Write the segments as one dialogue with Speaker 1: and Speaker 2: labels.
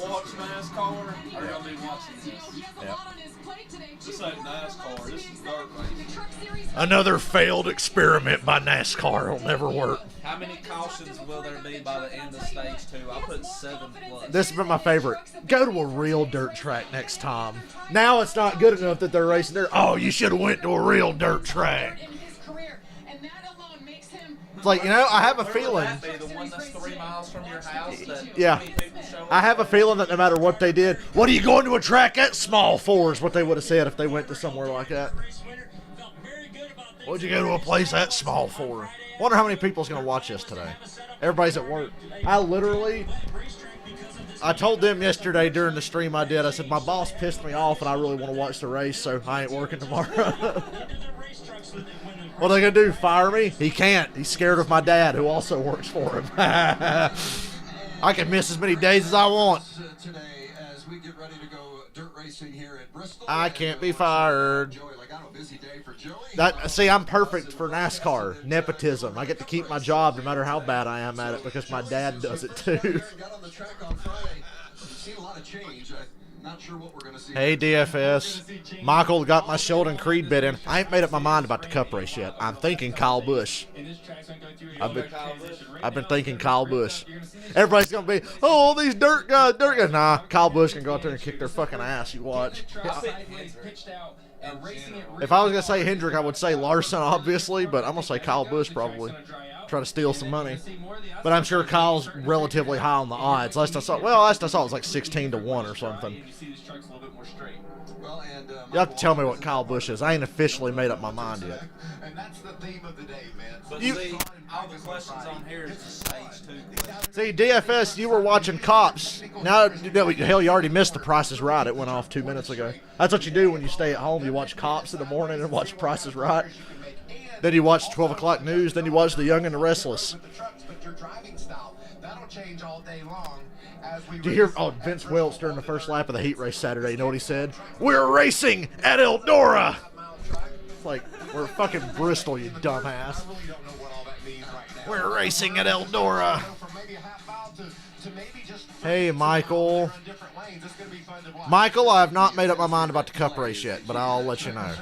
Speaker 1: watch NASCAR, are y'all be watching this?
Speaker 2: Yeah.
Speaker 1: This ain't NASCAR. This is dirt racing.
Speaker 2: Another failed experiment by NASCAR. It'll never work.
Speaker 1: How many cautions will there be by the end of stage 2? I put 7+.
Speaker 2: This has been my favorite. Go to a real dirt track next time. Now it's not good enough that they're racing there. Oh, you should have went to a real dirt track. It's like, you know, I have a feeling.
Speaker 1: The one that's 3 miles from your house that
Speaker 2: Yeah.
Speaker 1: 20 people show up?
Speaker 2: I have a feeling that no matter what they did, what are you going to a track at? Small fours, what they would have said if they went to somewhere like that. What'd you go to a place at small four? Wonder how many people's going to watch this today. Everybody's at work. I told them yesterday during the stream I did, I said, my boss pissed me off and I really want to watch the race, so I ain't working tomorrow. What are they going to do, fire me? He can't. He's scared of my dad, who also works for him. I can miss as many days as I want.
Speaker 3: Today, as we get ready to go dirt racing here at Bristol,
Speaker 2: I can't be fired.
Speaker 3: Joey, busy day for Joey.
Speaker 2: See, I'm perfect for NASCAR. Nepotism. I get to keep my job no matter how bad I am at it because my dad does it too.
Speaker 3: Got on the track on Friday. Seen a lot of change. Not sure what we're going to see.
Speaker 2: Hey, DFS. Michael got my Sheldon Creed bid in. I ain't made up my mind about the Cup race yet. I'm thinking Kyle Busch. I've been thinking Kyle Busch. Everybody's going to be, oh, these dirt guys. Nah, Kyle Busch can go out there and kick their fucking ass. You watch. If I was going to say Hendrick, I would say Larson, obviously, but I'm going to say Kyle Busch probably. Try to steal some money. But I'm sure Kyle's relatively high on the odds. Last I saw it was like 16-1 or something. You have to tell me what Kyle Busch is. I ain't officially made up my mind yet.
Speaker 3: And that's the theme of the day, man.
Speaker 1: But see, all the questions on here is just stage 2.
Speaker 2: See, DFS, you were watching Cops. Now, hell, you already missed The Price is Right. It went off 2 minutes ago. That's what you do when you stay at home. You watch Cops in the morning and watch Price is Right. Then you watch 12 o'clock news. Then you watch The Young and the Restless. Did you hear Vince Welch during the first lap of the heat race Saturday? You know what he said? We're racing at Eldora. It's like, we're fucking Bristol, you dumbass. We're racing at Eldora. Hey, Michael. Michael, I have not made up my mind about the Cup race yet, but I'll let you know.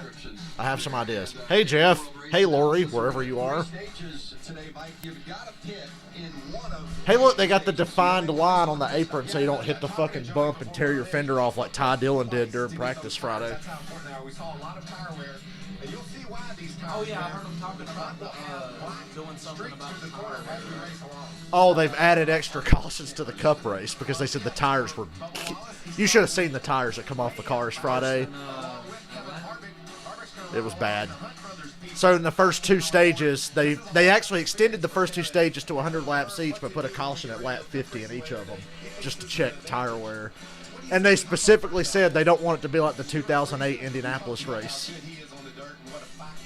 Speaker 2: I have some ideas. Hey, Jeff. Hey, Lori, wherever you are. Hey, look, they got the defined line on the apron so you don't hit the fucking bump and tear your fender off like Ty Dillon did during practice Friday.
Speaker 1: Oh, yeah, I heard them talking about doing something about the tire.
Speaker 2: Oh, they've added extra cautions to the Cup race because they said the tires were... You should have seen the tires that come off the cars Friday. It was bad. So in the first 2 stages, they actually extended the first 2 stages to 100 laps each, but put a caution at lap 50 in each of them just to check tire wear. And they specifically said they don't want it to be like the 2008 Indianapolis race.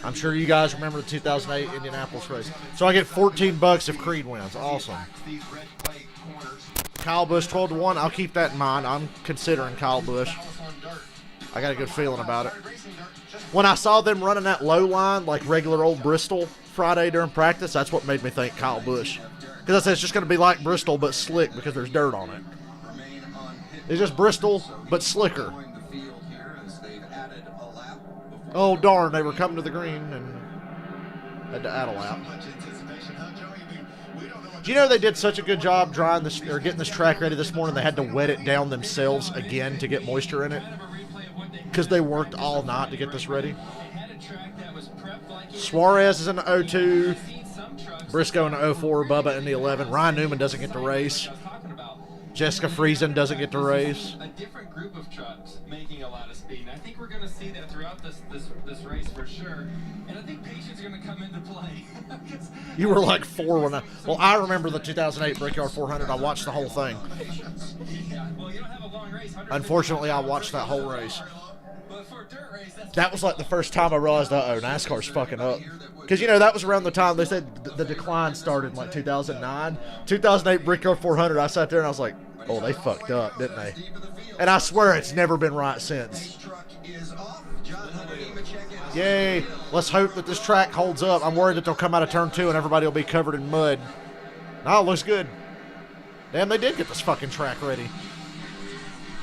Speaker 2: I'm sure you guys remember the 2008 Indianapolis race. So I get $14 if Creed wins. Awesome. Kyle Busch 12-1. I'll keep that in mind. I'm considering Kyle Busch. I got a good feeling about it. When I saw them running that low line like regular old Bristol Friday during practice, that's what made me think Kyle Busch. Because I said it's just going to be like Bristol but slick because there's dirt on it. It's just Bristol but slicker. Oh, darn, they were coming to the green and had to add a lap. Do you know they did such a good job drying this or getting this track ready this morning, they had to wet it down themselves again to get moisture in it? Because they worked all night to get this ready. Suarez is in the 02, Briscoe in the 04, Bubba in the 11. Ryan Newman doesn't get to race. Jessica Friesen doesn't get to race.
Speaker 4: A different group of trucks making a lot of speed. And I think we're going to see that throughout this race for sure. And I think patience is going to come into play.
Speaker 2: You were like 4 when I... Well, I remember the 2008 Brickyard 400. I watched the whole thing.
Speaker 4: Yeah, well, you don't have a long race.
Speaker 2: Unfortunately, I watched that whole race. That was like the first time I realized, NASCAR's fucking up. Because, you know, that was around the time they said the decline started in like 2009. 2008 Brickyard 400, I sat there and I was like, oh, they fucked up, didn't they? And I swear it's never been right since. Yay. Let's hope that this track holds up. I'm worried that they'll come out of turn 2 and everybody will be covered in mud. No, it looks good. Damn, they did get this fucking track ready.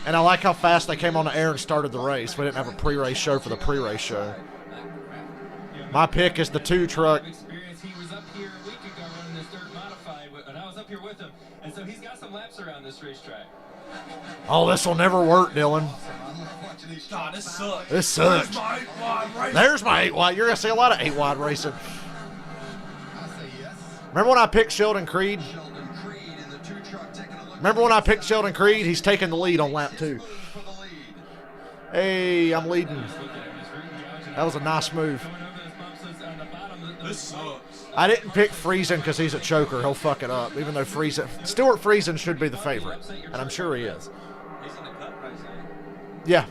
Speaker 2: And I like how fast they came on the air and started the race. We didn't have a pre-race show for the pre-race show. My pick is the 2 truck.
Speaker 4: He was up here a week ago running this dirt modified, and I was up here with him, and so he's got some laps around this racetrack.
Speaker 2: Oh, this will never work, Dylan.
Speaker 1: God, this sucks.
Speaker 2: This sucks.
Speaker 1: There's my 8 wide race.
Speaker 2: There's my 8 wide. You're going to see a lot of 8 wide racing. Remember when I picked Sheldon Creed? Remember when I picked Sheldon Creed? He's taking the lead on lap 2. Hey, I'm leading. That was a nice move.
Speaker 1: This sucks.
Speaker 2: I didn't pick Friesen because he's a choker. He'll fuck it up. Even though Stuart Friesen should be the favorite. And I'm sure he is.
Speaker 1: He's in the cup race, ain't
Speaker 2: Yeah.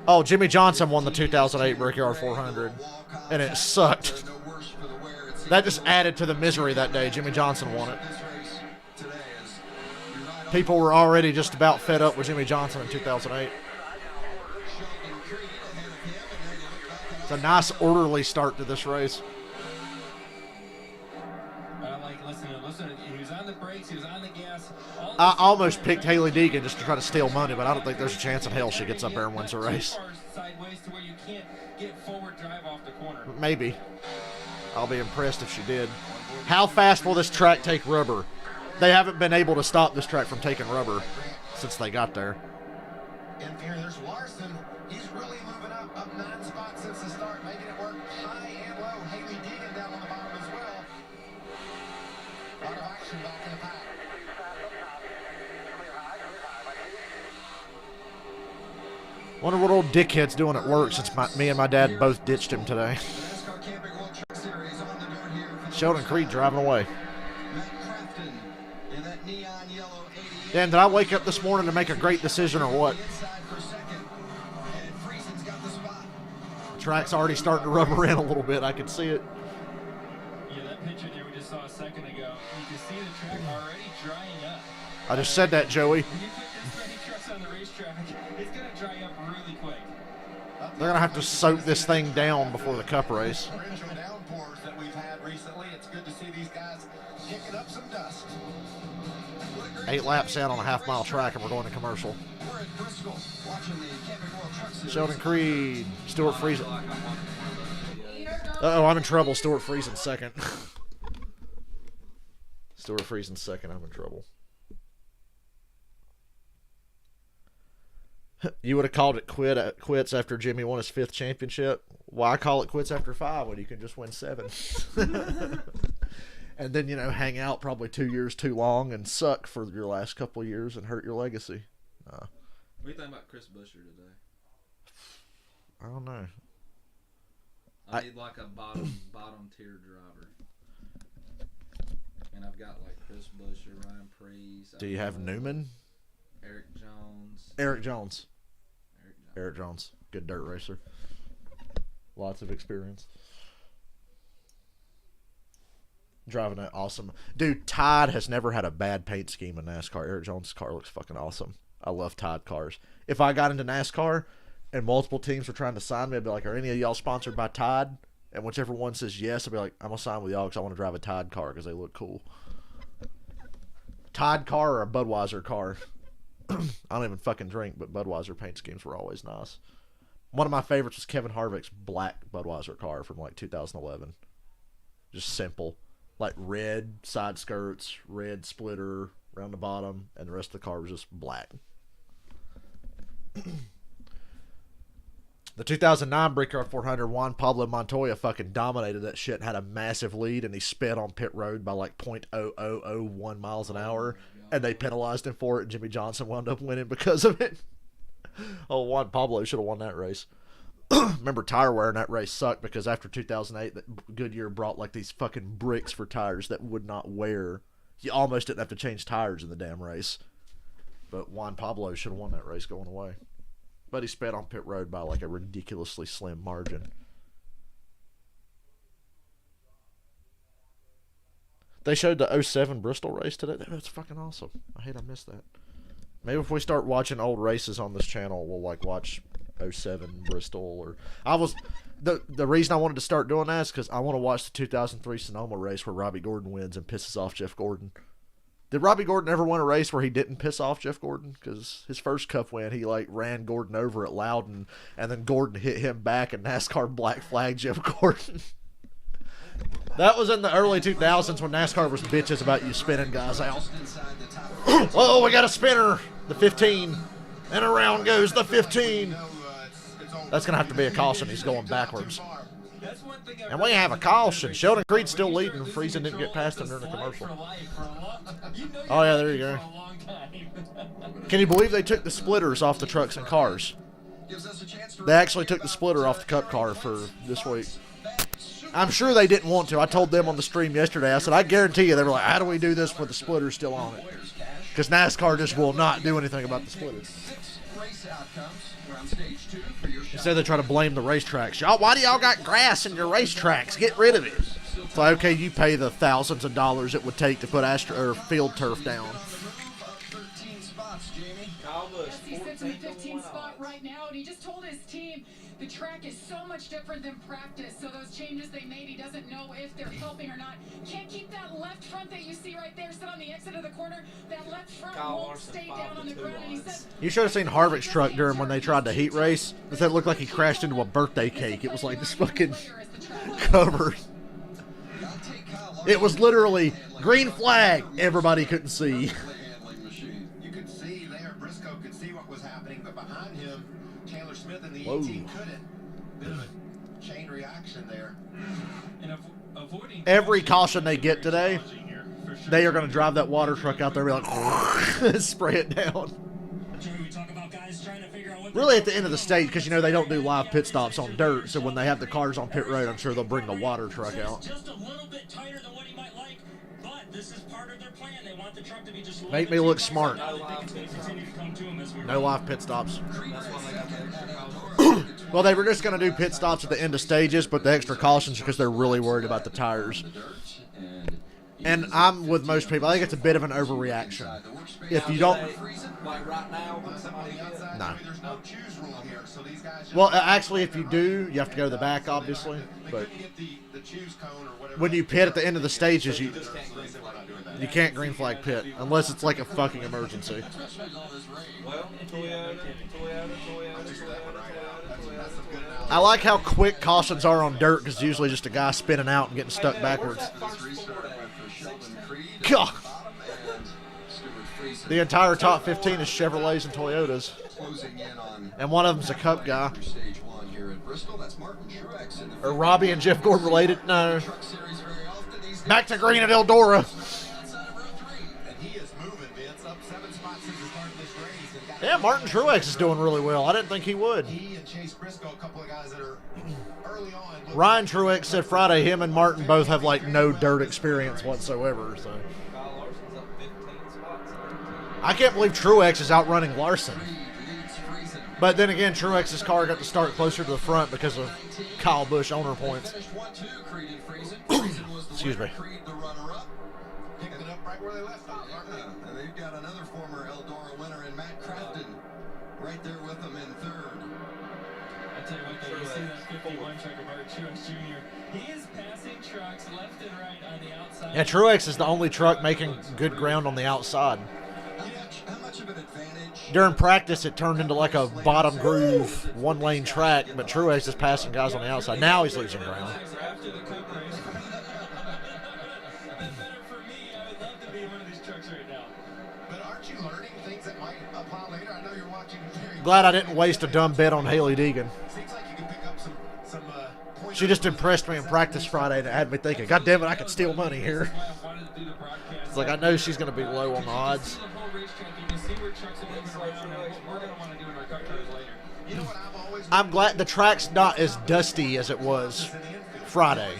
Speaker 2: Oh, Jimmy Johnson won the 2008 Brickyard 400. And it sucked. That just added to the misery that day. Jimmy Johnson won it. People were already just about fed up with Jimmy Johnson in 2008. It's a nice, orderly start to this race.
Speaker 4: Listen, he was on the brakes, he was on the gas.
Speaker 2: I almost picked Haley Deegan just to try to steal money, but I don't think there's a chance in hell she gets up there and wins the race.
Speaker 4: Sideways to where you can't get forward drive off the corner.
Speaker 2: Maybe. I'll be impressed if she did. How fast will this track take rubber? They haven't been able to stop this track from taking rubber since they got there.
Speaker 3: And here, there's Larson. He's really moving up 9 spots since the start, making it work high and low. Haley Deegan down on the bottom as well. A lot of action back in the pack.
Speaker 2: Wonder what old dickhead's doing at work since me and my dad both ditched him today.
Speaker 3: NASCAR Camping World Truck Series on the dirt here for the
Speaker 2: Sheldon Creed driving away.
Speaker 3: Matt Crafton in that neon yellow 88.
Speaker 2: Dan, did I wake up this morning to make a great decision or what?
Speaker 3: Inside for second. And Friesen's got the spot.
Speaker 2: The track's already starting to rubber in a little bit. I can see it.
Speaker 4: Yeah, that picture there we just saw a second ago, you can see the track already drying up.
Speaker 2: I just said that, Joey.
Speaker 4: When you put this many trucks on the racetrack, it's going to dry up really quick.
Speaker 2: They're going to have to soak this thing down before the cup race.
Speaker 3: Torrential downpours that we've had recently. It's good to see these guys kicking up some dust.
Speaker 2: 8 laps out on a half-mile track, and we're going to commercial.
Speaker 3: We're at Bristol watching the Camping World Truck Series.
Speaker 2: Sheldon Creed, Stuart Friesen. Uh-oh, I'm in trouble. Stuart Friesen second. Stuart Friesen second. I'm in trouble. You would have called it quits after Jimmy won his 5th championship. Why call it quits after 5 when you can just win 7? And then, hang out probably 2 years too long and suck for your last couple of years and hurt your legacy.
Speaker 1: What do you think about Chris Buescher today?
Speaker 2: I don't know.
Speaker 1: I need like a bottom tier driver. And I've got like Chris Buescher, Ryan Preece.
Speaker 2: Do you have Newman?
Speaker 1: Eric Jones.
Speaker 2: Eric Jones. Eric Jones. Good dirt racer. Lots of experience. Driving that awesome. Dude, Tide has never had a bad paint scheme in NASCAR. Eric Jones' car looks fucking awesome. I love Tide cars. If I got into NASCAR and multiple teams were trying to sign me, I'd be like, are any of y'all sponsored by Tide? And whichever one says yes, I'd be like, I'm going to sign with y'all because I want to drive a Tide car because they look cool. Tide car or a Budweiser car? I don't even fucking drink, but Budweiser paint schemes were always nice. One of my favorites was Kevin Harvick's black Budweiser car from like 2011. Just simple. Like red side skirts, red splitter around the bottom, and the rest of the car was just black. The 2009 Brickyard 400, Juan Pablo Montoya fucking dominated that shit and had a massive lead, and he sped on pit road by like 0.0001 miles an hour, and they penalized him for it, and Jimmy Johnson wound up winning because of it. Oh, Juan Pablo should have won that race. Remember, tire wear in that race sucked because after 2008, Goodyear brought like these fucking bricks for tires that would not wear. You almost didn't have to change tires in the damn race. But Juan Pablo should have won that race going away. But he sped on pit road by like a ridiculously slim margin. They showed the 07 Bristol race today. That's fucking awesome. I hate I missed that. Maybe if we start watching old races on this channel, we'll like watch 07 Bristol. Or the reason I wanted to start doing that is because I want to watch the 2003 Sonoma race where Robbie Gordon wins and pisses off Jeff Gordon. Did Robbie Gordon ever win a race where he didn't piss off Jeff Gordon? Because his first Cup win, he like ran Gordon over at Loudon, and then Gordon hit him back, and NASCAR black flagged Jeff Gordon. That was in the early 2000s when NASCAR was bitches about you spinning guys out. Whoa, we got a spinner. The 15. And around goes the 15. That's going to have to be a caution. He's going backwards. And we have a caution. Sheldon Creed's still leading. Friesen didn't get past him during the commercial. Oh, yeah, there you go. Can you believe they took the splitters off the trucks and cars? They actually took the splitter off the Cup car for this week. I'm sure they didn't want to. I told them on the stream yesterday. I said, I guarantee you, they were like, how do we do this with the splitter still on it? Because NASCAR just will not do anything about the splitters. Instead, they try to blame the racetracks. Y'all, why do y'all got grass in your racetracks? Get rid of it. It's like, okay, you pay the thousands of dollars it would take to put field turf down.
Speaker 5: Yes, he sits in the 15th spot right now, and he just told his team the track is so much different than practice, so those changes they made, he doesn't know if they're helping or not. Can't keep that left front that you see right there sit on the exit of the corner. That left front won't stay down on the ground, and he said...
Speaker 2: You should have seen Harvick's truck during when they tried the heat race. It looked like he crashed into a birthday cake. It was like this fucking cover. It was literally green flag. Everybody couldn't see.
Speaker 3: You could see there, Briscoe could see what was happening, but behind him, Chandler Smith and the
Speaker 2: Whoa.
Speaker 3: 18 couldn't. Bit of a chain reaction there.
Speaker 2: Every caution they get today, they are going to drive that water truck out there and be like, spray it down. Really at the end of the stage, because you know they don't do live pit stops on dirt, so when they have the cars on pit road, I'm sure they'll bring the water truck out.
Speaker 6: Just a little bit tighter than what he might like, but this is part of their plan. They want the truck to be just a little
Speaker 2: Make
Speaker 6: bit
Speaker 2: me look
Speaker 6: too
Speaker 2: smart. No live pit stops. Well, they were just going to do pit stops at the end of stages, but the extra cautions because they're really worried about the tires. And I'm with most people. I think it's a bit of an overreaction. If you don't...
Speaker 1: Like right now,
Speaker 2: No.
Speaker 3: There's no choose rule here, so these guys just...
Speaker 2: Well, actually, if you do, you have to go to the back, obviously. But
Speaker 3: the choose cone or whatever.
Speaker 2: when you pit at the end of the stages, you can't green flag pit unless it's like a fucking emergency.
Speaker 1: well, Toyota.
Speaker 2: I like how quick cautions are on dirt because it's usually just a guy spinning out and getting stuck backwards. God. The entire top 15 is Chevrolets and Toyotas. And one of them's a Cup guy. Are Robbie and Jeff Gordon related? No. Back to green at Eldora. Yeah, Martin Truex is doing really well. I didn't think he would.
Speaker 3: He and Chase Briscoe, a couple of guys that are early on.
Speaker 2: Ryan Truex said Friday him and Martin both have like no dirt experience whatsoever. So I can't believe Truex is outrunning Larson. But then again, Truex's car got to start closer to the front because of Kyle Busch owner points. Excuse me.
Speaker 3: Picked it up right where they left off.
Speaker 7: And they've got another former Eldora winner in Matt Crafton right there with them in third.
Speaker 4: I tell you what, though, you see that 51 truck of Art Truex Jr. He is passing trucks left and right on the outside.
Speaker 2: Yeah, Truex is the only truck making good ground on the outside.
Speaker 7: How much of an advantage?
Speaker 2: During practice, it turned into like a bottom groove, one-lane track, but Truex is passing guys on the outside. Now he's losing ground.
Speaker 4: After the Cup race. Better for me. I would love to be in one of these trucks right now.
Speaker 3: But aren't you learning things that might apply later? I know you're watching very.
Speaker 2: Glad I didn't waste a dumb bet on Haley Deegan.
Speaker 3: Seems like you can pick up some points.
Speaker 2: She just impressed me in practice Friday and it had me thinking, God damn it, I could steal money here. It's like I know she's going to be low on the odds. I'm glad the track's not as dusty as it was Friday.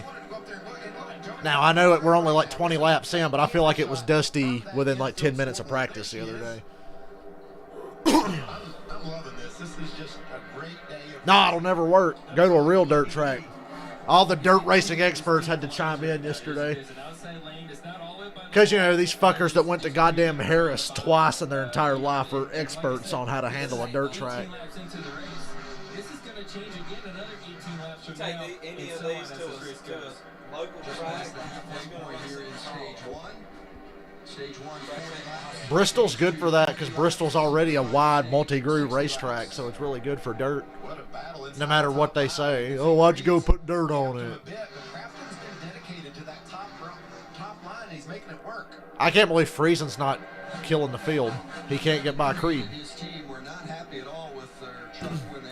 Speaker 2: Now, I know we're only like 20 laps in, but I feel like it was dusty within like 10 minutes of practice the other day.
Speaker 3: I'm loving this. This is just a great day.
Speaker 2: Nah, it'll never work. Go to a real dirt track. All the dirt racing experts had to chime in yesterday. Because, you know, these fuckers that went to goddamn Harris twice in their entire life are experts on how to handle a dirt track.
Speaker 4: This is going to change again another 18 laps from
Speaker 1: take
Speaker 4: now.
Speaker 1: any of these to a local track.
Speaker 7: Here in stage one. Stage 1, 40 laps.
Speaker 2: Bristol's good for that because Bristol's already a wide multi-groove racetrack, so it's really good for dirt.
Speaker 3: What a battle inside
Speaker 2: No matter
Speaker 3: the
Speaker 2: what
Speaker 3: top
Speaker 2: they
Speaker 3: five.
Speaker 2: say. Oh, why'd you go put dirt on
Speaker 3: To a
Speaker 2: it?
Speaker 3: bit, but Crafton's been dedicated to that top line, and he's making it work.
Speaker 2: I can't believe Friesen's not killing the field. He can't get by Creed.
Speaker 7: His team were not happy at all with their truck when they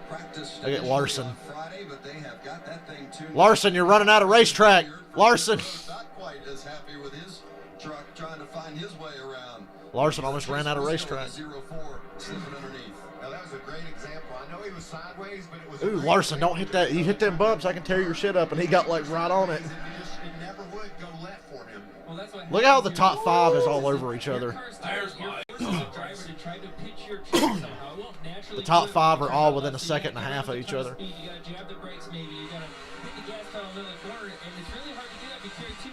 Speaker 7: practiced
Speaker 2: Look at Larson.
Speaker 7: on Friday, but they have got that thing tuned.
Speaker 2: Larson, you're running out of racetrack. Larson.
Speaker 7: Not quite as happy with his truck trying to find his way around.
Speaker 2: Larson almost ran out of racetrack.
Speaker 7: 0-4 slipping underneath.
Speaker 3: Now, that was a great example. I know he was sideways, but it was
Speaker 2: Ooh, Larson, don't hit that. You hit them bumps, I can tear your shit up. And he got like right on it.
Speaker 3: It never would go left for him.
Speaker 4: Well, that's what
Speaker 2: Look how the
Speaker 4: happens
Speaker 2: top five is all over each other.
Speaker 1: There's my-
Speaker 2: The top five are all within a second and a half of each other.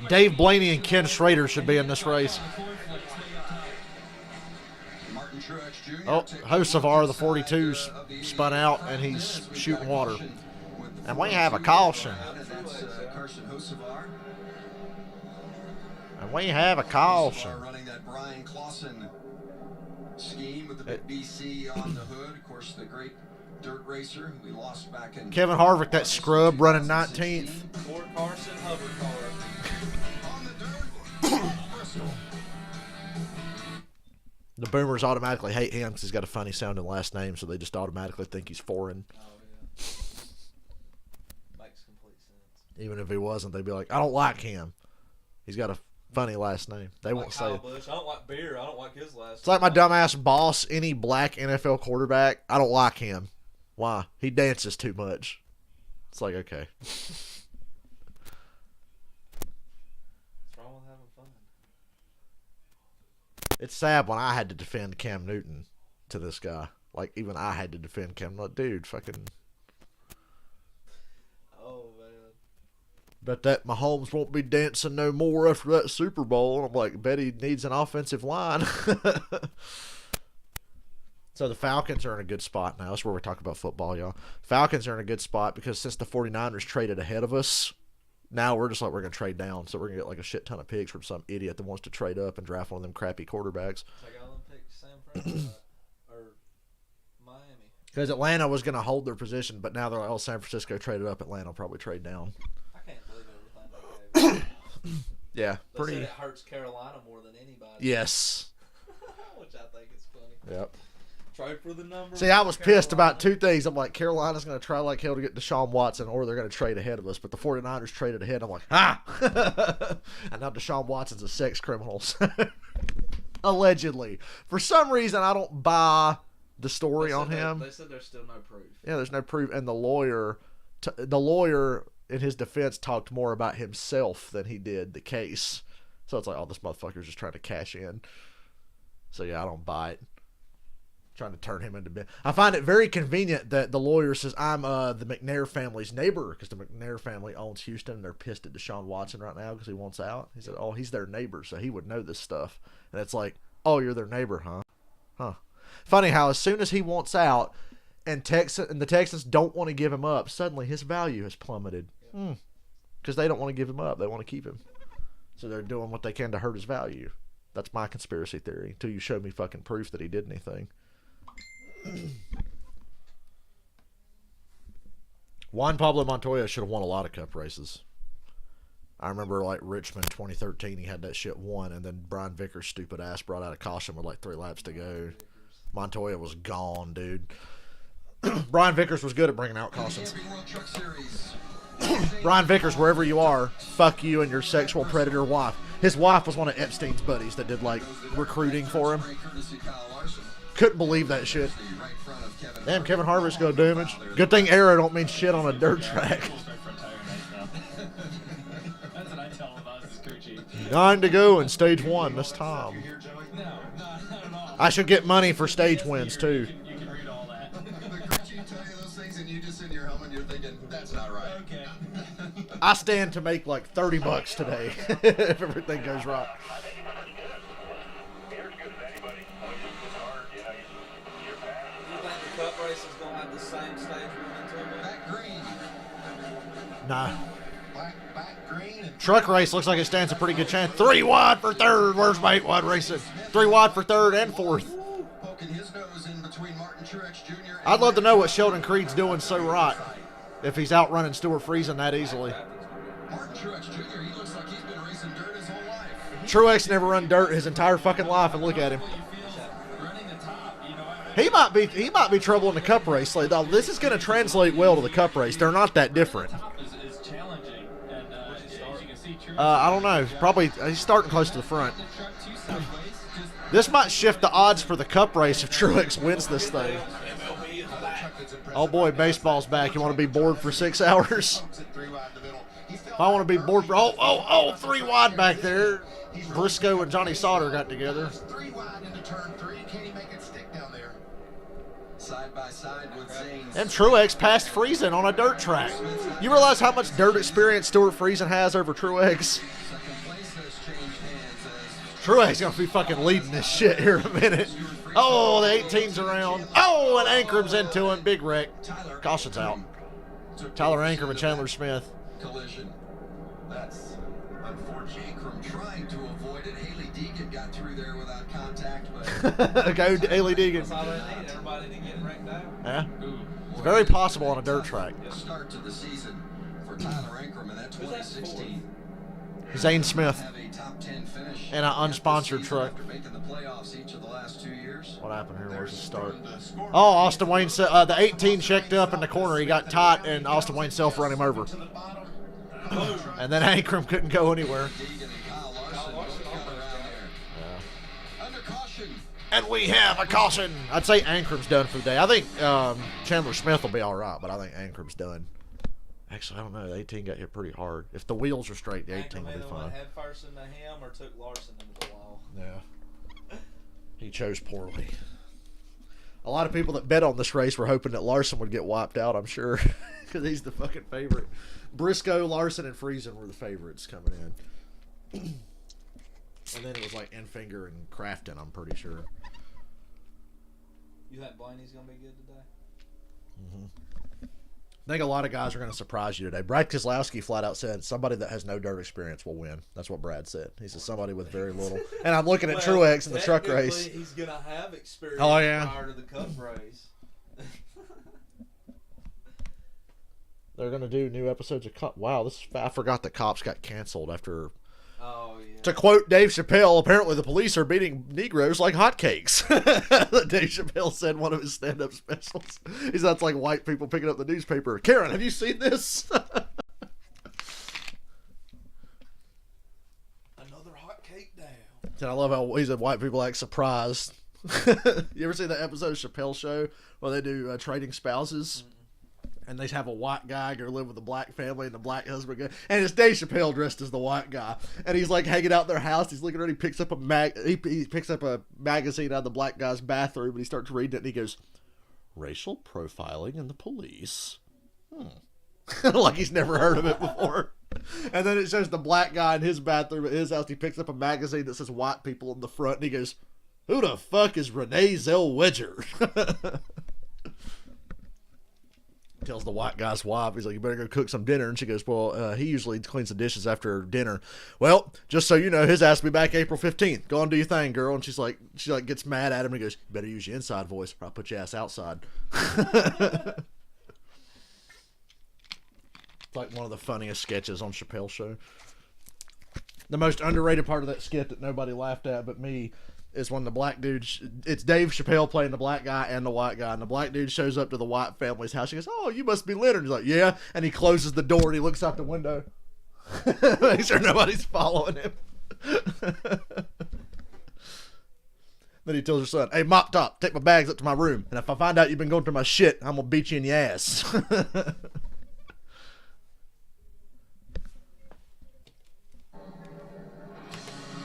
Speaker 2: Dave Blaney and Ken Schrader should be in this race.
Speaker 7: Martin Truex Jr.
Speaker 2: Oh,
Speaker 7: takes
Speaker 2: Hocevar, the
Speaker 7: inside
Speaker 2: 42's
Speaker 7: of the
Speaker 2: spun out, and he's shooting water. And we have a caution.
Speaker 7: And that's Carson Hocevar.
Speaker 2: And we have a caution.
Speaker 7: Hocevar running that Brian Clausen scheme with the big BC on the hood. Of course, the great dirt racer who we lost back in
Speaker 2: Kevin Harvick, that scrub, running 19th.
Speaker 1: Ford Carson hover car.
Speaker 7: on the dirt. Bristol.
Speaker 2: The boomers automatically hate him because he's got a funny sounding last name, so they just automatically think he's foreign.
Speaker 1: Oh, yeah. Makes complete sense.
Speaker 2: Even if he wasn't, they'd be like, I don't like him. He's got a funny last name. They won't
Speaker 1: Like
Speaker 2: say
Speaker 1: Kyle
Speaker 2: it.
Speaker 1: Busch. I don't like beer. I don't like his last
Speaker 2: It's like my dumbass boss, any black NFL quarterback. I don't like him. Why? He dances too much. It's like, okay.
Speaker 1: What's wrong with having fun?
Speaker 2: It's sad when I had to defend Cam Newton to this guy. Like, even I had to defend Cam. I'm like, dude, fucking.
Speaker 1: Oh, man.
Speaker 2: Bet that Mahomes won't be dancing no more after that Super Bowl. And I'm like, bet he needs an offensive line. So the Falcons are in a good spot now. That's where we talk about football, y'all. Falcons are in a good spot because since the 49ers traded ahead of us, now we're just like, we're going to trade down. So we're going to get like a shit ton of picks from some idiot that wants to trade up and draft one of them crappy quarterbacks.
Speaker 1: Like all them picks San Francisco or Miami.
Speaker 2: Because Atlanta was going to hold their position, but now they're like, oh, San Francisco traded up. Atlanta will probably trade down.
Speaker 1: I can't believe everything they gave.
Speaker 2: Yeah,
Speaker 1: They
Speaker 2: pretty.
Speaker 1: said it hurts Carolina more than anybody.
Speaker 2: Yes.
Speaker 1: Which I think is funny.
Speaker 2: Yep.
Speaker 1: Trade for the number.
Speaker 2: See, I was pissed about
Speaker 1: Carolina.
Speaker 2: two things. I'm like, Carolina's going to try like hell to get Deshaun Watson, or they're going to trade ahead of us. But the 49ers traded ahead. I'm like, ah! And now Deshaun Watson's a sex criminal. Allegedly. For some reason, I don't buy the story on him.
Speaker 1: They said there's still no proof.
Speaker 2: Yeah, there's no proof. And the lawyer, in his defense, talked more about himself than he did the case. So it's like, oh, this motherfucker's just trying to cash in. So yeah, I don't buy it. Trying to turn him into Ben. I find it very convenient that the lawyer says I'm the McNair family's neighbor, because the McNair family owns Houston and they're pissed at Deshaun Watson right now because he wants out. He said, oh, he's their neighbor, so he would know this stuff. And it's like, oh, you're their neighbor, huh? Huh. Funny how as soon as he wants out and the Texans don't want to give him up, suddenly his value has plummeted. Because they don't want to give him up. They want to keep him. So they're doing what they can to hurt his value. That's my conspiracy theory. Until you show me fucking proof that he did anything. Juan Pablo Montoya should have won a lot of cup races. I remember like Richmond 2013, he had that shit won, and then Brian Vickers' stupid ass brought out a caution with like 3 laps to go. Montoya was gone, dude. Brian Vickers was good at bringing out cautions.
Speaker 7: World Truck Series.
Speaker 2: Brian Vickers, wherever you are, fuck you and your sexual predator wife. His wife was one of Epstein's buddies that did like recruiting for him.
Speaker 7: Courtesy Kyle Larson.
Speaker 2: Couldn't believe that shit.
Speaker 7: The right front of Kevin
Speaker 2: Damn, Kevin Harvick's got damage. Good thing arrow don't mean shit on a dirt track.
Speaker 4: That's what I tell them about this crew chief.
Speaker 2: 9 to go in stage 1 this time.
Speaker 4: No, not at all.
Speaker 2: I should get money for stage wins too.
Speaker 4: You can read all that.
Speaker 7: The crew chief tell you those things and you just in your helmet, you're thinking, that's not right.
Speaker 4: Okay.
Speaker 2: I stand to make like $30 today if everything goes right.
Speaker 1: Do you think the cup race is going to have the same stage running to it?
Speaker 7: Matt Green
Speaker 2: Nah.
Speaker 3: Back green and
Speaker 2: Truck race looks like it stands a pretty good chance. 3 wide for third. Where's my 8 wide racing? 3 wide for third and fourth.
Speaker 3: poking his nose in between Martin Truex Jr. and
Speaker 2: I'd love to know what Sheldon Creed's doing so right if he's outrunning Stuart Friesen that easily.
Speaker 7: Martin Truex Jr., he looks like he's been racing dirt his whole life.
Speaker 2: Truex never run dirt his entire fucking life, and look at him. He might be trouble in the Cup race. Like, now, this is going to translate well to the Cup race. They're not that different.
Speaker 4: Is challenging, and as you can see, Truex
Speaker 2: I don't know. Probably he's starting close to the front. This might shift the odds for the Cup race if Truex wins this thing. Oh boy, baseball's back. You want to be bored for 6 hours? If I want to be bored for 3 wide back there. Briscoe and Johnny Sauter got together.
Speaker 3: 3 wide into turn 3. Can he make it stick down there?
Speaker 7: Side by side with Zane's.
Speaker 2: And Truex passed Friesen on a dirt track. You realize how much dirt experience Stuart Friesen has over Truex?
Speaker 7: Second place has changed hands as
Speaker 2: Truex gonna be fucking leading this shit here in a minute. Oh, the 18's around. Oh, and Ankram's into him. Big wreck. Caution's out. Tyler Ankram and Chandler Smith.
Speaker 7: collision. That's unfortunate. Ankrum trying to avoid it. Haley Deegan got through there without contact, but
Speaker 2: Go Haley Deegan.
Speaker 1: That's all they need. Everybody to get wrecked out.
Speaker 2: Yeah. It's very possible on a dirt track.
Speaker 7: start to the season for Tyler Ankrum in that 2016.
Speaker 2: Zane Smith
Speaker 7: Have a top 10 finish
Speaker 2: in an unsponsored
Speaker 7: season
Speaker 2: truck.
Speaker 7: after making the playoffs each of the last 2 years.
Speaker 2: What happened here? Where's the start? Oh, Austin Wayne, the 18 checked up in the corner. He got tight, and Austin Wayne self run him over. And then Ankram couldn't go anywhere.
Speaker 7: Deegan and Kyle Larson both coming around there. Under caution.
Speaker 2: And we have a caution. I'd say Ankram's done for the day. I think Chandler Smith will be all right, but I think Ankram's done. Actually, I don't know. The 18 got hit pretty hard. If the wheels are straight, the 18 will be fine.
Speaker 1: Head first into him or took Larson into the wall.
Speaker 2: Yeah. He chose poorly. A lot of people that bet on this race were hoping that Larson would get wiped out, I'm sure, because he's the fucking favorite. Briscoe, Larson, and Friesen were the favorites coming in. And then it was like Enfinger and Crafton, I'm pretty sure.
Speaker 1: You think Blaney's gonna be good today?
Speaker 2: Mm-hmm. I think a lot of guys are going to surprise you today. Brad Keselowski flat out said somebody that has no dirt experience will win. That's what Brad said. He said somebody with very little. And I'm looking at Truex in the truck race.
Speaker 1: He's going to have experience prior to the Cup race.
Speaker 2: They're going to do new episodes of Cop. Wow, I forgot that Cops got canceled after.
Speaker 1: Oh, yeah.
Speaker 2: To quote Dave Chappelle, apparently the police are beating Negroes like hotcakes. Dave Chappelle said in one of his stand-up specials. He said it's like white people picking up the newspaper. Karen, have you seen this?
Speaker 1: Another hotcake down.
Speaker 2: And I love how he said white people act surprised. You ever see that episode of Chappelle Show where they do trading spouses? And they have a white guy go live with a black family and the black husband go. And it's Dave Chappelle dressed as the white guy. And he's like hanging out in their house. He's looking around. He picks up he picks up a magazine out of the black guy's bathroom and he starts reading it and he goes, "Racial profiling in the police." Like he's never heard of it before. And then it shows the black guy in his bathroom at his house. He picks up a magazine that says white people in the front and he goes, "Who the fuck is Renee Zellweger?" Tells the white guy's wife, he's like, "You better go cook some dinner." And she goes, "Well, he usually cleans the dishes after dinner." "Well, just so you know, his ass will be back April 15th. Go on, do your thing, girl." And she gets mad at him and goes, "You better use your inside voice or I'll put your ass outside." It's like one of the funniest sketches on Chappelle's Show. The most underrated part of that skit that nobody laughed at but me is when the black dude, it's Dave Chappelle playing the black guy and the white guy, and the black dude shows up to the white family's house. She goes, "Oh, you must be Leonard." He's like, "Yeah," and he closes the door and he looks out the window. Make sure nobody's following him. Then he tells her son, "Hey, Mop Top, take my bags up to my room, and if I find out you've been going through my shit, I'm gonna beat you in the ass."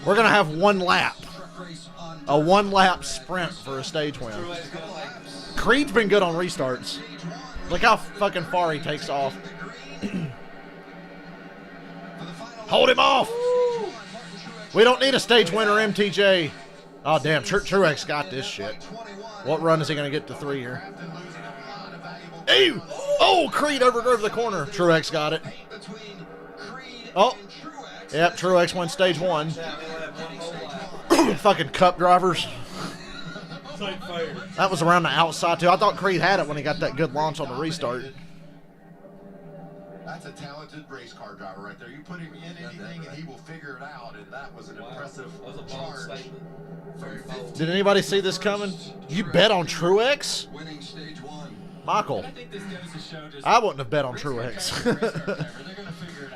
Speaker 2: We're gonna have one lap. A one-lap sprint for a stage win. Creed's been good on restarts. Look how fucking far he takes off. Hold him off! We don't need a stage winner, MTJ. Oh, damn. Truex got this shit. What run is he going to get to 3 here? Ew! Oh, Creed overdrove the corner. Truex got it. Oh, yep, Truex won stage 1. Fucking cup drivers. That was around the outside, too. I thought Creed had it when he got that good launch on the restart.
Speaker 3: That's a talented race car driver right there. You put him in anything and he will figure it out, and that was an impressive charge.
Speaker 2: Did anybody see this coming? You bet on Truex?
Speaker 7: Winning stage 1.
Speaker 2: Michael,
Speaker 4: I think this goes to show just
Speaker 2: I wouldn't have bet on Truex.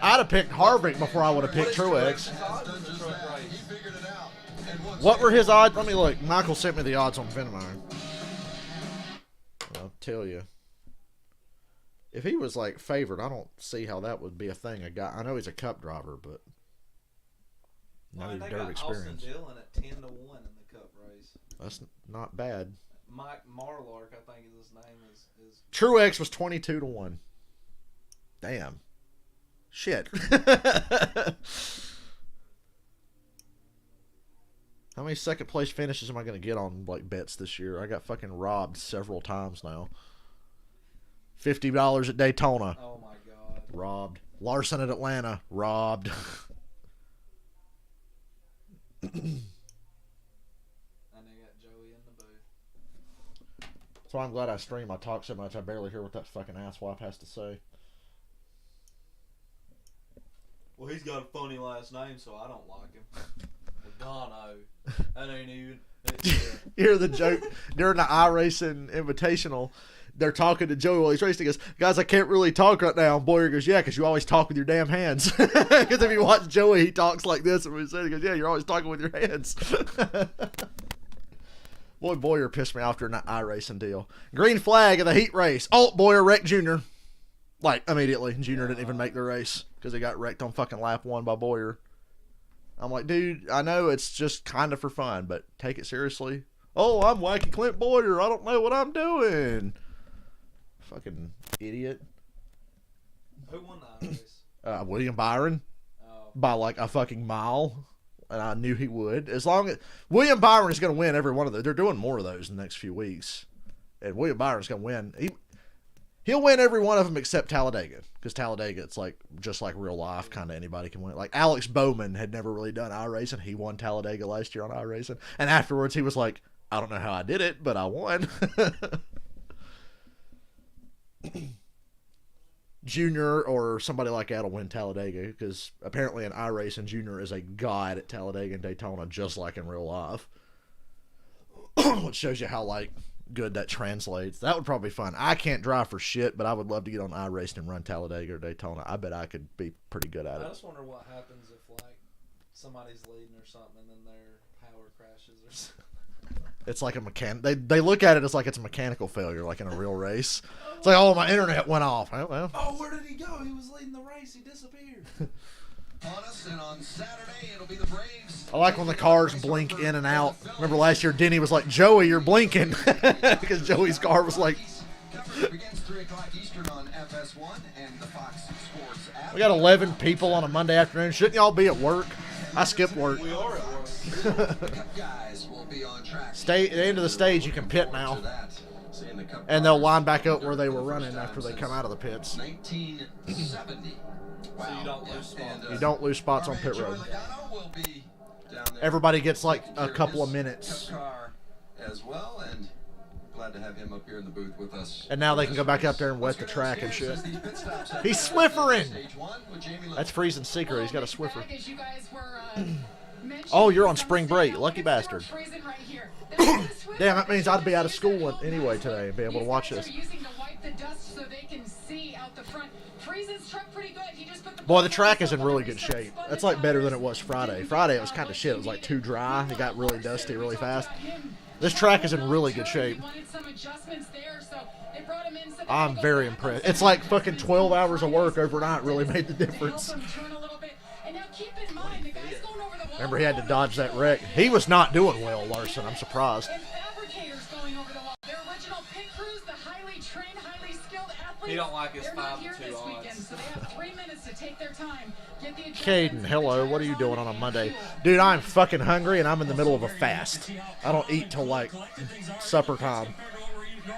Speaker 2: I'd have picked Harvick before I would have picked Truex. What were his odds? Let me look. Michael sent me the odds on Venmo. I'll tell you. If he was like favored, I don't see how that would be a thing. A guy, I know he's a cup driver, but no dirt experience.
Speaker 1: Austin Dillon at 10-1 in the cup race.
Speaker 2: That's not bad.
Speaker 1: Mike Marlark, I think is his name, is
Speaker 2: Truex was 22-1. Damn. Shit. How many second place finishes am I going to get on like bets this year? I got fucking robbed several times now. $50 at Daytona.
Speaker 1: Oh my god.
Speaker 2: Robbed. Larson at Atlanta. Robbed.
Speaker 1: And they got Joey in the booth.
Speaker 2: That's why I'm glad I stream. I talk so much I barely hear what that fucking asswipe has to say.
Speaker 1: Well, he's got a funny last name, so I don't like him. Logano. That ain't even.
Speaker 2: You hear the joke during the iRacing Invitational? They're talking to Joey while he's racing. He goes, guys, I can't really talk right now. And Boyer goes, yeah, because you always talk with your damn hands. Because if you watch Joey, he talks like this. And he goes, yeah, you're always talking with your hands. Boy, Boyer pissed me off during that iRacing deal. Green flag of the heat race. Oh, Boyer wrecked Junior. Like, immediately. Junior didn't even make the race because he got wrecked on fucking lap 1 by Boyer. I'm like, dude, I know it's just kind of for fun, but take it seriously. Oh, I'm Wacky Clint Boyer. I don't know what I'm doing. Fucking idiot.
Speaker 1: Who won that race?
Speaker 2: William Byron.
Speaker 1: Oh.
Speaker 2: By like a fucking mile. And I knew he would. As long as William Byron is going to win every one of those. They're doing more of those in the next few weeks. And William Byron's going to win. He'll win every one of them except Talladega. Because Talladega, it's like just like real life. Kind of anybody can win. Like Alex Bowman had never really done iRacing. He won Talladega last year on iRacing. And afterwards he was like, I don't know how I did it, but I won. Junior or somebody like that will win Talladega because apparently in iRacing, Junior is a god at Talladega and Daytona, just like in real life. Which shows you how like good that translates. That would probably be fun. I can't drive for shit, but I would love to get on iRacing and run Talladega or Daytona. I bet I could be pretty good at it.
Speaker 1: I just wonder what happens if like somebody's leading or something and then their power crashes or something.
Speaker 2: It's like a they look at it as like it's a mechanical failure, like in a real race. It's like, oh, my internet went off. Oh, well.
Speaker 1: Oh, where did he go? He was leading the race. He disappeared.
Speaker 7: And on Saturday, it'll be the Braves.
Speaker 2: I like when the cars blink in and out. Remember last year, Denny was like, Joey, you're blinking. Because Joey's car was like...
Speaker 7: Coverage begins 3 o'clock Eastern on FS1 and the Fox Sports app.
Speaker 2: We got 11 people on a Monday afternoon. Shouldn't y'all be at work? I skipped work.
Speaker 1: We are at work.
Speaker 7: Guys will be on track.
Speaker 2: Stay at the end of the stage, you can pit now. And they'll line back up where they were running after they come out of the pits.
Speaker 7: 1970.
Speaker 1: So you don't lose spots.
Speaker 2: You don't lose spots on pit road. Everybody gets like a couple of minutes.
Speaker 7: As well, and glad to have him up here in the booth with us.
Speaker 2: And now they can go back up there and wet the track and shit. He's Swiffering! That's Friesen's secret. He's got a Swiffer. Oh, you're on spring break. Lucky bastard. Damn, that means I'd be out of school anyway today and be able to watch this. Boy, the track is in really good shape. That's like better than it was Friday. Friday it was kind of shit. It was like too dry. It got really dusty really fast. This track is in really good shape. I'm very impressed. It's like fucking 12 hours of work overnight really made the difference. Remember, he had to dodge that wreck. He was not doing well, Larson. I'm surprised.
Speaker 1: He don't like his 5-2 odds.
Speaker 2: Caden, hello. What are you doing on a Monday? Dude, I'm fucking hungry and I'm in the middle of a fast. I don't eat till like supper time.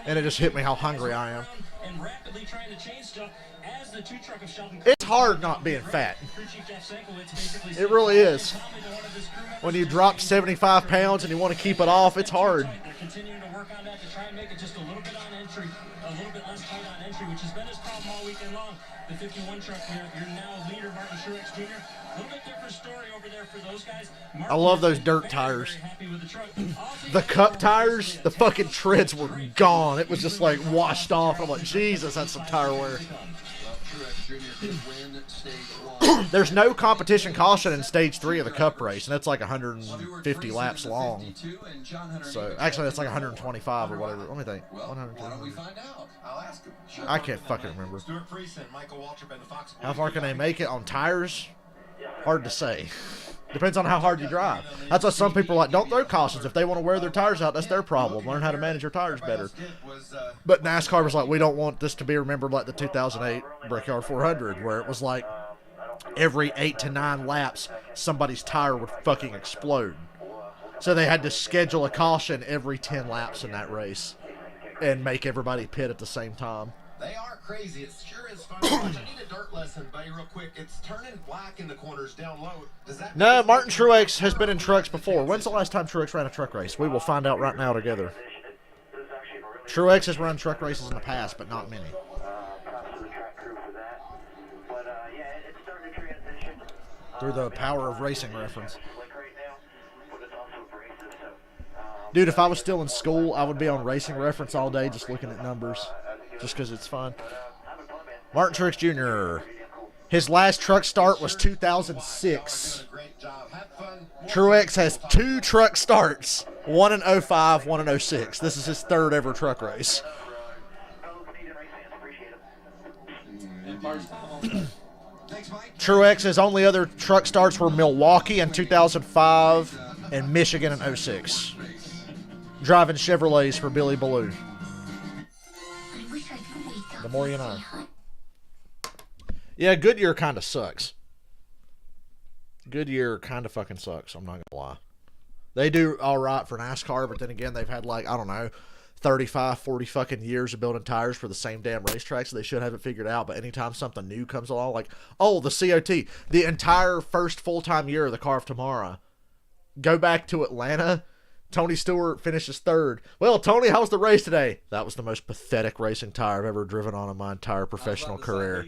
Speaker 2: And it just hit me how hungry I am.
Speaker 6: and rapidly trying to change stuff as the 2 truck of Sheldon.
Speaker 2: It's hard not being fat.
Speaker 6: Crew Chief Jeff Senkowitz basically
Speaker 2: It
Speaker 6: said,
Speaker 2: really is.
Speaker 6: "Tommy, to one of his crew members,
Speaker 2: When you drop 75 pounds and you want to keep it off, it's hard.
Speaker 6: They're continuing to work on that to try and make it just a little bit on entry, a little bit less tight on entry, which has been his problem all weekend long. The 51 truck, your now leader, Martin Truex Jr., a little bit different story over there for those guys.
Speaker 2: I love those dirt tires. The cup tires, the fucking treads were gone. It was just like washed off. I'm like, Jesus, that's some tire wear. There's no competition caution in stage 3 of the cup race, and that's like 150 laps long. So actually, that's like 125 or whatever. Let me think.
Speaker 7: Well, why don't we find out? I'll ask him. Sure.
Speaker 2: I can't fucking remember.
Speaker 3: Stuart Friesen, Michael Waltrip, and the Fox.
Speaker 2: How far can they make it on tires? Hard to say. Depends on how hard you drive. That's why some people are like, don't throw cautions. If they want to wear their tires out, that's their problem. Learn how to manage your tires better. But NASCAR was like, we don't want this to be remembered like the 2008 Brickyard 400, where it was like every 8 to 9 laps, somebody's tire would fucking explode. So they had to schedule a caution every 10 laps in that race and make everybody pit at the same time.
Speaker 3: They are crazy. It sure is fun to watch. I need a dirt lesson, buddy, real quick. It's turning black in the corners down low. Does that
Speaker 2: No, Martin Truex has been in trucks before. When's the last time Truex ran a truck race? We will find out right now together. Truex has run truck races in the past, but not many. Through the power of racing reference. Dude, if I was still in school, I would be on Racing Reference all day just looking at numbers. Just because it's fun. Martin Truex Jr. His last truck start was 2006. Truex has 2 truck starts. One in 05, one in 06. This is his 3rd ever truck race. Truex's only other truck starts were Milwaukee in 2005 and Michigan in 06. Driving Chevrolets for Billy Ballou. The more you know. Yeah, Goodyear kind of sucks. Goodyear kind of fucking sucks, I'm not gonna lie. They do alright for NASCAR, but then again, they've had like, I don't know, 35, 40 fucking years of building tires for the same damn racetrack, so they should have it figured out. But anytime something new comes along, like, oh, the COT, the entire first full-time year of the Car of Tomorrow, go back to Atlanta, Tony Stewart finishes 3rd. Well, Tony, how was the race today? That was the most pathetic racing tire I've ever driven on in my entire professional career.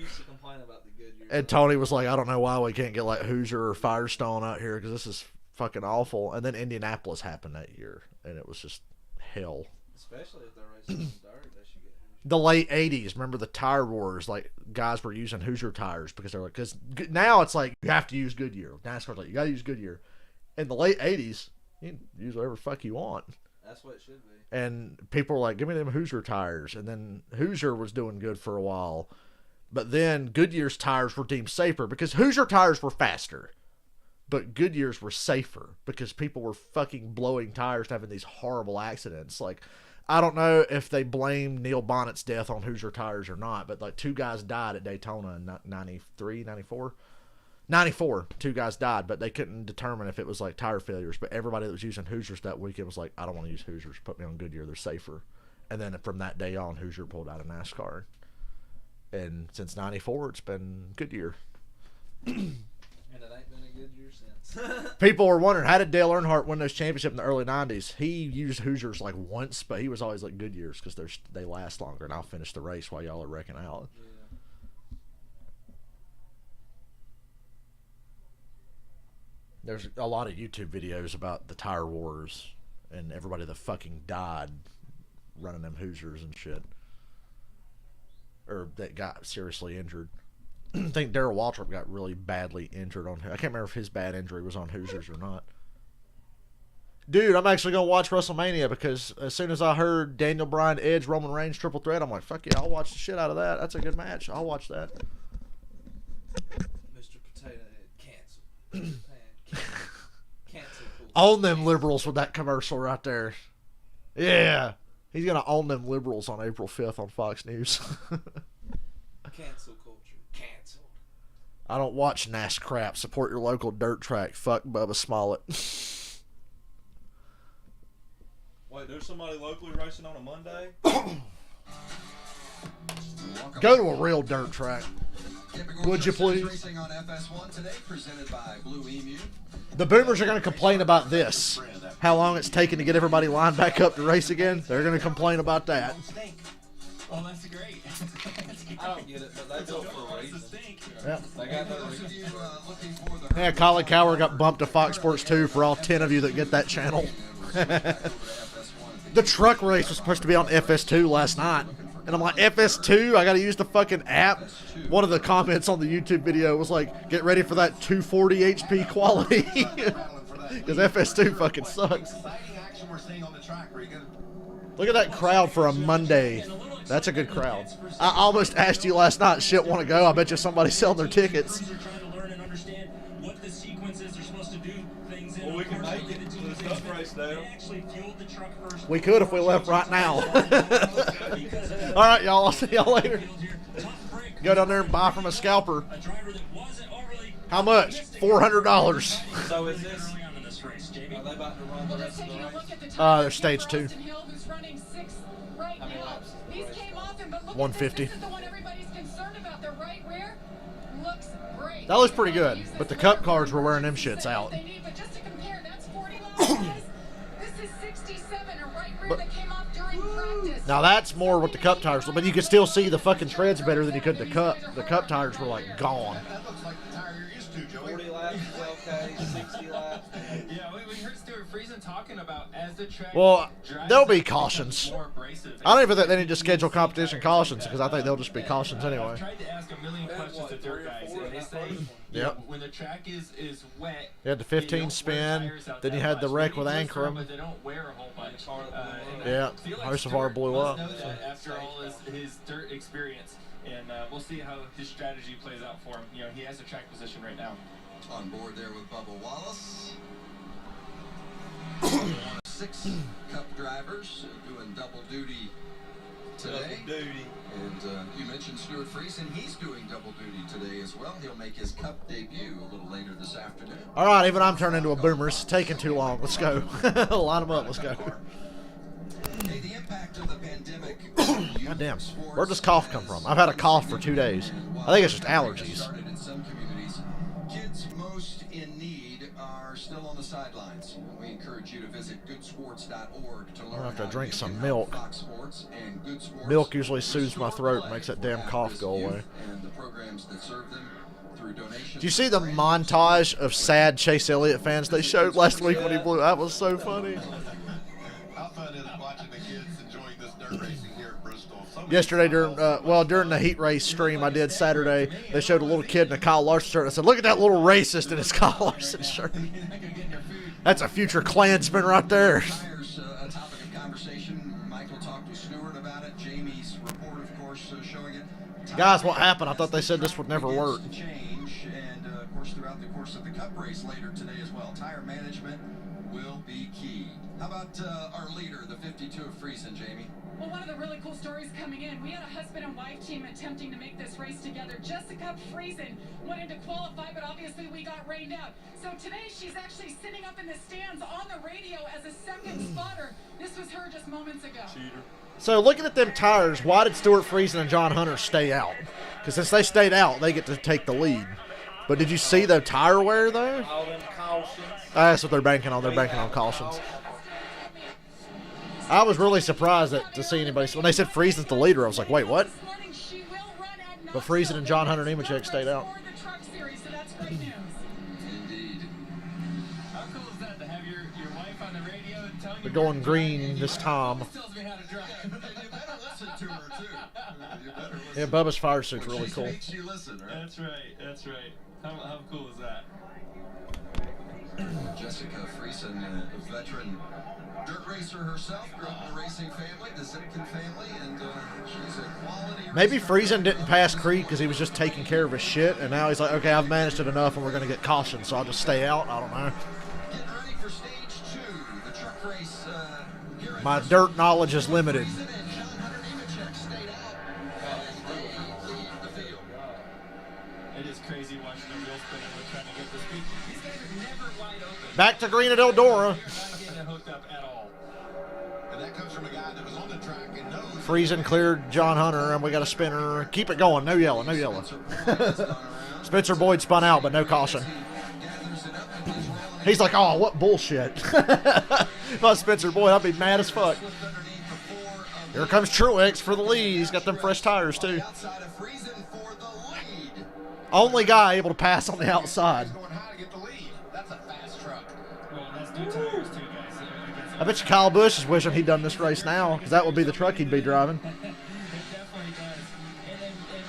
Speaker 2: And Tony was like, I don't know why we can't get like Hoosier or Firestone out here because this is fucking awful. And then Indianapolis happened that year, and it was just hell.
Speaker 1: Especially if they're racing in dirt, they should get Hoosier.
Speaker 2: The late 80s, remember the tire wars? Like, guys were using Hoosier tires because they're like, because now it's like, you have to use Goodyear. NASCAR's like, you got to use Goodyear. In the late 80s, you can use whatever fuck you want.
Speaker 1: That's what it should be.
Speaker 2: And people were like, give me them Hoosier tires. And then Hoosier was doing good for a while. But then Goodyear's tires were deemed safer because Hoosier tires were faster. But Goodyear's were safer because people were fucking blowing tires and having these horrible accidents. Like, I don't know if they blame Neil Bonnet's death on Hoosier tires or not, but like 2 guys died at Daytona in 93, 94. 94, 2 guys died, but they couldn't determine if it was like tire failures. But everybody that was using Hoosiers that weekend was like, I don't want to use Hoosiers. Put me on Goodyear. They're safer. And then from that day on, Hoosier pulled out of NASCAR. And since 94, it's been Goodyear.
Speaker 1: And it ain't been a good year since.
Speaker 2: People were wondering, how did Dale Earnhardt win those championships in the early 90s? He used Hoosiers like once, but he was always like Goodyears because they last longer, and I'll finish the race while y'all are wrecking out.
Speaker 1: Yeah.
Speaker 2: There's a lot of YouTube videos about the tire wars and everybody that fucking died running them Hoosiers and shit. Or that got seriously injured. I think Darrell Waltrip got really badly injured on. I can't remember if his bad injury was on Hoosiers or not. Dude, I'm actually going to watch WrestleMania because as soon as I heard Daniel Bryan, Edge, Roman Reigns, triple threat, I'm like, fuck yeah, I'll watch the shit out of that. That's a good match. I'll watch that.
Speaker 1: Mr. Potato Head, cancel. Cancel.
Speaker 2: Own them liberals with that commercial right there. Yeah. He's going to own them liberals on April 5th on Fox News.
Speaker 1: Cancel culture. Canceled.
Speaker 2: I don't watch NAS crap. Support your local dirt track. Fuck Bubba Smollett.
Speaker 1: Wait, there's somebody locally racing on a Monday?
Speaker 2: Go to a real dirt track. Would you please?
Speaker 7: Racing on FS1 today, presented by Blue Emu.
Speaker 2: The Boomers are going to complain about this. How long it's taken to get everybody lined back up to race again. They're going to complain about that.
Speaker 4: Well, that's great.
Speaker 1: I don't get it, but they do it for a reason.
Speaker 2: Yeah.
Speaker 1: They got their
Speaker 7: Those of
Speaker 1: reason.
Speaker 7: you looking for the
Speaker 2: Yeah, Colin Cowher got bumped to Fox Sports 2 for all 10 of you that get that channel. The truck race was supposed to be on FS2 last night. And I'm like, FS2? I got to use the fucking app? One of the comments on the YouTube video was like, get ready for that 240 HP quality. Because FS2 fucking sucks.
Speaker 3: Exciting action we're seeing on the track, Regan.
Speaker 2: Look at that crowd for a Monday. That's a good crowd. I almost asked you last night, shit, want to go? I bet you somebody's selling their tickets.
Speaker 6: They're trying to learn and understand what the sequence is they're supposed to do things in.
Speaker 1: Well, we can make it to the stuff race now.
Speaker 6: They actually fueled the truck first.
Speaker 2: We could if we left right now. All right, y'all. I'll see y'all later. Go down there and buy from a scalper.
Speaker 6: A driver that wasn't overly
Speaker 2: How much? $400.
Speaker 1: So is this?
Speaker 6: early on in this race, Jamie.
Speaker 1: Are they about to run the
Speaker 5: Well,
Speaker 1: rest
Speaker 5: just
Speaker 1: of the
Speaker 5: taking a
Speaker 1: race?
Speaker 5: look at the time.
Speaker 2: They're stage 2.
Speaker 5: Austin Hill, who's running 6th right
Speaker 1: How many
Speaker 5: now.
Speaker 1: laps?
Speaker 5: These came off him, but look
Speaker 2: 150.
Speaker 5: at this. This is the one everybody's concerned about. The right rear looks great.
Speaker 2: That looks pretty good, but the cup cars were wearing them shits out.
Speaker 5: They need, but just to compare, that's 40 laps. guys. This is 67, a right rear
Speaker 2: But-
Speaker 5: that came off during practice.
Speaker 2: Now that's more with the cup tires, but you can still see the fucking treads better than you could the cup. The cup tires were like gone.
Speaker 3: That looks like the tire you're used to, Joey.
Speaker 1: 40 laps is okay, 60 laps.
Speaker 4: Yeah, we heard Stuart Friesen talking about as the track.
Speaker 2: Well,
Speaker 4: drives
Speaker 2: there'll be
Speaker 4: up, it
Speaker 2: cautions.
Speaker 4: becomes more abrasive.
Speaker 2: I don't even think they need to schedule competition cautions because I think they'll just be cautions anyway.
Speaker 4: I've tried to ask a million questions to dirt guys, and they say, you
Speaker 2: Yep.
Speaker 4: know, when the track is wet,
Speaker 2: You had the 15
Speaker 4: don't wear
Speaker 2: spin,
Speaker 4: tires out
Speaker 2: then you
Speaker 4: that
Speaker 2: had the
Speaker 4: much.
Speaker 2: wreck
Speaker 4: They
Speaker 2: with
Speaker 4: use
Speaker 2: Ankrum.
Speaker 4: but they don't wear a whole bunch. And
Speaker 2: Yeah,
Speaker 4: I feel like
Speaker 2: Reservoir
Speaker 4: Stuart
Speaker 2: blew
Speaker 4: must
Speaker 2: up,
Speaker 4: know
Speaker 2: so.
Speaker 4: that after all his dirt experience, and we'll see how his strategy plays out for him. You know, he has a track position right now.
Speaker 7: On board there with Bubba Wallace. 6 cup drivers doing double duty today.
Speaker 1: Double duty.
Speaker 7: And you mentioned Stuart Friesen. He's doing double duty today as well. He'll make his cup debut a little later this afternoon.
Speaker 2: All right, even I'm turning into a boomer. It's taking too long. Let's go. Line them up. Let's go.
Speaker 7: Hey, the impact of the pandemic.
Speaker 2: God damn. Where'd this cough come from? I've had a cough for 2 days. I think it's just allergies.
Speaker 7: Started in some communities. Kids most in need are still on the sidelines. We encourage you to visit goodsports.org to learn
Speaker 2: have to
Speaker 7: how
Speaker 2: drink
Speaker 7: you
Speaker 2: some
Speaker 7: can
Speaker 2: milk.
Speaker 7: help Fox Sports and Good Sports
Speaker 2: Milk usually soothes my
Speaker 7: restore
Speaker 2: throat,
Speaker 7: play
Speaker 2: makes that
Speaker 7: for
Speaker 2: damn cough
Speaker 7: at-risk
Speaker 2: go
Speaker 7: youth
Speaker 2: away.
Speaker 7: And the programs that serve them through donations.
Speaker 2: Do you see the montage of sad Chase Elliott fans they showed last week when he blew? That was so funny.
Speaker 3: How fun is watching the kids enjoying this dirt racing here at Bristol? So many
Speaker 2: Yesterday
Speaker 3: smiles.
Speaker 2: during the heat race stream I did Saturday, they showed a little kid in a Kyle Larson shirt. I said, "Look at that little racist in his Kyle Larson shirt. That's a future Klansman right there."
Speaker 7: Tires, a topic of conversation. Michael talked with Stewart about it. Jamie's report, of course, showing it.
Speaker 2: Guys, what happened? I thought they said this would never
Speaker 7: Begins
Speaker 2: work.
Speaker 7: to change, and of course, throughout the course of the Cup race later today as well. Tire management will be key. How about our leader, the 52 of Friesen, Jamie?
Speaker 5: Well, one of the really cool stories coming in, we had a husband and wife team attempting to make this race together. Jessica Friesen wanted to qualify, but obviously we got rained out. So today she's actually sitting up in the stands on the radio as a second spotter. This was her just moments ago.
Speaker 2: So looking at them tires, why did Stuart Friesen and John Hunter stay out? Because since they stayed out, they get to take the lead. But did you see the tire wear though?
Speaker 1: All them cautions.
Speaker 2: That's what they're banking on. They're banking on cautions. I was really surprised to see anybody. When they said Friesen's the leader, I was like, wait, what?
Speaker 5: This morning she will run at
Speaker 2: But Friesen and John Hunter and Nemechek stayed out.
Speaker 5: For the truck series, so that's great news.
Speaker 7: Indeed.
Speaker 4: How cool is that to have your wife on the radio and telling you
Speaker 2: They're going green this time.
Speaker 4: tells me how to drive.
Speaker 3: You better listen to her, too. You better listen.
Speaker 2: Yeah, Bubba's fire suit's
Speaker 3: When
Speaker 2: really
Speaker 3: she
Speaker 2: cool.
Speaker 3: speaks, you listen, right?
Speaker 4: That's right. That's right. How cool is that?
Speaker 7: Jessica Friesen, a veteran dirt racer herself, grew up in the racing family, the Zipkin family, and she's a quality
Speaker 2: Maybe
Speaker 7: racer.
Speaker 2: Friesen didn't pass Creed because he was just taking care of his shit, and now he's like, okay, I've managed it enough, and we're going to get cautioned, so I'll just stay out. I don't know.
Speaker 7: Getting ready for stage 2, the truck race here at
Speaker 2: My
Speaker 7: Bristol.
Speaker 2: dirt knowledge is limited.
Speaker 7: Friesen and John Hunter Nemechek stayed out as they lead the field.
Speaker 4: It is crazy watching the wheel spin and trying to get the speed. These guys are never wide open.
Speaker 2: Back to green at Eldora.
Speaker 4: They're not getting it hooked up at all.
Speaker 3: And that comes from a guy that was on the track and knows
Speaker 2: Friesen cleared John Hunter, and we got a spinner. Keep it going. No yellow, no yellow. Spencer Boyd spun out, but no caution. He's like, oh, what bullshit. If I was Spencer Boyd, I'd be mad as fuck. Here comes Truex for the lead. He's got them fresh tires, too. Only guy able to pass on the outside. I bet you Kyle Busch is wishing he'd done this race now, because that would be the truck he'd be driving.
Speaker 4: It definitely does. And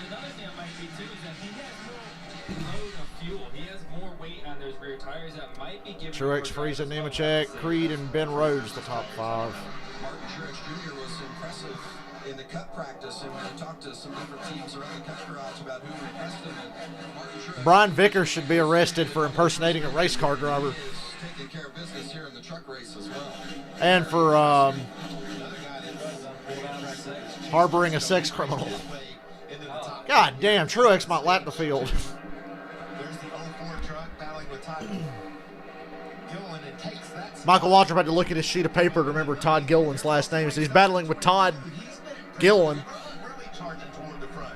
Speaker 4: another thing that might be too is that he has more load of fuel. He has more weight on those rear tires that might be giving.
Speaker 2: Truex, Friesen, Nemechek, Creed, and Ben Rhodes, the top 5.
Speaker 7: Martin Truex Jr. was impressive in the Cup practice, and when I talked to some different teams around the Cup garage about who impressed him, and Martin Truex
Speaker 2: Brian Vickers should be arrested for impersonating a race car driver.
Speaker 7: is taking care of business here in the truck race as well.
Speaker 2: And for harboring a sex criminal. God damn, Truex might lap the field.
Speaker 3: There's the 04 truck battling with Todd Gilliland and takes that.
Speaker 2: Michael Waltrip had to look at his sheet of paper to remember Todd Gilliland's last name. So he's battling with Todd Gilliland.
Speaker 3: Really charging toward the front.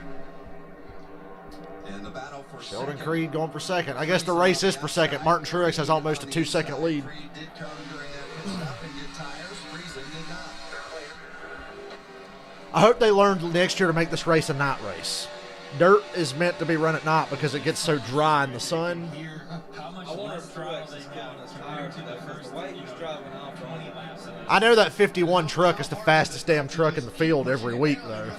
Speaker 7: And the battle for
Speaker 2: Sheldon
Speaker 7: second.
Speaker 2: Creed going for second. I guess the race is for second. Martin Truex has almost a 2-second lead.
Speaker 7: Creed did come during that pit stop and get tires. Friesen did not.
Speaker 2: I hope they learned next year to make this race a night race. Dirt is meant to be run at night because it gets so dry in the sun.
Speaker 4: How much
Speaker 1: I wonder
Speaker 4: less
Speaker 1: if
Speaker 4: throttle
Speaker 1: Truex
Speaker 4: they
Speaker 1: is
Speaker 4: have
Speaker 1: killing his
Speaker 4: compared
Speaker 1: tires
Speaker 4: to the
Speaker 1: because
Speaker 4: first,
Speaker 1: the way he's driving off
Speaker 4: 20 laps.
Speaker 2: I know that 51 truck is the fastest damn truck in the field every week, though.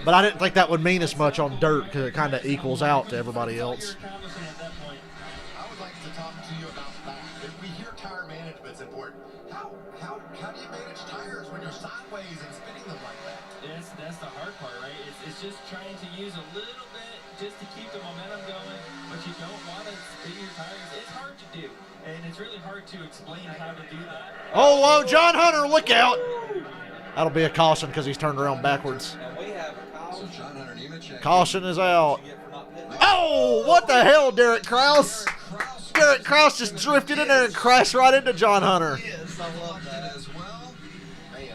Speaker 2: But I didn't think that would mean as much on dirt because it kind of equals out to everybody else.
Speaker 3: I would like to talk to you about that. If we hear tire management's important, how do you manage tires when you're sideways and spinning them like that?
Speaker 4: That's the hard part, right? It's just trying to use a little bit just to keep the momentum going, but you don't want to spin your tires. It's hard to do, and it's really hard to explain how to do that.
Speaker 2: Oh, whoa, John Hunter, look out! That'll be a caution because he's turned around backwards.
Speaker 1: And we have a call.
Speaker 7: So John Hunter Nemechek.
Speaker 2: Caution is out.
Speaker 1: You get for not pitting.
Speaker 2: Oh, what the hell, Derek Kraus? Derek Kraus just drifted in there and crashed right into John Hunter.
Speaker 1: Yes, I love that.
Speaker 7: As well.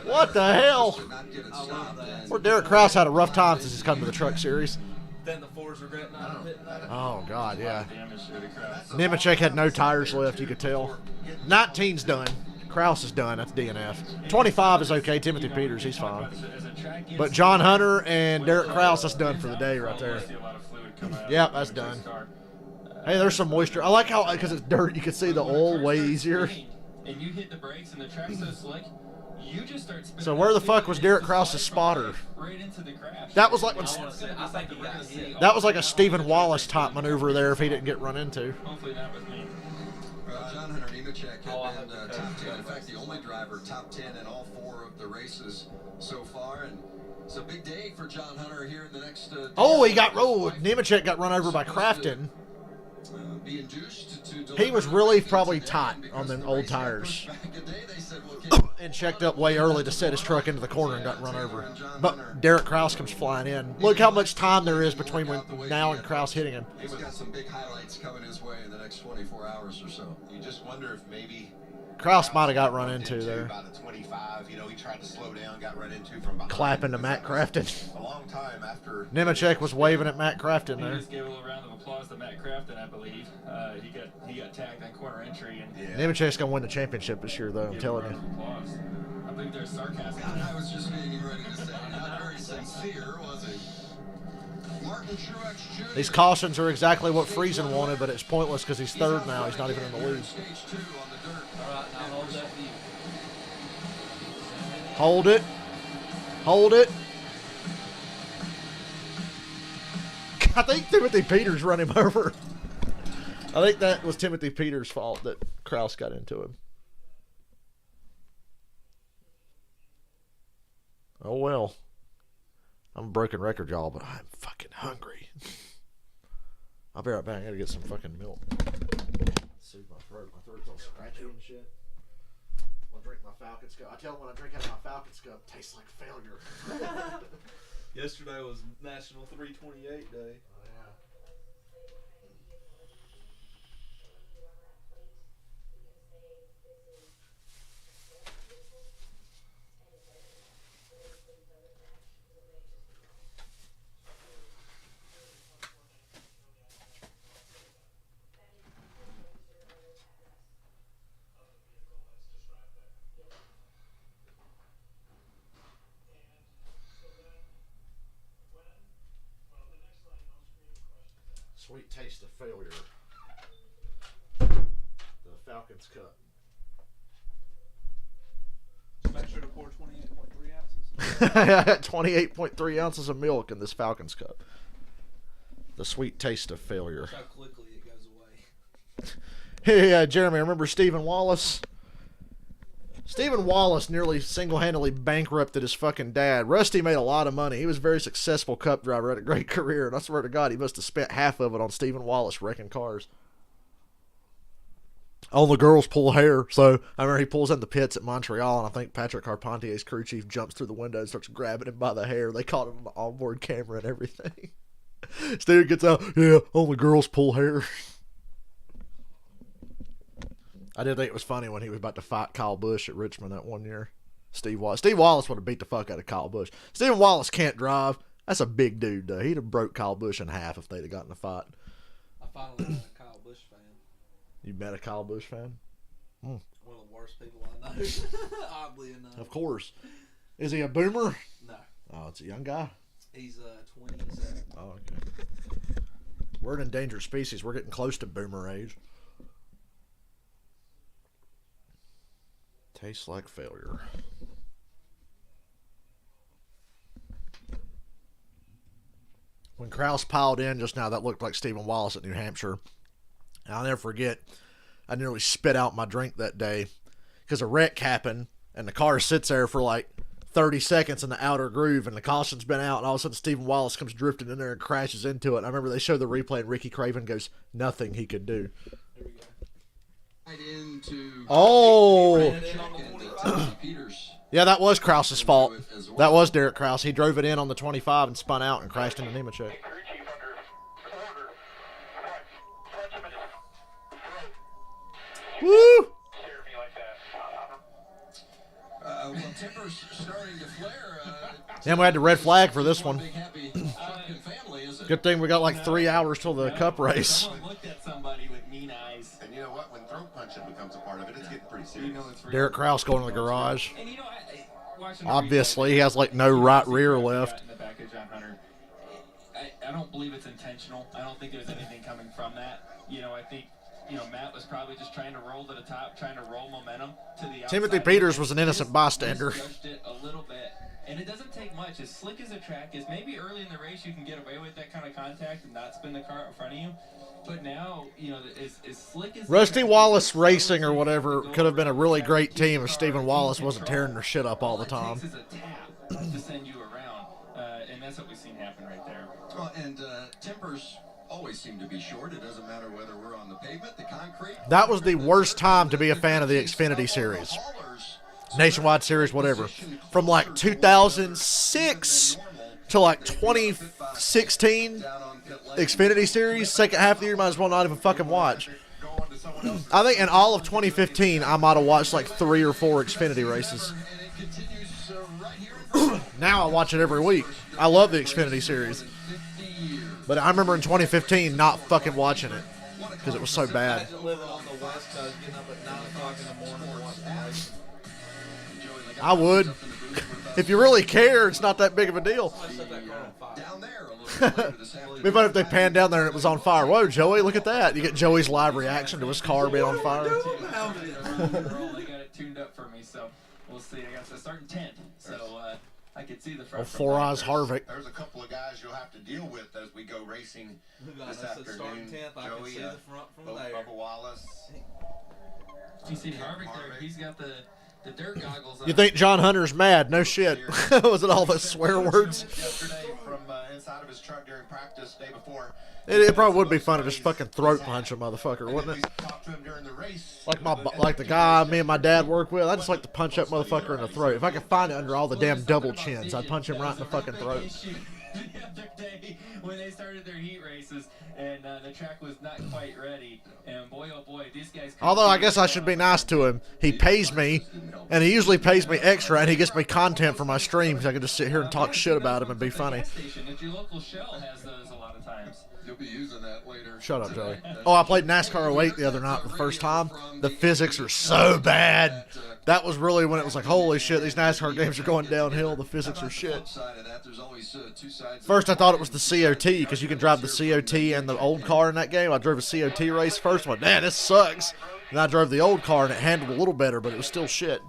Speaker 2: What the hell?
Speaker 7: Did not get it
Speaker 1: I love
Speaker 7: stopped.
Speaker 1: that.
Speaker 7: And
Speaker 2: Well, Derek Kraus had a rough time since he's come to the truck series.
Speaker 1: Then the fours regret not hitting that.
Speaker 2: Oh, God, yeah.
Speaker 4: Damage to the crowd.
Speaker 2: Nemechek had no tires left, you could tell. 19's done. Kraus is done. That's DNF. 25 is okay. Timothy Peters, he's fine. But John Hunter and Derek Kraus, that's done for the day right there. Yep, that's done. Hey, there's some moisture. I like how, because it's dirt, you can see the oil way easier.
Speaker 4: And you hit the brakes and the track's so slick, you just start spinning.
Speaker 2: So where the fuck was Derek Kraus's spotter?
Speaker 4: Right into the crash.
Speaker 2: That was like when,
Speaker 1: I want to say, I think he got hit.
Speaker 2: that was like a Stephen Wallace type maneuver there if he didn't get run into.
Speaker 4: Hopefully not with me.
Speaker 7: John Hunter Nemechek
Speaker 1: Oh, I
Speaker 7: had
Speaker 1: hope
Speaker 7: been
Speaker 1: the
Speaker 7: top 10. In
Speaker 1: coach
Speaker 7: fact, the only driver top 10 in all 4 of the races so far. And it's a big day for John Hunter here in the next.
Speaker 2: Oh, he got rolled. Nemechek got run over by Crafton.
Speaker 7: Be induced to
Speaker 2: He was really probably tight on them old tires and checked up way early to set his truck into the corner and got run over. But Derek Kraus comes flying in. Look how much time there is between when now and Kraus hitting him.
Speaker 7: He's got some big highlights coming his way in the next 24 hours or so.
Speaker 3: You just wonder if maybe
Speaker 2: Kraus might have got run into there.
Speaker 3: About a 25, you know, he tried to slow down, got run into from behind.
Speaker 2: Clapping to Matt Crafton.
Speaker 3: A long time after.
Speaker 2: Nemechek was waving at Matt Crafton
Speaker 4: He
Speaker 2: there.
Speaker 4: just gave a little round of applause to Matt Crafton, I believe. He got tagged on corner entry and
Speaker 2: Nemechek's going to win the championship this year, though, I'm
Speaker 4: gave
Speaker 2: telling
Speaker 4: a
Speaker 2: you.
Speaker 4: round of applause. I believe there's sarcasm.
Speaker 7: I was just getting ready to say, not very sincere, was it? Martin Truex Jr.
Speaker 2: These cautions are exactly what Friesen wanted, but it's pointless because he's third now. He's not even in the lead.
Speaker 7: Stage 2 on the dirt.
Speaker 1: All right, now hold that view.
Speaker 2: Hold it. Hold it. I think Timothy Peters run him over. I think that was Timothy Peters' fault that Kraus got into him. Oh, well. I'm a broken record, y'all, but I'm fucking hungry. I'll be right back. I gotta get some fucking milk. Soothe my throat. My throat's all scratchy and shit. I'll drink my Falcons Cup. I tell them when I drink out of my Falcons Cup, it tastes like failure.
Speaker 1: Yesterday was National 328 Day.
Speaker 2: Oh, yeah. Sweet taste of failure. The Falcons Cup.
Speaker 1: Make sure to pour 28.3 ounces.
Speaker 2: 28.3 ounces of milk in this Falcons Cup. The sweet taste of failure.
Speaker 1: That's how quickly it goes away.
Speaker 2: Hey, Jeremy, remember Stephen Wallace? Stephen Wallace nearly single-handedly bankrupted his fucking dad. Rusty made a lot of money. He was a very successful cup driver, had a great career, and I swear to God, he must have spent half of it on Stephen Wallace wrecking cars. All the girls pull hair. So I remember he pulls in the pits at Montreal, and I think Patrick Carpentier's crew chief jumps through the window and starts grabbing him by the hair. They caught him on the onboard camera and everything. Steve gets out, yeah, all the girls pull hair. I did think it was funny when he was about to fight Kyle Busch at Richmond that one year. Steve Wallace would have beat the fuck out of Kyle Busch. Stephen Wallace can't drive. That's a big dude, though. He'd have broke Kyle Busch in half if they'd have gotten a fight.
Speaker 1: I finally met a Kyle Busch fan.
Speaker 2: You met a Kyle Busch fan?
Speaker 1: One of the worst people I know. Oddly enough.
Speaker 2: Of course. Is he a boomer?
Speaker 1: No.
Speaker 2: Oh, it's a young guy?
Speaker 1: He's 27.
Speaker 2: Oh, okay. We're an endangered species. We're getting close to boomer age. Tastes like failure. When Krause piled in just now, that looked like Stephen Wallace at New Hampshire. And I'll never forget, I nearly spit out my drink that day because a wreck happened, and the car sits there for like 30 seconds in the outer groove, and the caution's been out, and all of a sudden Stephen Wallace comes drifting in there and crashes into it. And I remember they showed the replay, and Ricky Craven goes, nothing he could do.
Speaker 1: There we go.
Speaker 2: Oh!
Speaker 7: Peters.
Speaker 2: Yeah, that was Krause's fault. That was Derek Krause. He drove it in on the 25 and spun out and crashed into Nemechek. Woo!
Speaker 7: Well, temper's starting to flare.
Speaker 2: And we had the red flag for this one.
Speaker 7: Big happy Falcon family, is it?
Speaker 2: Good thing we got like 3 hours till the cup race.
Speaker 4: Someone looked at somebody with mean eyes.
Speaker 3: And you know what? When throat punching becomes a part of it, it's getting pretty serious.
Speaker 2: Derek Krause going to the garage.
Speaker 4: And you know, watching the
Speaker 2: Obviously,
Speaker 4: replay,
Speaker 2: he has like no right rear
Speaker 4: got
Speaker 2: left.
Speaker 4: in the back of John Hunter. I don't believe it's intentional. I don't think there's anything coming from that. You know, I think, you know, Matt was probably just trying to roll to the top, trying to roll momentum to the outside.
Speaker 2: Timothy Peters was an innocent bystander.
Speaker 4: Misjudged it a little bit. And it doesn't take much. As slick as a track is, maybe early in the race you can get away with that kind of contact and not spin the car out in front of you. But now, you know, as slick as
Speaker 2: Rusty Wallace Racing or whatever could have been a really great team if Stephen Wallace wasn't tearing their shit up all the time.
Speaker 4: All it takes is a tap to send you around. And that's what we've seen happen right there.
Speaker 7: Well, and tempers always seem to be short. It doesn't matter whether we're on the pavement, the concrete.
Speaker 2: That was the worst time to be a fan of the Xfinity Series. Nationwide Series, whatever. From like 2006 to like 2016, Xfinity Series, second half of the year, might as well not even fucking watch. I think in all of 2015, I might have watched like 3 or 4 Xfinity races. Now I watch it every week. I love the Xfinity Series. But I remember in 2015 not fucking watching it because it was so bad.
Speaker 1: Imagine living on the West Coast, getting up at 9 o'clock in the morning to watch the race.
Speaker 2: I would. If you really care, it's not that big of a deal.
Speaker 1: Somebody set that car on fire.
Speaker 7: Down there a little bit later this afternoon.
Speaker 2: Maybe if they panned down there and it was on fire. Whoa, Joey, look at that. You get Joey's live reaction to his car being on fire.
Speaker 4: They got it tuned up for me, so we'll see. I got to start in 10th, so I could see the front.
Speaker 2: Oh, Four Eyes Harvick.
Speaker 3: There's a couple of guys you'll have to deal with as we go racing this
Speaker 1: Starting
Speaker 3: afternoon.
Speaker 1: 10th, I can see the front from there.
Speaker 3: Bubba Wallace.
Speaker 4: You see Harvick there? He's got the dirt goggles on.
Speaker 2: You think John Hunter's mad? No shit. Was it all those swear words?
Speaker 3: Yesterday from inside of his truck during practice day before.
Speaker 2: It probably would be fun to just fucking throat punch a motherfucker, wouldn't
Speaker 3: We
Speaker 2: it?
Speaker 3: talked to him during the race.
Speaker 2: Like the guy me and my dad work with, I just like to punch that motherfucker in the throat. If I could find it under all the damn double chins, I'd punch him right in the fucking throat.
Speaker 4: The other day when they started their heat races and the track was not quite ready, and boy oh boy, these guys.
Speaker 2: Although I guess I should be nice to him. He pays me, and he usually pays me extra, and he gets me content for my streams. I can just sit here and talk shit about him and be funny.
Speaker 4: Gas station at your local Shell has those a lot of times.
Speaker 7: You'll be using that later.
Speaker 2: Shut up, Joey. Oh, I played NASCAR 08 the other night for the first time. The physics are so bad. That was really when it was like, holy shit, these NASCAR games are going downhill. The physics are shit.
Speaker 7: Side of that, there's always two sides.
Speaker 2: First, I thought thought it was the COT because you can drive the COT and the old car in that game. I drove a COT race first. I went, man, this sucks. And I drove the old car and it handled a little better, but it was still shit.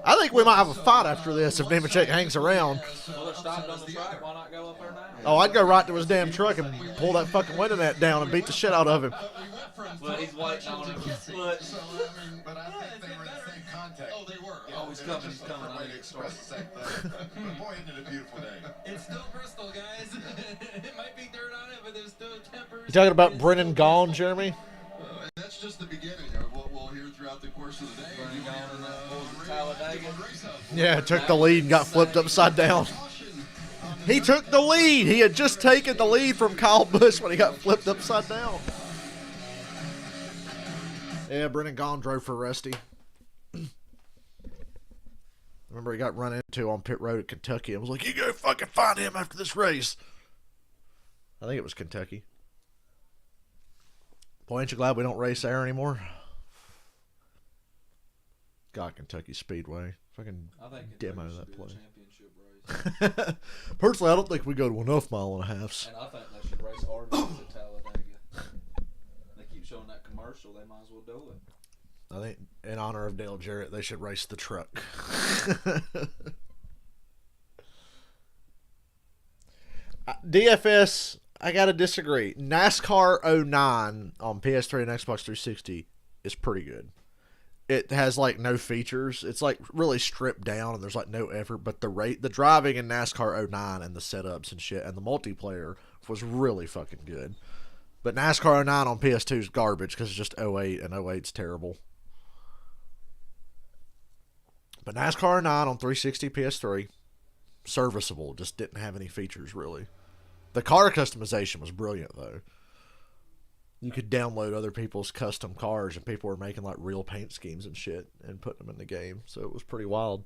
Speaker 2: I think we might have a fight after this if Nemechek hangs around.
Speaker 1: Well, they're stopped on the track. Why not go up there now?
Speaker 2: Oh, I'd go right to his damn truck and pull that fucking window net down and beat the shit out of him.
Speaker 1: Well, he's waiting on him. But
Speaker 3: So, but I think they were in the same context.
Speaker 7: Oh, they were.
Speaker 1: Oh, he's coming, he's coming.
Speaker 3: Way to express the same thing. Boy, isn't it a beautiful day.
Speaker 4: It's still Bristol, guys. It might be dirt on it, but there's still tempers.
Speaker 2: You talking about Brennan Gaughan, Jeremy?
Speaker 7: That's just the beginning of what we'll hear throughout the course of the day.
Speaker 1: Brennan Gaughan and that was Talladega.
Speaker 2: Yeah, took the lead and got flipped upside down. He took the lead. He had just taken the lead from Kyle Busch when he got flipped upside down. Yeah, Brennan Gaughan drove for Rusty. Remember, he got run into on pit road at Kentucky. I was like, you go fucking find him after this race. I think it was Kentucky. Boy, ain't you glad we don't race there anymore? God, Kentucky Speedway. Fucking
Speaker 1: I think
Speaker 2: demo
Speaker 1: Kentucky
Speaker 2: that
Speaker 1: should do a
Speaker 2: place.
Speaker 1: championship race.
Speaker 2: Personally, I don't think we go to enough mile and a halfs.
Speaker 1: And I think they should race Arby's at Talladega. They keep showing that commercial. They might as well do it.
Speaker 2: I think in honor of Dale Jarrett, they should race the truck. DFS, I gotta disagree. NASCAR 09 on PS3 and Xbox 360 is pretty good. It has like no features. It's like really stripped down and there's like no effort. But the driving in NASCAR 09 and the setups and shit and the multiplayer was really fucking good. But NASCAR 09 on PS2 is garbage because it's just 08 and 08's terrible. But NASCAR 09 on 360 PS3, serviceable. Just didn't have any features really. The car customization was brilliant though. You could download other people's custom cars and people were making like real paint schemes and shit and putting them in the game. So it was pretty wild.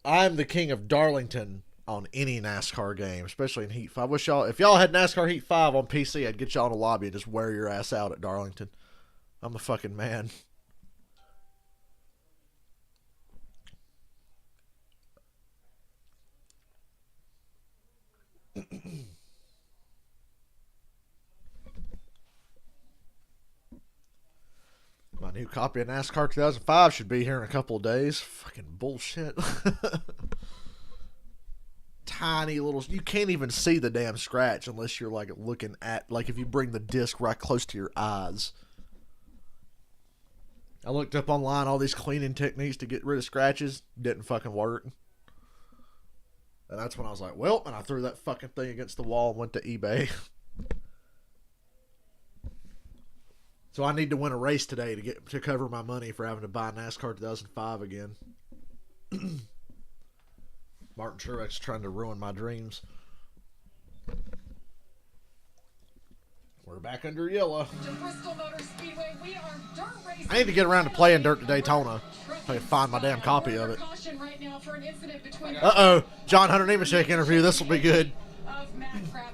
Speaker 2: I'm the king of Darlington on any NASCAR game, especially in Heat 5. If y'all had NASCAR Heat 5 on PC, I'd get y'all in a lobby and just wear your ass out at Darlington. I'm the fucking man. My new copy of NASCAR 2005 should be here in a couple of days. Fucking bullshit. Tiny little... You can't even see the damn scratch unless you're like looking at... Like if you bring the disc right close to your eyes. I looked up online all these cleaning techniques to get rid of scratches. Didn't fucking work. And that's when I was like, well, and I threw that fucking thing against the wall and went to eBay. So I need to win a race today to cover my money for having to buy NASCAR 2005 again. Martin Truex trying to ruin my dreams. We're back under yellow. I need to get around to playing Dirt to Daytona. If I can find my damn copy of it. Uh-oh. John Hunter Nemechek interview. This will be good.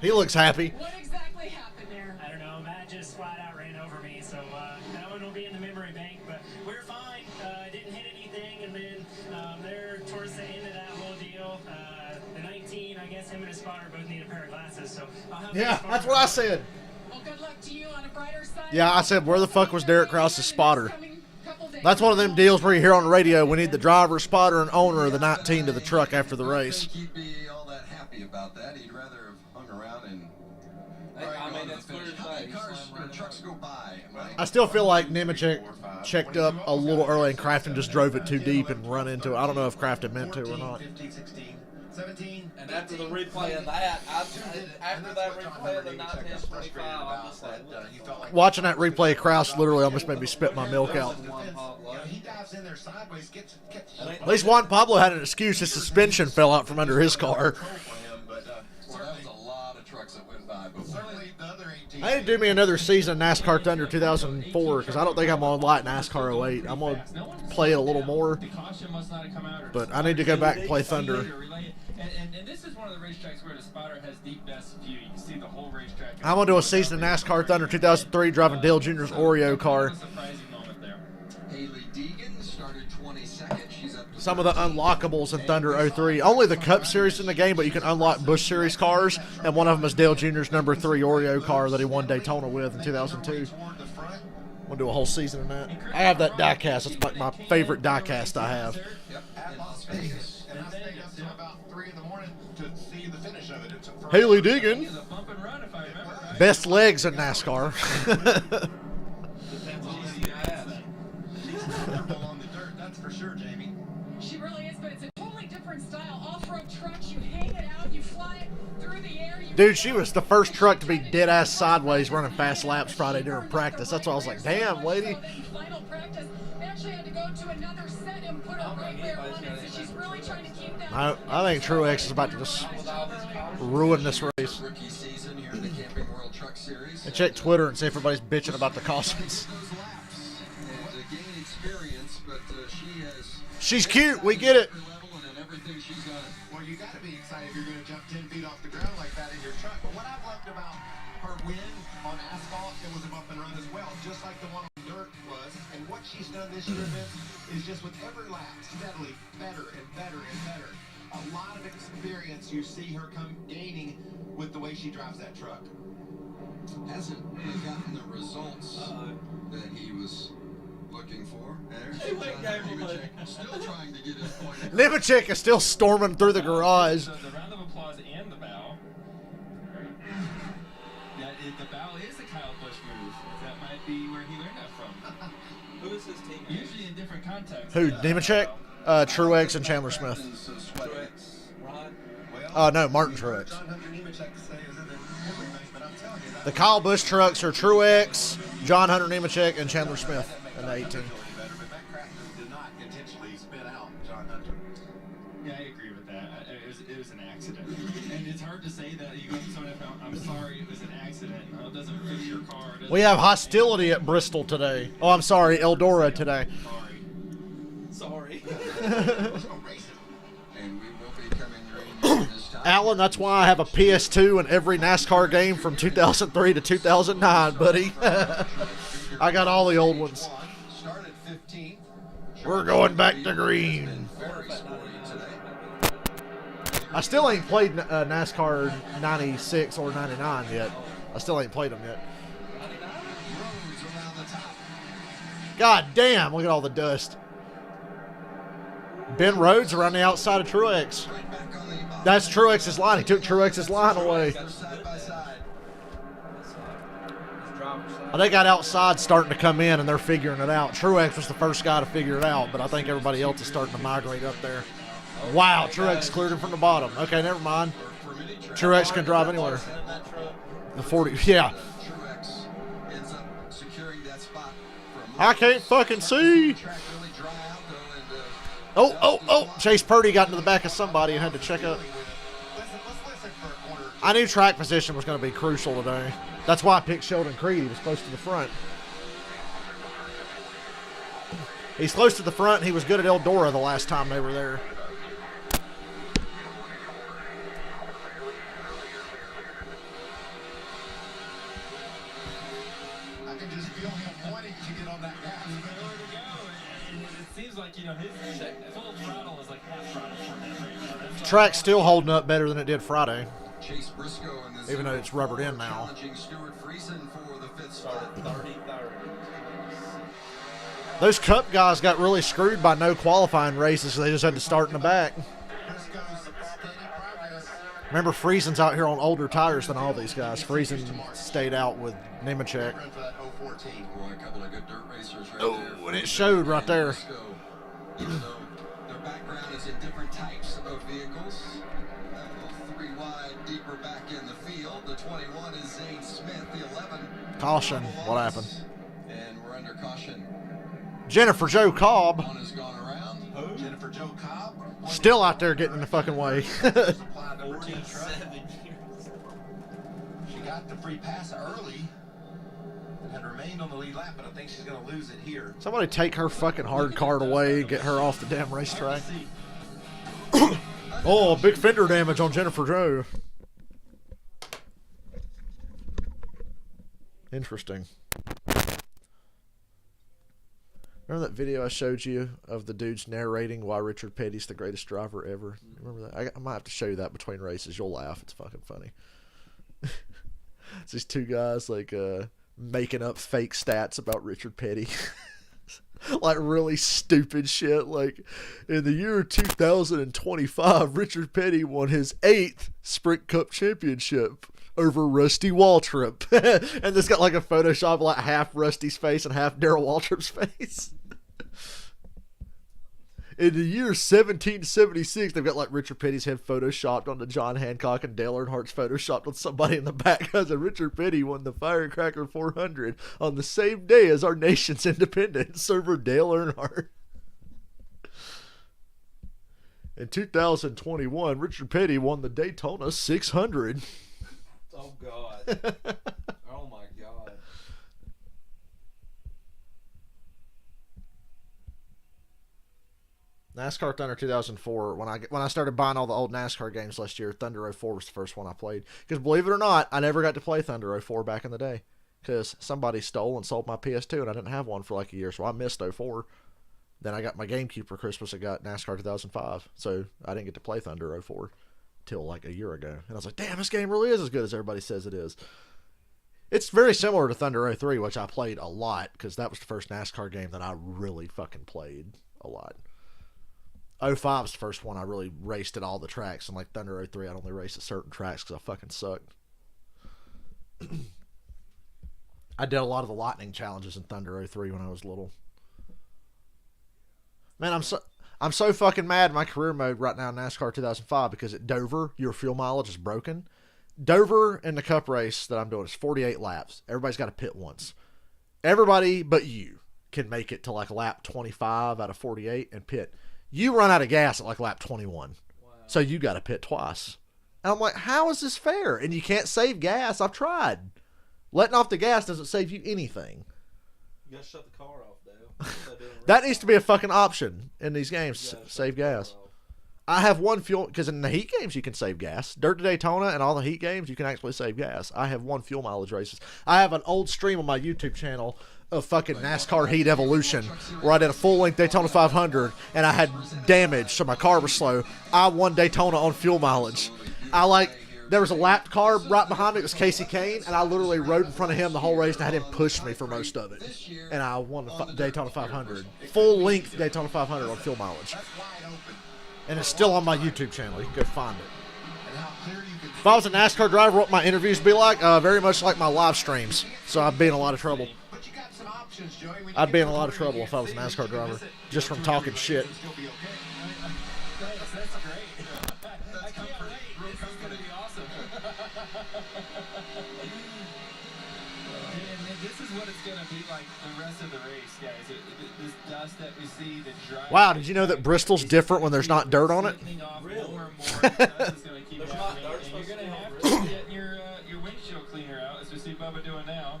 Speaker 2: He looks happy.
Speaker 5: What exactly happened there?
Speaker 6: I don't know. Matt just flat out ran over me, so that one will be in the memory bank. But we're fine. Didn't hit anything, and then there towards the end of that whole deal, the 19, I guess him and his spotter both need a pair of glasses. So I'll have
Speaker 2: Yeah, that's what I said.
Speaker 5: Well, good luck to you on a brighter side.
Speaker 2: Yeah, I said, where the fuck was Derek Krause's spotter? That's one of them deals where you hear on the radio, we need the driver, spotter, and owner of the 19 to the truck after the race.
Speaker 7: I think he'd be all that happy about that. He'd rather have hung around and...
Speaker 1: I mean, that's clear as
Speaker 7: How many
Speaker 1: day.
Speaker 7: cars or trucks go by? Right?
Speaker 2: I still feel like Nemechek checked up a little early and Crafton just drove it too deep and run into it. I don't know if Crafton meant to or not.
Speaker 3: 15, 16, 17.
Speaker 1: And after the replay of that, after that replay of the 1925, I'm just like,
Speaker 2: Watching that replay of Krause literally almost made me spit my milk out.
Speaker 3: He dives in there sideways, gets
Speaker 2: At least Juan Pablo had an excuse. His suspension fell out from under his car.
Speaker 7: Well, that was a lot of trucks that went by before.
Speaker 3: certainly the other 18.
Speaker 2: I need to do me another season of NASCAR Thunder 2004 because I don't think I'm on light NASCAR 08. I'm going to play it a little more,
Speaker 4: The caution must not have come out.
Speaker 2: but I need to go back and play Thunder.
Speaker 4: And this is one of the racetracks where the spotter has the best view. You can see the whole racetrack.
Speaker 2: I'm going to do a season of NASCAR Thunder 2003 driving Dale Jr.'s Oreo car.
Speaker 4: Surprising moment there.
Speaker 7: Haley Deegan started 22nd. She's up to
Speaker 2: Some of the unlockables in Thunder 03. Only the Cup Series in the game, but you can unlock Busch Series cars, and one of them is Dale Jr.'s number 3 Oreo car that he won Daytona with in 2002. We'll do a whole season of that. I have that diecast. It's like my favorite diecast I have.
Speaker 3: Yep, at Las Vegas. And I stayed up till about 3 in the morning to see the finish of it. It took
Speaker 2: Haley Deegan,
Speaker 4: It was a bump and run, if I remember right.
Speaker 2: best legs in NASCAR.
Speaker 3: She's comfortable on the dirt, that's for sure, Jamie.
Speaker 5: She really is, but it's a totally different style. Off-road trucks, you hang it out, you fly it through the air.
Speaker 2: Dude, she was the first truck to be dead-ass sideways running fast laps Friday during practice. That's why I was like, damn, lady.
Speaker 5: So then final practice, they actually had to go to another set and put her right there on it. So she's really trying to keep that.
Speaker 2: I think Truex is about to just ruin this race.
Speaker 7: rookie season here in the Camping World Truck Series.
Speaker 2: And check Twitter and see if everybody's bitching about the cautions.
Speaker 7: Those laps and to gain experience, but she has
Speaker 2: She's cute, we get it.
Speaker 7: level and in everything she's done.
Speaker 3: Well, you got to be excited if you're going to jump 10 feet off the ground like that in your truck. But what I've loved about her win on asphalt, it was a bump and run as well, just like the one on dirt was. And what she's done this year, Vince, is just with every lap, steadily better and better and better. A lot of experience you see her gaining with the way she drives that truck.
Speaker 7: Hasn't really gotten the results that he was looking for. There's John Nemechek still trying to get his point.
Speaker 2: Nemechek is still storming through the garage.
Speaker 4: So the round of applause and the bow. The bow is a Kyle Busch move. That might be where he learned that from.
Speaker 1: Who is his team?
Speaker 4: Usually in different contexts.
Speaker 2: Who, Nemechek? Truex and Chandler Smith.
Speaker 1: Ron?
Speaker 2: No, Martin Truex.
Speaker 3: John Hunter Nemechek to say is in everything, but I'm telling you,
Speaker 2: The Kyle Busch trucks are Truex, John Hunter Nemechek, and Chandler Smith in the 18.
Speaker 3: better, but that crap did not intentionally spit out John Hunter.
Speaker 4: Yeah, I agree with that. It was an accident. And it's hard to say that you go to someone and I'm sorry, it was an accident. It doesn't fix your car.
Speaker 2: We have hostility at Bristol today. Oh, I'm sorry, Eldora today.
Speaker 1: Sorry.
Speaker 3: Let's go racing.
Speaker 7: And we will be coming green this time.
Speaker 2: Alan, that's why I have a PS2 in every NASCAR game from 2003 to 2009, buddy. I got all the old ones.
Speaker 7: Started 15th.
Speaker 2: We're going back to green.
Speaker 7: Very sporty today.
Speaker 2: I still ain't played NASCAR 96 or 99 yet. I still ain't played them yet.
Speaker 7: Rhodes around the top.
Speaker 2: God damn, look at all the dust. Ben Rhodes around the outside of Truex.
Speaker 7: Right back on the bottom.
Speaker 2: That's Truex's line. He took Truex's line away.
Speaker 7: Side by side.
Speaker 2: They got outside starting to come in, and they're figuring it out. Truex was the first guy to figure it out, but I think everybody else is starting to migrate up there. Wow, Truex cleared him from the bottom. Okay, never mind. Truex can drive anywhere. The 40, yeah.
Speaker 7: Truex ends up securing that spot for
Speaker 2: I can't fucking see.
Speaker 7: track really dry out though, and
Speaker 2: Oh. Chase Purdy got into the back of somebody and had to check up.
Speaker 3: Let's listen for a quarter.
Speaker 2: I knew track position was going to be crucial today. That's why I picked Sheldon Creed. He was close to the front. He's close to the front. He was good at Eldora the last time they were there.
Speaker 3: I can just feel him wanting to get on that gas.
Speaker 4: And it seems like, his full throttle is like half throttle for that race.
Speaker 2: Track's still holding up better than it did Friday.
Speaker 7: Chase Briscoe in this
Speaker 2: Even though it's rubbered in now.
Speaker 7: challenging Stuart Friesen for the fifth spot.
Speaker 1: 30.
Speaker 2: Those Cup guys got really screwed by no qualifying races, so they just had to start in the back.
Speaker 3: Briscoe's steady progress.
Speaker 2: Remember, Friesen's out here on older tires than all these guys. Friesen stayed out with Nemechek.
Speaker 3: Run for that 014.
Speaker 7: Boy, a couple of good dirt racers right
Speaker 2: Oh,
Speaker 7: there.
Speaker 2: and it showed right there.
Speaker 7: Briscoe, even though their background is in different types of vehicles. That little 3 wide, deeper back in the field. The 21 is Zane Smith. The 11.
Speaker 2: Caution. What happened?
Speaker 7: And we're under caution.
Speaker 2: Jennifer Jo Cobb
Speaker 7: One has gone around.
Speaker 3: Jennifer Jo Cobb.
Speaker 2: still out there getting in the fucking way.
Speaker 3: Supply number 2 truck.
Speaker 1: 47 years.
Speaker 3: She got the free pass early and had remained on the lead lap, but I think she's going to lose it here.
Speaker 2: Somebody take her fucking hard card away and get her off the damn racetrack.
Speaker 7: A
Speaker 2: Oh, big fender damage on Jennifer Joe. Interesting. Remember that video I showed you of the dudes narrating why Richard Petty's the greatest driver ever? Remember that? I might have to show you that between races. You'll laugh. It's fucking funny. It's these two guys like making up fake stats about Richard Petty. Like really stupid shit. Like in the year 2025, Richard Petty won his 8th Sprint Cup championship over Rusty Waltrip. And it's got like a Photoshop of like half Rusty's face and half Darrell Waltrip's face. In the year 1776, they've got like Richard Petty's head photoshopped onto John Hancock and Dale Earnhardt's photoshopped on somebody in the back because Richard Petty won the Firecracker 400 on the same day as our nation's independence. Server Dale Earnhardt. In 2021, Richard Petty won the Daytona 600.
Speaker 1: Oh, God. Oh, my God.
Speaker 2: NASCAR Thunder 2004. When I started buying all the old NASCAR games last year, Thunder 04 was the first one I played. Because believe it or not, I never got to play Thunder 04 back in the day. Because somebody stole and sold my PS2 and I didn't have one for like a year, so I missed 04. Then I got my GameCube for Christmas. I got NASCAR 2005, so I didn't get to play Thunder 04 till like a year ago. And I was like, damn, this game really is as good as everybody says it is. It's very similar to Thunder 03, which I played a lot because that was the first NASCAR game that I really fucking played a lot. 05 was the first one I really raced at all the tracks, and like Thunder 03, I'd only race at certain tracks because I fucking sucked. I did a lot of the lightning challenges in Thunder 03 when I was little. Man, I'm so fucking mad in my career mode right now in NASCAR 2005 because at Dover, your fuel mileage is broken. Dover in the cup race that I'm doing is 48 laps. Everybody's got to pit once. Everybody but you can make it to like lap 25 out of 48 and pit. You run out of gas at like lap 21. Wow. So you got to pit twice. And I'm like, how is this fair? And you can't save gas. I've tried. Letting off the gas doesn't save you anything.
Speaker 1: You got to shut the car off, Dale.
Speaker 2: That needs to be a fucking option in these games. Save gas. I have one fuel, because in the heat games you can save gas. Dirt to Daytona and all the heat games, you can actually save gas. I have one fuel mileage races. I have an old stream on my YouTube channel of fucking NASCAR Heat Evolution where I did a full-length Daytona 500 and I had damage, so my car was slow. I won Daytona on fuel mileage. There was a lapped car right behind me. It was Casey Kane, and I literally rode in front of him the whole race and I had him push me for most of it. And I won the Daytona 500. Full-length Daytona 500 on fuel mileage. And it's still on my YouTube channel. You can go find it. If I was a NASCAR driver, what my interviews be like? Very much like my live streams. So I'd be in a lot of trouble. I'd be in a lot of trouble if I was a NASCAR driver, just from talking shit.
Speaker 4: That's great. I can't wait. This is going to be awesome. And this is what it's going to be like the rest of the race, guys. This dust that we see, the dry.
Speaker 2: Wow, did you know that Bristol's different when there's not dirt on it?
Speaker 4: Really? More and more. Dust is going to keep happening. And you're going to have to get your windshield cleaner out, as we see Bubba doing now.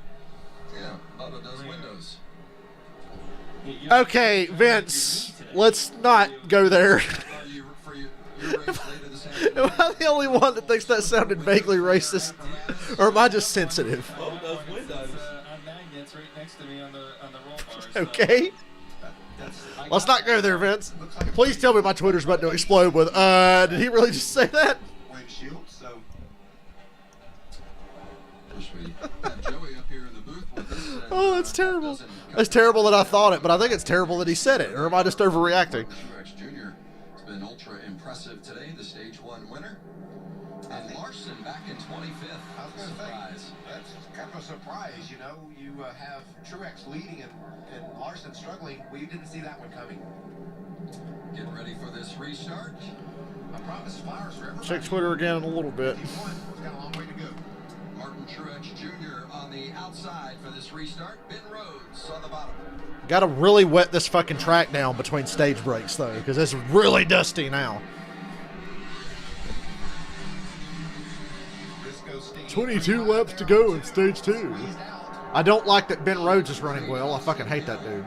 Speaker 7: Yeah, Bubba does windows.
Speaker 2: Okay, Vince, let's not go there. Am I the only one that thinks that sounded vaguely racist? Or am I just sensitive? Okay. Let's not go there, Vince. Please tell me my Twitter's about to explode with, did he really just say that? Oh, that's terrible. That's terrible that I thought it, but I think it's terrible that he said it. Or am I just overreacting?
Speaker 7: Truex Jr. has been ultra impressive today, the Stage 1 winner. And Larson back in 25th.
Speaker 3: I was going to say, that's kind of a surprise, you know. You have Truex leading and Larson struggling. We didn't see that one coming.
Speaker 7: Getting ready for this restart.
Speaker 3: I promise flowers for everybody.
Speaker 2: Check Twitter again in a little bit.
Speaker 3: We've got a long way to go.
Speaker 7: Martin Truex Jr. on the outside for this restart. Ben Rhodes on the bottom.
Speaker 2: Gotta really wet this fucking track down between stage breaks, though, because it's really dusty now. 22 laps to go in stage 2. I don't like that Ben Rhodes is running well. I fucking hate that dude.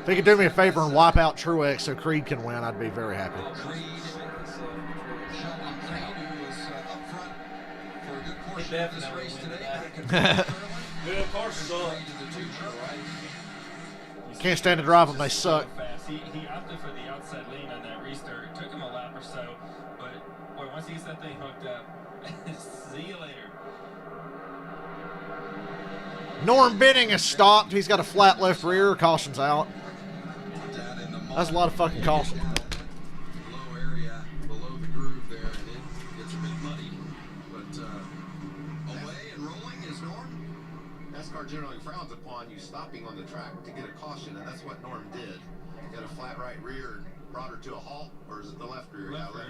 Speaker 2: If he could do me a favor and wipe out Truex so Creed can win, I'd be very happy.
Speaker 1: definitely
Speaker 7: race
Speaker 1: win
Speaker 7: today
Speaker 1: that.
Speaker 7: back in
Speaker 1: Well, cars suck.
Speaker 2: Can't stand to drive them. They suck.
Speaker 4: Fast. He opted for the outside lane on that restart. It took him a lap or so, but boy, once he gets that thing hooked up, see you later.
Speaker 2: Norm Benning is stopped. He's got a flat left rear. Caution's out. That's a lot of fucking caution.
Speaker 7: Low area below the groove there, and it gets a bit muddy. But away and rolling is Norm.
Speaker 3: NASCAR generally frowns upon you stopping on the track to get a caution, and that's what Norm did. Got a flat right rear and brought her to a halt, or is it the left rear?
Speaker 4: Left
Speaker 3: Yeah,
Speaker 4: rear.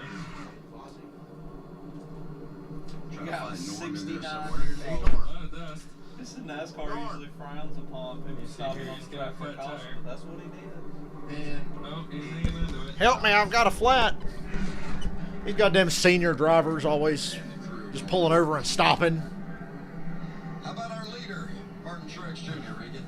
Speaker 7: Trying to
Speaker 1: got
Speaker 7: find Norm in there
Speaker 1: 69.
Speaker 7: somewhere.
Speaker 3: Hey,
Speaker 4: A
Speaker 3: Norm.
Speaker 4: lot of dust.
Speaker 1: This is NASCAR usually frowns upon people stopping on the track for caution, but that's what he did.
Speaker 3: And
Speaker 4: Oh, he's hanging into it.
Speaker 2: Help me, I've got a flat. These goddamn senior drivers always just pulling over and stopping.
Speaker 7: How about our leader, Martin Truex Jr., Regan?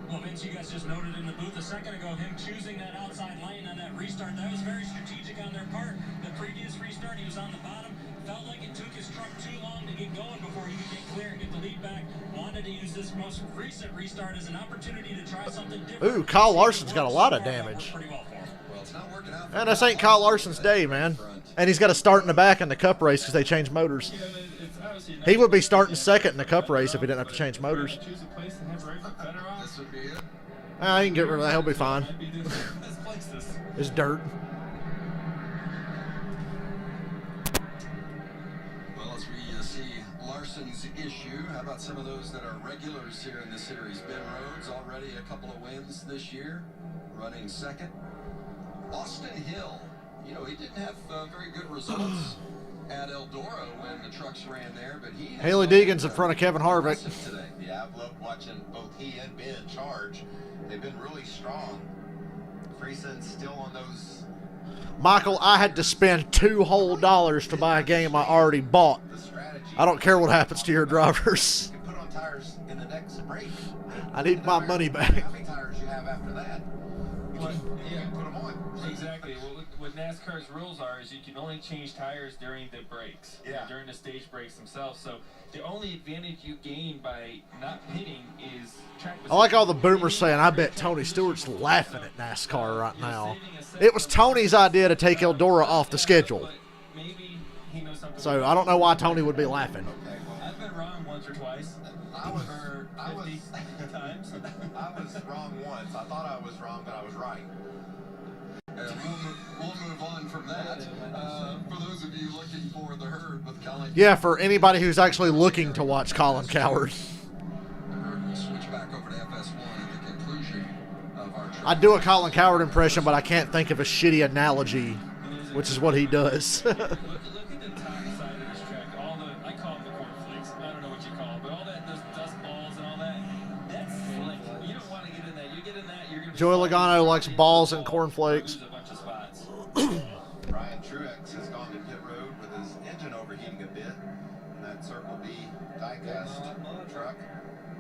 Speaker 6: Well, Vince, you guys just noted in the booth a second ago him choosing that outside lane on that restart. That was very strategic on their part. The previous restart, he was on the bottom. Felt like it took his truck too long to get going before he could get clear and get the lead back. Wanted to use this most recent restart as an opportunity to try something different.
Speaker 2: Ooh, Kyle Larson's got a lot of damage.
Speaker 6: Pretty well for him.
Speaker 7: Well, it's not working out.
Speaker 2: And this ain't Kyle Larson's day, man. And he's got to start in the back in the cup race because they changed motors.
Speaker 4: You know, it's obviously
Speaker 2: He would be starting second in the cup race if he didn't have to change motors.
Speaker 4: Choose a place and have right foot better off.
Speaker 7: This would be it.
Speaker 2: Ah, he can get rid of that. He'll be fine.
Speaker 4: Might be this place this.
Speaker 2: It's dirt.
Speaker 7: Well, as we see Larson's issue, how about some of those that are regulars here in the series? Ben Rhodes already a couple of wins this year, running second. Austin Hill, you know, he didn't have very good results at Eldora when the trucks ran there, but he has
Speaker 2: Haley Deegan's in front of Kevin Harvick.
Speaker 7: today.
Speaker 3: yeah, I've loved watching both he and Ben charge. They've been really strong. Frieson's still on those.
Speaker 2: Michael, I had to spend $2 whole to buy a game I already bought.
Speaker 3: The strategy.
Speaker 2: I don't care what happens to your drivers.
Speaker 3: You can put on tires in the next break.
Speaker 2: I need my money back.
Speaker 3: How many tires you have after that? You
Speaker 4: But,
Speaker 3: can
Speaker 4: yeah.
Speaker 3: put them on.
Speaker 4: Exactly. Well, what NASCAR's rules are is you can only change tires during the breaks,
Speaker 3: Yeah.
Speaker 4: during the stage breaks themselves. So the only advantage you gain by not pitting is track.
Speaker 2: I like all the boomers saying, I bet Tony Stewart's laughing at NASCAR right now. It was Tony's idea to take Eldora off the schedule.
Speaker 4: But maybe he knows something.
Speaker 2: So I don't know why Tony would be laughing.
Speaker 3: Okay, well,
Speaker 4: I've been wrong once or twice.
Speaker 3: I was,
Speaker 4: Or
Speaker 3: I was,
Speaker 4: 50 times.
Speaker 3: I was wrong once. I thought I was wrong, but I was right.
Speaker 7: We'll move on from that. For those of you looking for the herd with Colin,
Speaker 2: Yeah, for anybody who's actually looking to watch Colin Coward.
Speaker 7: the herd will switch back over to FS1 at the conclusion of our trip.
Speaker 2: I do a Colin Coward impression, but I can't think of a shitty analogy, which is what he does.
Speaker 4: Look at the top side of this track. All the, I call them the cornflakes. I don't know what you call them, but all that, those dust balls and all that, that's slick. You don't want to get in that. You get in that, you're going to be...
Speaker 2: Joey Logano likes balls and cornflakes.
Speaker 4: Lose a bunch of spots.
Speaker 3: Ryan Truex has gone to pit road with his engine overheating a bit. And that Circle B diecast truck.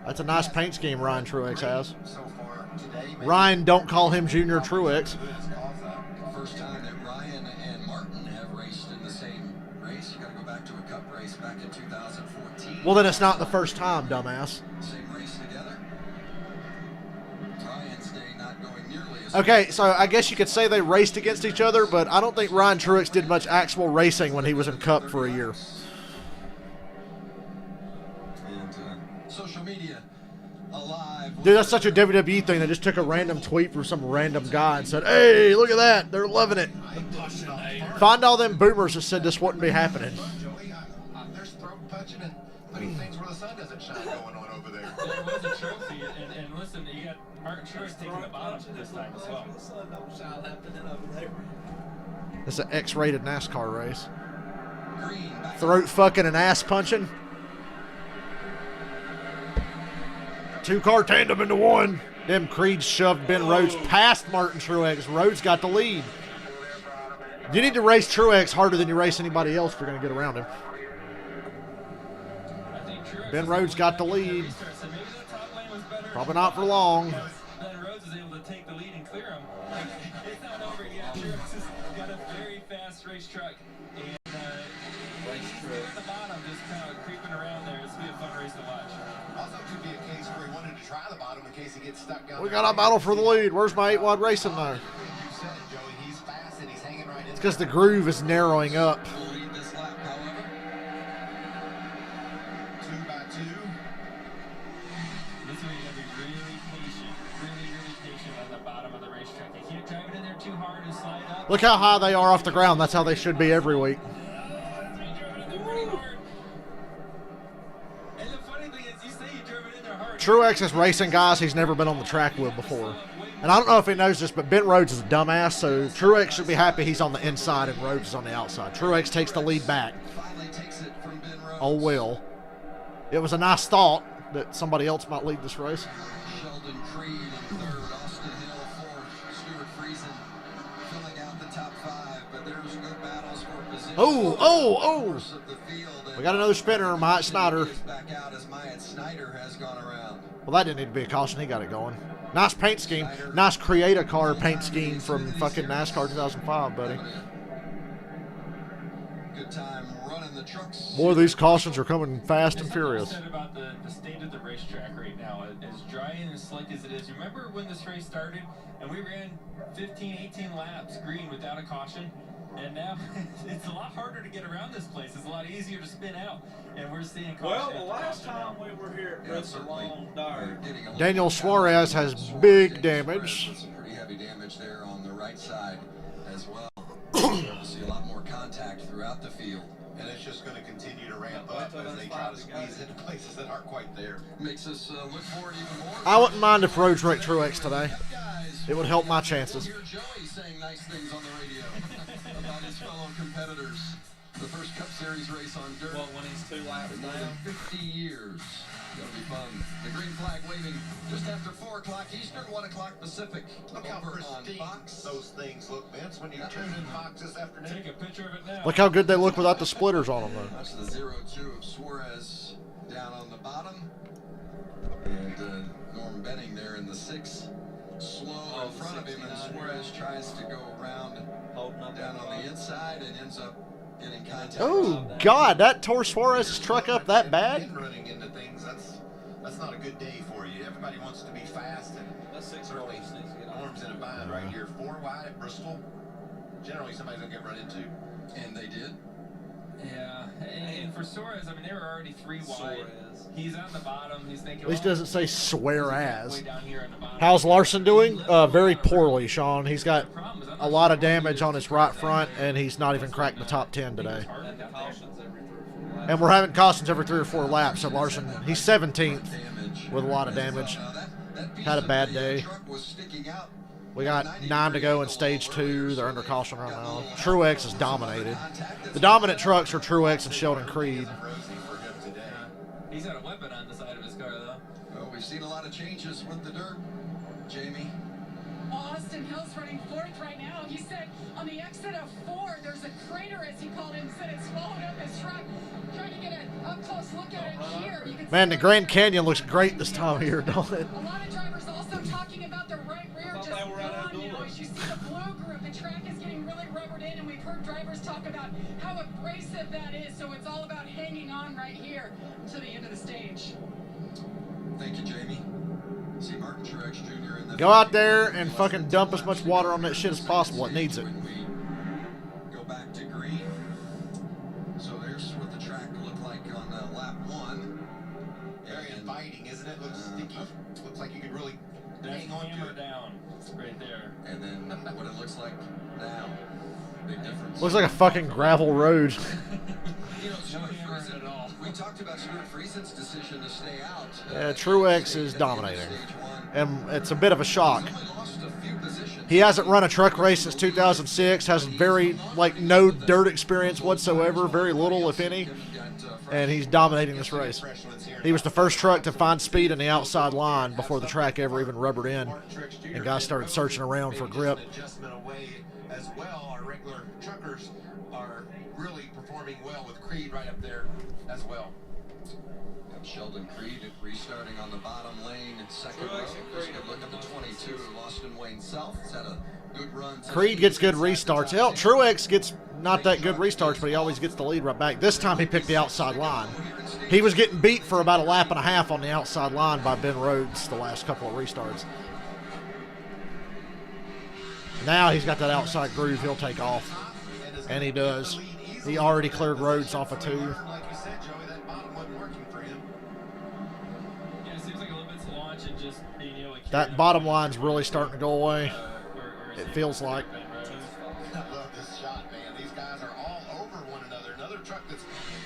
Speaker 2: That's a nice paint scheme Ryan Truex has.
Speaker 3: So far today.
Speaker 2: Ryan, don't call him Junior Truex.
Speaker 7: First time that Ryan and Martin have raced in the same race. You got to go back to a cup race back in 2014.
Speaker 2: Well, then it's not the first time, dumbass.
Speaker 7: Same race together. Ryan's day not going nearly as
Speaker 2: Okay, so I guess you could say they raced against each other, but I don't think Ryan Truex did much actual racing when he was in Cup for a year.
Speaker 7: And social media alive.
Speaker 2: Dude, that's such a WWE thing. They just took a random tweet from some random guy and said, hey, look at that. They're loving it. Find all them boomers that said this wouldn't be happening.
Speaker 3: Joey, there's throat punching and putting things where the sun doesn't shine going on over there.
Speaker 4: There was a trophy, and listen, you got Martin Truex taking the bottom this time as well.
Speaker 1: The sun don't shine happening over there.
Speaker 2: It's an X-rated NASCAR race.
Speaker 7: Green back
Speaker 2: Throat fucking and ass punching. 2-car tandem into one. Them Creeds shoved Ben Rhodes past Martin Truex. Rhodes got the lead. You need to race Truex harder than you race anybody else if you're going to get around him.
Speaker 4: I think Truex
Speaker 2: Ben
Speaker 4: was
Speaker 2: Rhodes
Speaker 4: able
Speaker 2: got
Speaker 4: to
Speaker 2: the
Speaker 4: make that
Speaker 2: lead.
Speaker 4: restart, so maybe the top lane was better.
Speaker 2: Probably not for long.
Speaker 4: Ben Rhodes was able to take the lead and clear him. It's not over yet. Truex has got a very fast race truck. And
Speaker 1: Race
Speaker 4: he's
Speaker 1: truck.
Speaker 4: at the bottom, just kind of creeping around there.
Speaker 3: try the bottom in case he gets stuck down.
Speaker 2: We got a battle for the lead. Where's my 8-wide racing there?
Speaker 3: You said it, Joey. He's fast and he's hanging right in.
Speaker 2: It's because the groove is narrowing up.
Speaker 7: Will lead this lap, however.
Speaker 3: 2 by 2.
Speaker 4: This is where you got to be really patient, really patient on the bottom of the racetrack. You can't drive it in there too hard and slide up.
Speaker 2: Look how high they are off the ground. That's how they should be every week.
Speaker 4: And the funny thing is, you say you drove it in there hard.
Speaker 2: Truex is racing guys he's never been on the track with before. And I don't know if he knows this, but Bent Rhodes is a dumbass, so Truex should be happy he's on the inside and Rhodes is on the outside. Truex takes the lead back.
Speaker 7: Finally takes it from Ben Rhodes.
Speaker 2: Oh, well. It was a nice thought that somebody else might lead this race.
Speaker 7: Sheldon Creed in third, Austin Hill fourth, Stuart Friesen filling out the top 5, but there's good battles for position.
Speaker 2: Oh.
Speaker 7: Of the field, and
Speaker 2: We got another spinner, Myatt Snyder.
Speaker 7: is back out as Myatt Snyder has gone around.
Speaker 2: Well, that didn't need to be a caution. He got it going. Nice paint scheme. Nice create-a-car paint scheme from fucking NASCAR 2005, buddy.
Speaker 7: Good time running the trucks.
Speaker 2: Boy, these cautions are coming fast and furious.
Speaker 4: Said about the state of the racetrack right now, as dry and as slick as it is. Remember when this race started and we ran 15, 18 laps green without a caution? And now it's a lot harder to get around this place. It's a lot easier to spin out. And we're seeing caution.
Speaker 1: Well, the
Speaker 4: after
Speaker 1: last
Speaker 4: caution
Speaker 1: time
Speaker 4: now.
Speaker 1: we were here at
Speaker 7: Yeah,
Speaker 1: Bristol
Speaker 7: certainly.
Speaker 1: long dirt.
Speaker 7: Getting a little
Speaker 2: Daniel
Speaker 7: bit
Speaker 2: Suarez
Speaker 7: down.
Speaker 2: has
Speaker 7: Suarez,
Speaker 2: big
Speaker 7: Daniel
Speaker 2: damage.
Speaker 7: Suarez with some pretty heavy damage there on the right side as well. We'll see a lot more contact throughout the field.
Speaker 3: And it's just going to continue to ramp up as they try to squeeze into places that aren't quite there.
Speaker 7: Makes us look forward even more.
Speaker 2: I wouldn't mind if Rhodes wrecked Truex today.
Speaker 7: Yep, guys.
Speaker 2: It would help my chances.
Speaker 7: Hear Joey saying nice things on the radio about his fellow competitors. The first Cup Series race on dirt.
Speaker 1: Well, when he's 2 laps
Speaker 7: in more than
Speaker 1: down.
Speaker 7: 50 years. It'll be fun. The green flag waving just after 4 o'clock Eastern, 1 o'clock Pacific.
Speaker 3: Look how
Speaker 7: over on
Speaker 3: pristine
Speaker 7: Fox.
Speaker 3: those things look, Vince, when you tune in Fox this afternoon.
Speaker 4: Take a picture of it now.
Speaker 2: Look how good they look without the splitters on them, though.
Speaker 7: That's the 0-2 of Suarez down on the bottom. And Norm Benning there in the 6. Slow in
Speaker 1: the
Speaker 7: front of him, and
Speaker 1: 69.
Speaker 7: Suarez tries to go around
Speaker 1: Holding up
Speaker 7: down
Speaker 1: that
Speaker 7: on
Speaker 1: bike.
Speaker 7: the inside and ends up getting contact.
Speaker 2: Oh, God, that tore Suarez's truck up that bad?
Speaker 3: And running into things, that's not a good day for you. Everybody wants to be fast, and
Speaker 1: That 6
Speaker 3: certainly
Speaker 1: needs to get on.
Speaker 3: Norm's in a bind right here. 4 wide at Bristol. Generally, somebody's going to get run into.
Speaker 7: And they did.
Speaker 4: Yeah, and for Suarez, I mean, they were already 3 wide.
Speaker 1: Suarez.
Speaker 4: He's on the bottom. He's thinking,
Speaker 2: At least
Speaker 4: well,
Speaker 2: doesn't say swear as.
Speaker 4: way down here on the bottom.
Speaker 2: How's Larson doing? Very poorly, Sean. He's got a lot of damage on his right front, and he's not even cracked the top 10 today.
Speaker 1: And the cautions every 3 or 4 laps.
Speaker 2: And we're having cautions every 3 or 4 laps, so Larson, he's 17th
Speaker 7: Damage.
Speaker 2: with a lot of damage.
Speaker 7: Now that piece
Speaker 2: Had a
Speaker 7: of
Speaker 2: bad
Speaker 7: the
Speaker 2: day.
Speaker 7: truck was sticking out.
Speaker 2: We got 9 to go in stage 2. They're under caution right now. Truex is dominated. The dominant trucks are Truex and Sheldon Creed.
Speaker 3: Rosie for him today.
Speaker 4: He's got a weapon on the side of his car, though.
Speaker 7: Well, we've seen a lot of changes with the dirt, Jamie.
Speaker 5: Austin Hill's running 4th right now. He said on the exit of 4, there's a crater, as he called it, and said it's swallowed up his truck. Trying to get an up-close look at it here. You can
Speaker 2: Man,
Speaker 5: see
Speaker 2: the Grand Canyon looks great this time of year, don't it?
Speaker 5: a lot of drivers also talking about the right rear
Speaker 1: thought
Speaker 5: just
Speaker 1: they were out
Speaker 5: gone. You know,
Speaker 1: outdoors.
Speaker 5: as you see the blue group, the track is getting really rubbered in, and we've heard drivers talk about how abrasive that is. So it's all about hanging on right here to the end of the stage.
Speaker 7: Thank you, Jamie. See Martin Truex Jr. in the
Speaker 2: Go out there and fucking dump as much water on that shit as possible. It needs it.
Speaker 7: When we go back to green. So there's what the track looked like on lap 1.
Speaker 3: Very
Speaker 7: And,
Speaker 3: inviting, isn't it? Looks sticky. Looks like you could really
Speaker 4: That's
Speaker 3: hang on to
Speaker 4: hammer
Speaker 3: it.
Speaker 4: down right there.
Speaker 7: and then what it looks like now. Big difference.
Speaker 2: Looks like a fucking gravel road.
Speaker 7: You know,
Speaker 4: No
Speaker 7: Stuart
Speaker 4: hammer
Speaker 7: Friesen,
Speaker 4: at all.
Speaker 7: we talked about Stuart Friesen's decision to stay out.
Speaker 2: Yeah, Truex is
Speaker 7: Stage
Speaker 2: dominating.
Speaker 7: 1.
Speaker 2: And it's a bit of a shock.
Speaker 7: He's only lost a few positions.
Speaker 2: He hasn't run a truck race since 2006, has very, no dirt experience whatsoever, very little, if any, and he's dominating this race. He was the first truck to find speed in the outside line before the track ever even rubbered in, and guys started searching around for grip.
Speaker 3: Adjustment away as well. Our regular truckers are really performing well with Creed right up there as well.
Speaker 7: Got Sheldon Creed restarting on the bottom lane in second row.
Speaker 1: Truex and
Speaker 7: Just a
Speaker 1: Creed
Speaker 7: good look at the 22 of Austin Wayne South. He's had a Good runs.
Speaker 2: Creed gets good restarts. Hell, Truex gets not that good restarts, but he always gets the lead right back. This time he picked the outside line. He was getting beat for about a lap and a half on the outside line by Ben Rhodes the last couple of restarts. Now he's got that outside groove. He'll take off. And he does. He already cleared Rhodes off of 2.
Speaker 3: Like you said, Joey, that bottom wasn't working for him.
Speaker 4: Yeah, it seems like a little bit to launch and just being able to
Speaker 2: That bottom line's really starting to go away.
Speaker 4: or
Speaker 2: It feels like.
Speaker 3: I love this shot, man. These guys are all over one another. Another truck that's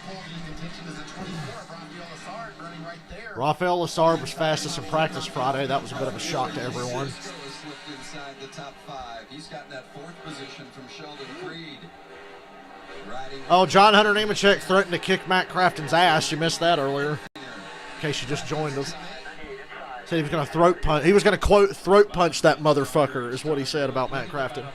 Speaker 3: pulling in contention is a 24 of Rafael Lessard running right there.
Speaker 2: Rafael Lessard was fastest in practice Friday. That was a bit of a shock to everyone.
Speaker 7: Slipped inside the top 5. He's got that 4th position from Sheldon Creed.
Speaker 2: Oh, John Hunter Nemechek threatened to kick Matt Crafton's ass. You missed that earlier. In case you just joined us. Said he was going to throat punch. He was going to, quote, throat punch that motherfucker is what he said about Matt Crafton.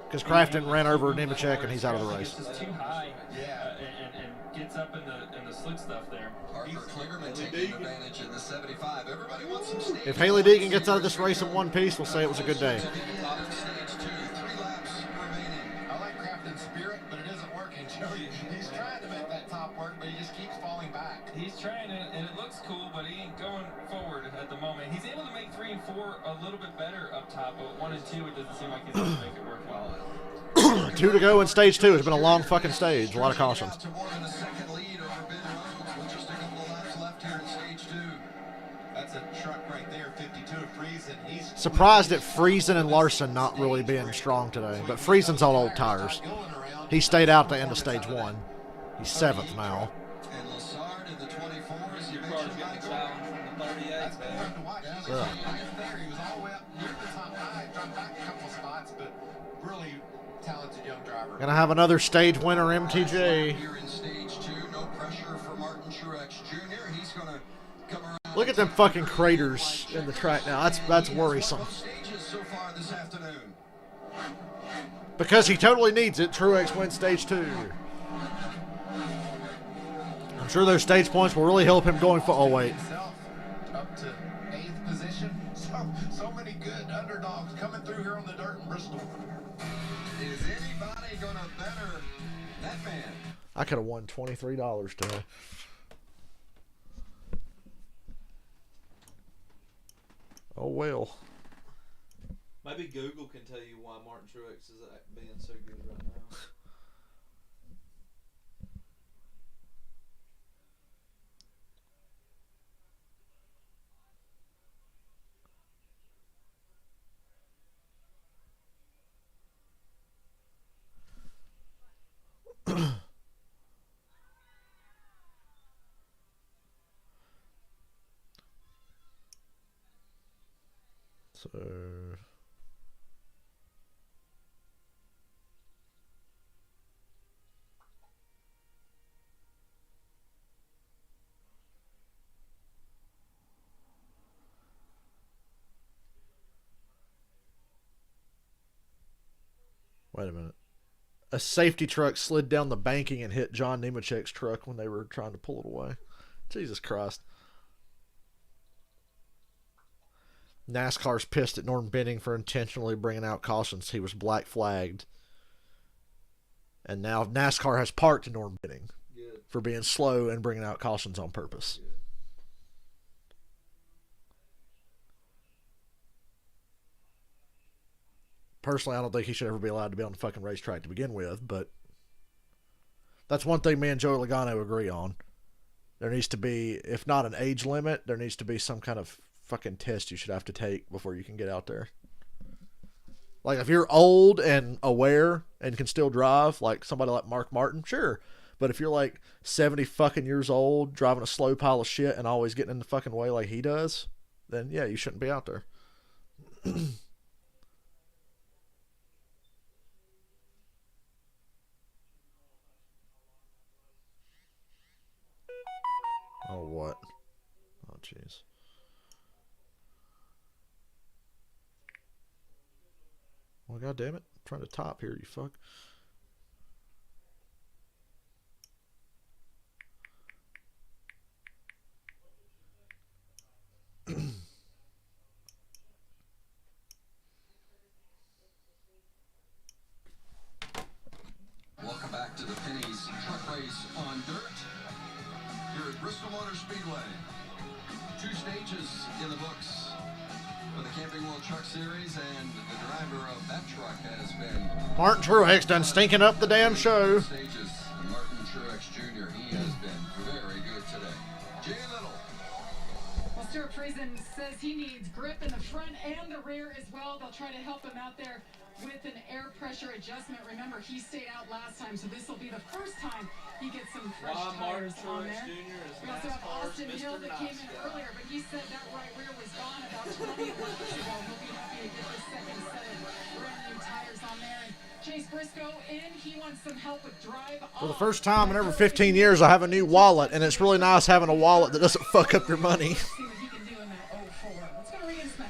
Speaker 2: Because Crafton ran over Nemechek and he's out of the race.
Speaker 4: It's too high and gets up in the slick stuff there.
Speaker 7: Parker Kligerman taking advantage in the 75. Everybody wants some stage.
Speaker 2: If Haley Deegan gets out of this race in one piece, we'll say it was a good day.
Speaker 7: Stage 2, 3 laps remaining.
Speaker 3: I like Crafton's spirit, but it isn't working, Joey. He's trying to make that top work, but he just keeps falling back.
Speaker 4: He's trying to, and it looks cool, but he ain't going forward at the moment. He's able to make 3 and 4 a little bit better up top, but 1 and 2, it doesn't seem like he's able to make it worthwhile.
Speaker 2: 2 to go in stage 2. It's been a long fucking stage. A lot of cautions.
Speaker 7: To more than a second lead over Ben Rhodes with just a couple of laps left here in stage 2.
Speaker 3: That's a truck right there, 52 of Friesen. He's
Speaker 2: Surprised at Friesen and Larson not really being strong today. But Friesen's on old tires. He stayed out the end of stage 1. He's 7th now.
Speaker 7: And Lessard in the 24s.
Speaker 1: Your car's getting challenged from the 38,
Speaker 3: That's been
Speaker 1: man.
Speaker 3: fun to watch. He was
Speaker 2: Yeah.
Speaker 3: right there. He was all the way up near the top 5, dropped back a couple spots, but really talented young driver.
Speaker 2: Gonna have another stage winner, MTJ.
Speaker 7: Here in stage 2, no pressure for Martin Truex Jr. He's going to come around.
Speaker 2: Look at them fucking craters in the track now. That's worrisome.
Speaker 7: Both stages so far this afternoon.
Speaker 2: Because he totally needs it. Truex wins stage 2. I'm sure those stage points will really help him going for. Oh wait,
Speaker 3: Himself up to 8th position. So many good underdogs coming through here on the dirt in Bristol.
Speaker 7: Is anybody going to better that man?
Speaker 2: I could have won $23 today. Oh well.
Speaker 1: Maybe Google can tell you why Martin Truex is being so good right now.
Speaker 2: So wait a minute. A safety truck slid down the banking and hit John Nemechek's truck when they were trying to pull it away. Jesus Christ. NASCAR's pissed at Norton Benning for intentionally bringing out cautions. He was black flagged. And now NASCAR has parked Norton Benning
Speaker 1: Good.
Speaker 2: for being slow and bringing out cautions on purpose.
Speaker 1: Good.
Speaker 2: Personally, I don't think he should ever be allowed to be on the fucking racetrack to begin with, but that's one thing me and Joey Logano agree on. There needs to be, if not an age limit, there needs to be some kind of fucking test you should have to take before you can get out there. Like, if you're old and aware and can still drive, like somebody like Mark Martin, sure. But if you're like 70 fucking years old, driving a slow pile of shit and always getting in the fucking way like he does, then yeah, you shouldn't be out there. Oh, what? Oh, jeez. Well, God damn it. I'm trying to top here, you fuck.
Speaker 7: Bristol Motor Speedway. 2 stages in the books for the Camping World Truck Series, and the driver of that truck has been
Speaker 2: Martin Truex done stinking up the damn show.
Speaker 7: Stages. Martin Truex Jr. He has been very good today. Jay Little.
Speaker 5: Well, Stuart Friesen says he needs grip in the front and the rear as well. They'll try to help him out there with an air pressure adjustment. Remember, he stayed out last time, so this will be the first time he gets some fresh tires on there. We also have Austin Hill that came in earlier, but he said that right rear was gone about 20 laps ago. He'll be happy to get his second set of brand new tires on there. And Chase Briscoe in, he wants some help with drive.
Speaker 2: For the first time in over 15 years, I have a new wallet, and it's really nice having a wallet that doesn't fuck up your money.
Speaker 5: See what he can do in that 04. Let's go to Regan Smith.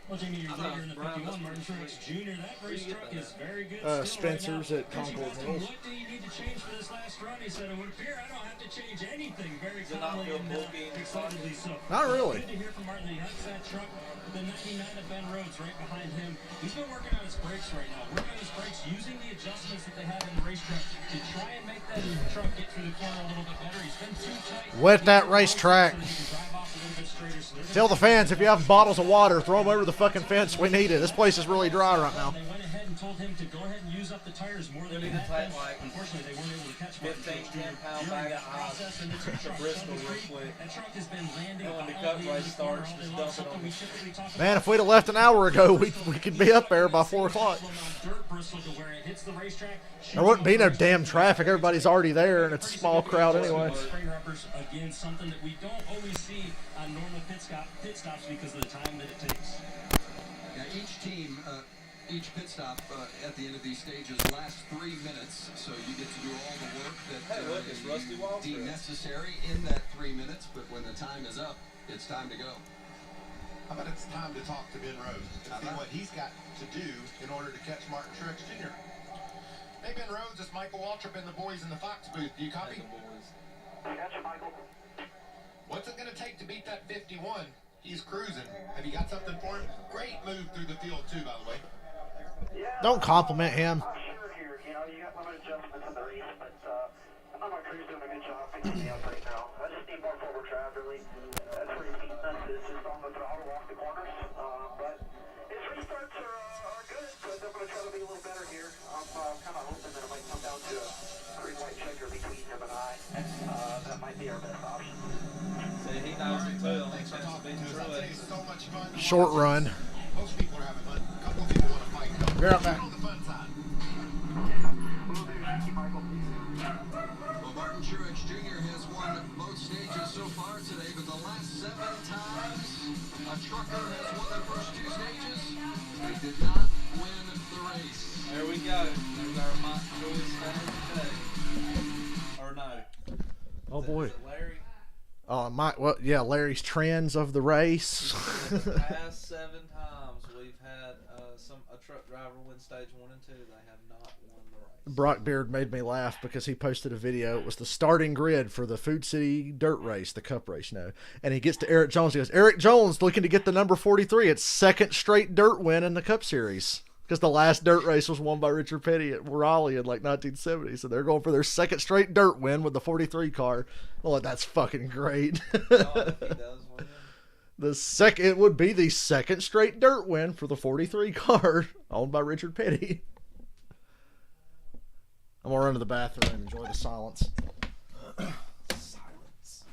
Speaker 6: Well, Jamie, you're leader in the 51, Martin Truex Jr. That race truck is very good.
Speaker 2: Spencer's at Concord Mills.
Speaker 6: What do you need to change for this last run? He said, it would appear I don't have to change anything. Very calmly and excitedly so.
Speaker 2: Not really.
Speaker 6: Good to hear from Martin that he has that truck. The 99 of Ben Rhodes right behind him. He's been working on his brakes right now. Working on his brakes, using the adjustments that they have in the racetrack to try and make that truck get through the corner a little bit better. He's been too tight.
Speaker 2: Wet that racetrack.
Speaker 6: So that he can drive off a little bit straighter. So
Speaker 2: Tell the fans, if you have bottles of water, throw them over the fucking fence. We need it. This place is really dry right now.
Speaker 6: They went ahead and told him to go ahead and use up the tires more than he had been. Unfortunately, they weren't able to catch
Speaker 1: 15, 10-pound bag of ice to Bristol real quick.
Speaker 6: That truck has been landing
Speaker 1: When the
Speaker 6: all
Speaker 1: cup
Speaker 6: over
Speaker 1: race
Speaker 6: the corner
Speaker 1: starts,
Speaker 6: all day
Speaker 1: just
Speaker 6: long.
Speaker 1: dump it
Speaker 6: Something
Speaker 1: on
Speaker 6: we
Speaker 1: me.
Speaker 6: typically talk
Speaker 2: Man, if we'd have left an hour ago, we could be up there by 4 o'clock. There wouldn't be no damn traffic. Everybody's already there, and it's a small crowd anyway.
Speaker 6: Again, something that we don't always see on normal pit stops because of the time that it takes.
Speaker 7: Now, each team, each pit stop at the end of these stages lasts 3 minutes, so you get to do all the work that you deem necessary in that 3 minutes, but when the time is up, it's time to go.
Speaker 3: How about it's time to talk to Ben Rhodes to see what he's got to do in order to catch Martin Truex Jr. Hey, Ben Rhodes, it's Michael Waltrip and the boys in the Fox booth. Do you copy?
Speaker 8: Gotcha, Michael.
Speaker 3: What's it going to take to beat that 51? He's cruising. Have you got something for him? Great move through the field, too, by the way.
Speaker 8: Yeah.
Speaker 2: Don't compliment him.
Speaker 8: I'm sure here, you know, you got limited adjustments in the race, but I know my crew's doing a good job picking me up right now. I just need more forward drive, really. That's where his weakness is, just on the throttle off the corners. But his restarts are good, but I'm going to try to be a little better here. I'm kind of hoping that it might come down to a green white checker between him and I. That might be our best option.
Speaker 1: See, he knows it too.
Speaker 3: Thanks for talking to us. I'll tell you, so much fun.
Speaker 2: Short run.
Speaker 3: Most people are having fun. A couple of people want to fight.
Speaker 2: You're up back.
Speaker 3: On the fun side.
Speaker 8: Will do. Thank you, Michael.
Speaker 7: Well, Martin Truex Jr. has won both stages so far today, but the last 7 times a trucker has won the first 2 stages, they did not win the race.
Speaker 1: There we go. There's our mock choice today. Or no.
Speaker 2: Oh boy.
Speaker 1: Is it Larry?
Speaker 2: Larry's trends of the race.
Speaker 1: The past 7 times we've had a truck driver win stage 1 and 2. They have not won the race.
Speaker 2: Brock Beard made me laugh because he posted a video. It was the starting grid for the Food City Dirt Race, the Cup race, and he gets to Eric Jones. He goes, Eric Jones looking to get the number 43. It's second straight dirt win in the Cup Series. Because the last dirt race was won by Richard Petty at Raleigh in like 1970. So they're going for their second straight dirt win with the 43 car. Well, that's fucking great.
Speaker 1: If he does win.
Speaker 2: It would be the second straight dirt win for the 43 car owned by Richard Petty. I'm going to run to the bathroom and enjoy the silence.
Speaker 1: Silence.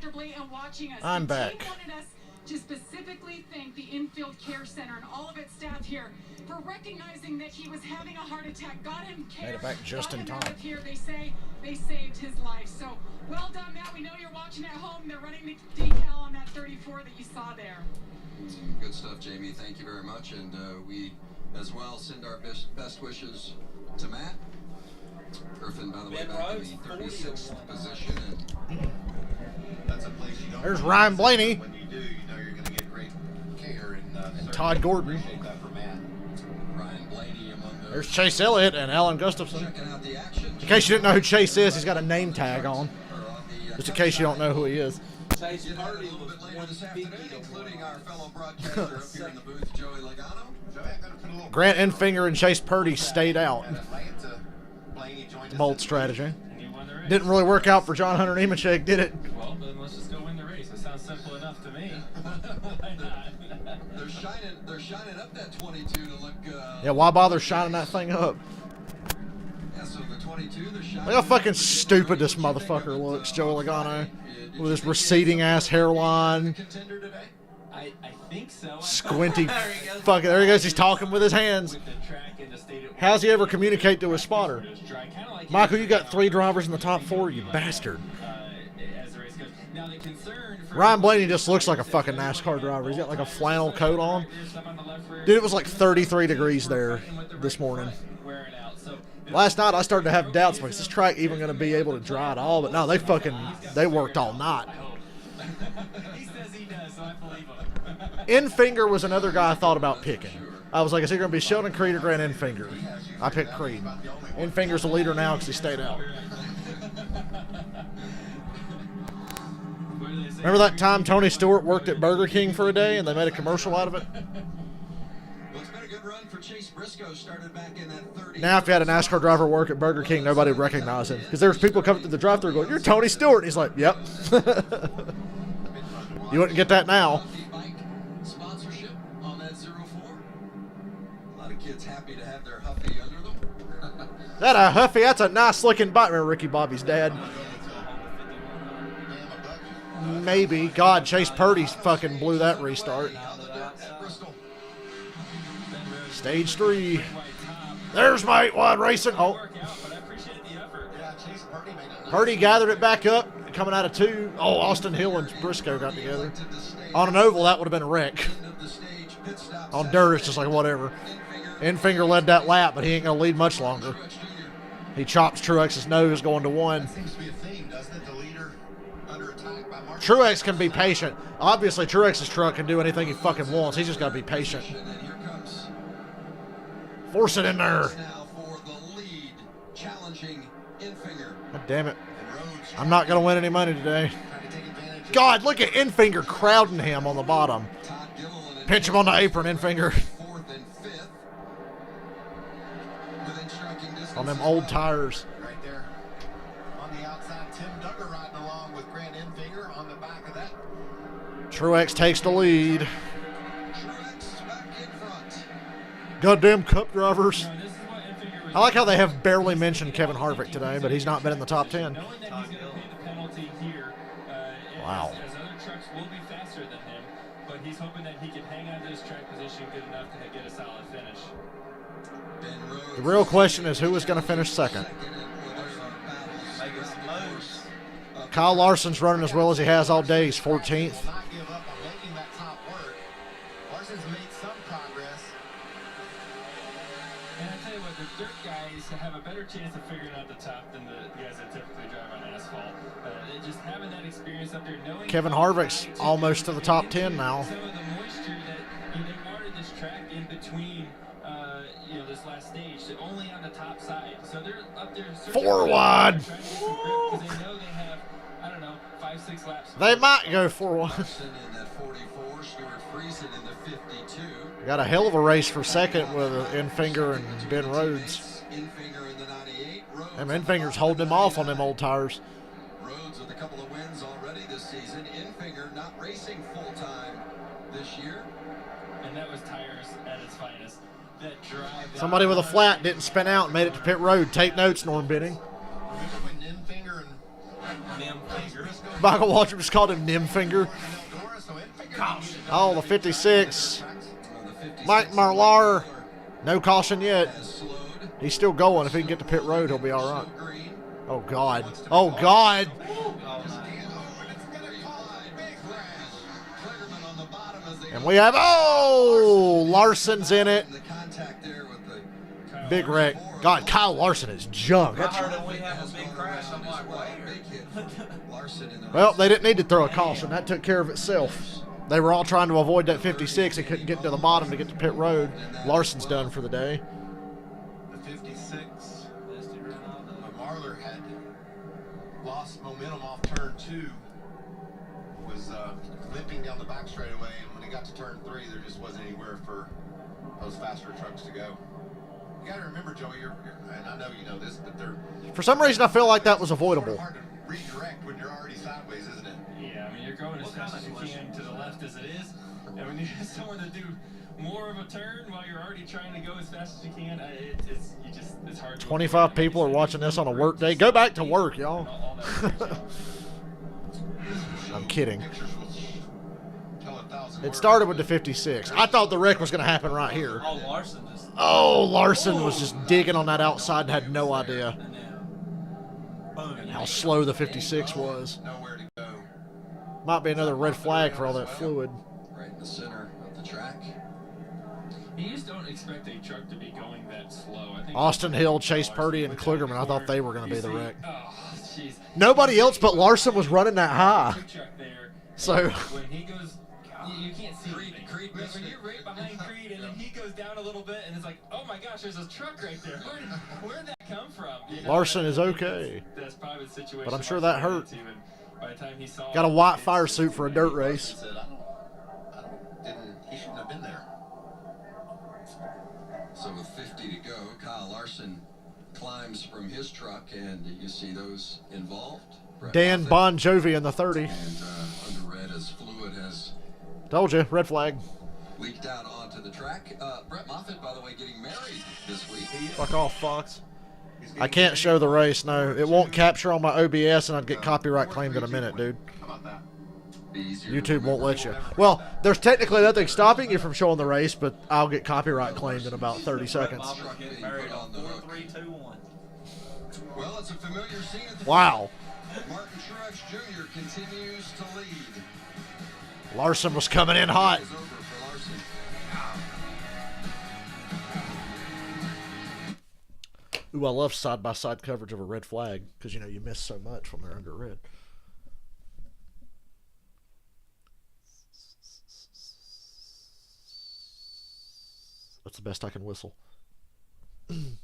Speaker 5: comfortably and watching us.
Speaker 2: I'm
Speaker 5: The
Speaker 2: back.
Speaker 5: team wanted us to specifically thank the Infield Care Center and all of its staff here for recognizing that he was having a heart attack, got him care,
Speaker 2: Made it back just
Speaker 5: got
Speaker 2: in
Speaker 5: him out
Speaker 2: time.
Speaker 5: of here. They say they saved his life. So well done, Matt. We know you're watching at home. They're running the decal on that 34 that you saw there.
Speaker 7: Good stuff, Jamie. Thank you very much. And we, as well, send our best wishes to Matt. Griffin, by the way,
Speaker 1: Ben
Speaker 7: back in
Speaker 1: Rhodes,
Speaker 7: the
Speaker 1: 40
Speaker 7: 36th position. And
Speaker 3: That's a place you don't.
Speaker 2: There's Ryan Blaney.
Speaker 3: When you do, you know you're going to get great care. And
Speaker 2: Todd Gordon.
Speaker 3: Appreciate that for Matt.
Speaker 7: Ryan Blaney among those.
Speaker 2: There's Chase Elliott and Alan Gustafson.
Speaker 7: Checking out the action.
Speaker 2: In case you didn't know who Chase is, he's got a name tag on. Just in case you don't know who he is.
Speaker 1: Chase
Speaker 7: Get out a
Speaker 1: Purdy
Speaker 7: little
Speaker 1: was
Speaker 7: bit later this afternoon,
Speaker 1: 150 to
Speaker 7: including
Speaker 1: 1.
Speaker 7: our fellow broadcaster up here in the booth, Joey Logano.
Speaker 3: Joey, I'm going to put a little
Speaker 2: Grant Enfinger and Chase Purdy stayed out.
Speaker 3: in Atlanta. Blaney joined us
Speaker 2: Bold
Speaker 3: in the
Speaker 2: strategy.
Speaker 4: And you won the race.
Speaker 2: Didn't really work out for John Hunter Nemechek, did it?
Speaker 4: Well, then let's just go win the race. It sounds simple enough to me. Why not?
Speaker 7: They're shining up that 22 to look.
Speaker 2: Yeah, why bother shining that thing up?
Speaker 7: Yeah, so the 22, they're shining.
Speaker 2: Look how fucking stupid this motherfucker looks, Joey Logano. With his receding ass hairline,
Speaker 7: Contender today.
Speaker 4: I think so.
Speaker 2: squinty
Speaker 1: There he goes.
Speaker 2: fucking. There he goes. He's talking with his hands.
Speaker 4: With the track and the state it
Speaker 2: How's he ever
Speaker 4: was,
Speaker 2: communicate to his spotter?
Speaker 4: it was dry, kinda like
Speaker 2: Michael, you got
Speaker 4: now,
Speaker 2: 3 drivers in the top 4, you bastard.
Speaker 4: As the race goes. Now, the concern for
Speaker 2: Ryan Blaney just looks like a fucking NASCAR driver. He's got like a flannel coat on. Dude, it was like 33 degrees there this morning. Last night I started to have doubts, like, is this track even going to be able to dry at all? But no, they worked all night.
Speaker 4: He says he does, so I believe him.
Speaker 2: Enfinger was another guy I thought about picking. I was like, is he going to be Sheldon Creed or Grant Enfinger? I picked Creed. Enfinger's the leader now because he stayed out. Remember that time Tony Stewart worked at Burger King for a day and they made a commercial out of it?
Speaker 7: Well, it's been a good run for Chase Briscoe. Started back in that 30.
Speaker 2: Now, if you had a NASCAR driver work at Burger King, nobody would recognize him. Because there's people coming through the drive-thru going, "You're Tony Stewart." And he's like, "Yep." You wouldn't get that now.
Speaker 7: Huffy bike sponsorship on that 04. A lot of kids happy to have their Huffy under them.
Speaker 2: That a Huffy, that's a nice looking bike. Remember Ricky Bobby's dad? Maybe. God, Chase Purdy fucking blew that restart.
Speaker 7: At Bristol.
Speaker 2: Stage 3. There's my 8-wide racing. Oh,
Speaker 4: But I appreciate the effort.
Speaker 3: Yeah, Chase Purdy made it.
Speaker 2: Purdy gathered it back up, coming out of 2. Oh, Austin Hill and Briscoe got together. On an oval, that would have been a wreck.
Speaker 7: End of the stage, pit stop.
Speaker 2: On dirt, it's just like whatever. Enfinger led that lap, but he ain't going to lead much longer. He chops Truex's nose going to 1.
Speaker 3: Seems to be a theme, doesn't it? The leader under attack by Mark.
Speaker 2: Truex can be patient. Obviously, Truex's truck can do anything he fucking wants. He's just got to be patient.
Speaker 7: And then here comes
Speaker 2: Force it in there.
Speaker 7: now for the lead, challenging Enfinger.
Speaker 2: God damn it.
Speaker 3: And Rhodes
Speaker 2: I'm not going to win any money today.
Speaker 3: trying to take advantage of
Speaker 2: God, look at Enfinger crowding him on the bottom.
Speaker 7: Todd Gilliland and
Speaker 2: Pinch him on the apron, Enfinger.
Speaker 7: 4th and 5th. Within striking distance.
Speaker 2: On them old tires.
Speaker 3: right there. On the outside, Tim Duggar riding along with Grant Enfinger on the back of that.
Speaker 2: Truex takes the lead.
Speaker 7: Truex back in front.
Speaker 2: Goddamn cup drivers.
Speaker 4: No, this is what Enfinger was
Speaker 2: I like how they have barely mentioned Kevin Harvick today, but he's not been in the top 10.
Speaker 4: knowing that he's going to pay the penalty here.
Speaker 2: Wow.
Speaker 4: As other trucks will be faster than him, but he's hoping that he can hang on to his track position good enough to get a solid finish.
Speaker 7: Ben Rhodes
Speaker 2: The real question is who is going to finish second.
Speaker 7: second, and well, there's our battles.
Speaker 1: Making some moves.
Speaker 2: Kyle Larson's running as well as he has all day. He's 14th.
Speaker 3: Will not give up on making that top work. Larson's made some progress.
Speaker 4: And I tell you what, the dirt guys have a better chance of figuring out the top than the guys that typically drive on asphalt. Just having that experience up there, knowing
Speaker 2: Kevin Harvick's almost to the top 10 now.
Speaker 4: Some of the moisture that they watered this track in between, this last stage, so only on the top side. So they're up there.
Speaker 2: 4 wide.
Speaker 4: Trying to get some grip because they know they have, 5-6 laps.
Speaker 2: They might go 4-1.
Speaker 7: Larson in that 44, Stuart Friesen in the 52.
Speaker 2: Got a hell of a race for second with Enfinger and Ben Rhodes.
Speaker 7: Enfinger in the 98. Rhodes,
Speaker 2: And Enfinger's holding him off on them old tires.
Speaker 7: Rhodes with a couple of wins already this season. Enfinger not racing full time this year.
Speaker 4: And that was tires at its finest. That drive.
Speaker 2: Somebody with a flat didn't spin out and made it to pit road. Take notes, Norm Benning.
Speaker 3: Remember when Enfinger and
Speaker 1: Nim finger.
Speaker 2: Michael Waltrip just called him Nimfinger. Oh, the 56. Mike Marlar. No caution yet. He's still going. If he can get to pit road, he'll be all right. Oh, God. Oh, God. And we have, oh, Larson's in it. Big wreck. God, Kyle Larson is junk.
Speaker 1: I heard that we have a big crash. I'm like, where?
Speaker 2: Well, they didn't need to throw a caution. That took care of itself. They were all trying to avoid that 56 and couldn't get to the bottom to get to pit road. Larson's done for the day.
Speaker 3: The 56, Marlar had lost momentum off turn 2. Was limping down the back straightaway, and when he got to turn 3, there just wasn't anywhere for those faster trucks to go. You got to remember, Joey, and I know you know this, but they're...
Speaker 2: For some reason, I feel like that was avoidable.
Speaker 3: Hard to redirect when you're already sideways, isn't it?
Speaker 4: Yeah, I mean, you're going as fast as you can to the left as it is. And when you have someone to do more of a turn while you're already trying to go as fast as you can, it's hard.
Speaker 2: 25 people are watching this on a work day. Go back to work, y'all. I'm kidding. It started with the 56. I thought the wreck was going to happen right here.
Speaker 1: Oh, Larson just...
Speaker 2: Oh, Larson was just digging on that outside and had no idea how slow the 56 was.
Speaker 7: Nowhere to go.
Speaker 2: Might be another red flag for all that fluid.
Speaker 7: Right in the center of the track.
Speaker 4: You just don't expect a truck to be going that slow. I think
Speaker 2: Austin Hill, Chase Purdy, and Kligerman, I thought they were going to be the wreck.
Speaker 4: Oh, jeez.
Speaker 2: Nobody else but Larson was running that high. So
Speaker 4: When he goes, you can't see anything. But when you're right behind Creed and then he goes down a little bit and it's like, oh my gosh, there's a truck right there. Where'd that come from? You know,
Speaker 2: Larson is okay.
Speaker 4: That's probably the situation.
Speaker 2: But I'm sure that hurt.
Speaker 4: By the time he saw
Speaker 2: Got a white fire suit for a dirt race.
Speaker 3: He shouldn't have been there.
Speaker 7: So with 50 to go, Kyle Larson climbs from his truck, and you see those involved. Brett
Speaker 2: Dan
Speaker 7: Moffitt,
Speaker 2: Bon Jovi in the 30.
Speaker 7: and under red as fluid has
Speaker 2: Told you, red flag.
Speaker 7: leaked out onto the track. Brett Moffitt, by the way, getting married this week.
Speaker 2: Fuck off, Fox. I can't show the race, no. It won't capture on my OBS, and I'd get copyright claimed in a minute, dude.
Speaker 3: How about that?
Speaker 7: Be easier to
Speaker 2: YouTube won't
Speaker 7: remember.
Speaker 2: let you. Well, there's technically nothing stopping you from showing the race, but I'll get copyright claimed in about 30 seconds.
Speaker 1: Bobby's getting married on 4, 3, 2, 1.
Speaker 7: Well, it's a familiar scene at the
Speaker 2: Wow.
Speaker 7: front. Martin Truex Jr. continues to lead.
Speaker 2: Larson was coming in hot.
Speaker 7: It's over for Larson.
Speaker 2: Ooh, I love side-by-side coverage of a red flag, because, you know, you miss so much when they're under red. That's the best I can whistle. If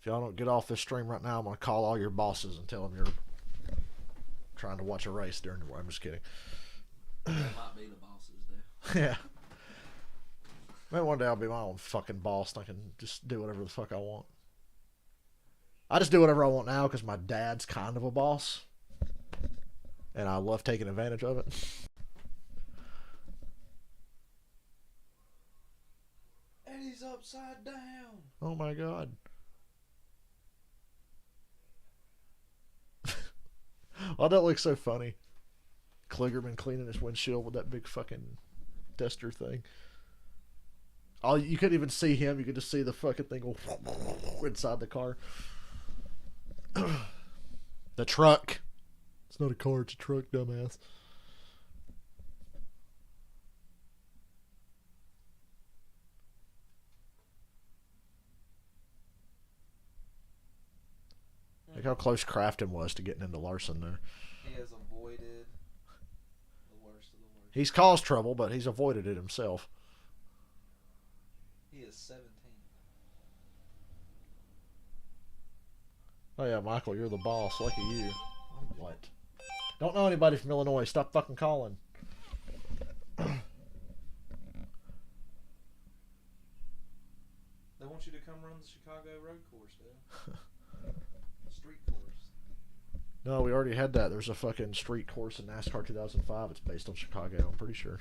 Speaker 2: y'all don't get off this stream right now, I'm going to call all your bosses and tell them you're trying to watch a race during the... I'm just kidding.
Speaker 1: That might be the bosses, though.
Speaker 2: Yeah. Maybe one day I'll be my own fucking boss and I can just do whatever the fuck I want. I just do whatever I want now because my dad's kind of a boss. And I love taking advantage of it.
Speaker 1: And he's upside down.
Speaker 2: Oh my god. Oh, that looks so funny. Kligerman cleaning his windshield with that big fucking duster thing. Oh, you couldn't even see him. You could just see the fucking thing go inside the car. The truck. It's not a car, it's a truck, dumbass. Look how close Crafton was to getting into Larson there.
Speaker 1: He has avoided the worst of the worst.
Speaker 2: He's caused trouble, but he's avoided it himself.
Speaker 1: He is 17.
Speaker 2: Oh yeah, Michael, you're the boss. Lucky you. What? Don't know anybody from Illinois. Stop fucking calling.
Speaker 1: They want you to come run the Chicago road course, Dale. Street course.
Speaker 2: No, we already had that. There's a fucking street course in NASCAR 2005. It's based on Chicago, I'm pretty sure.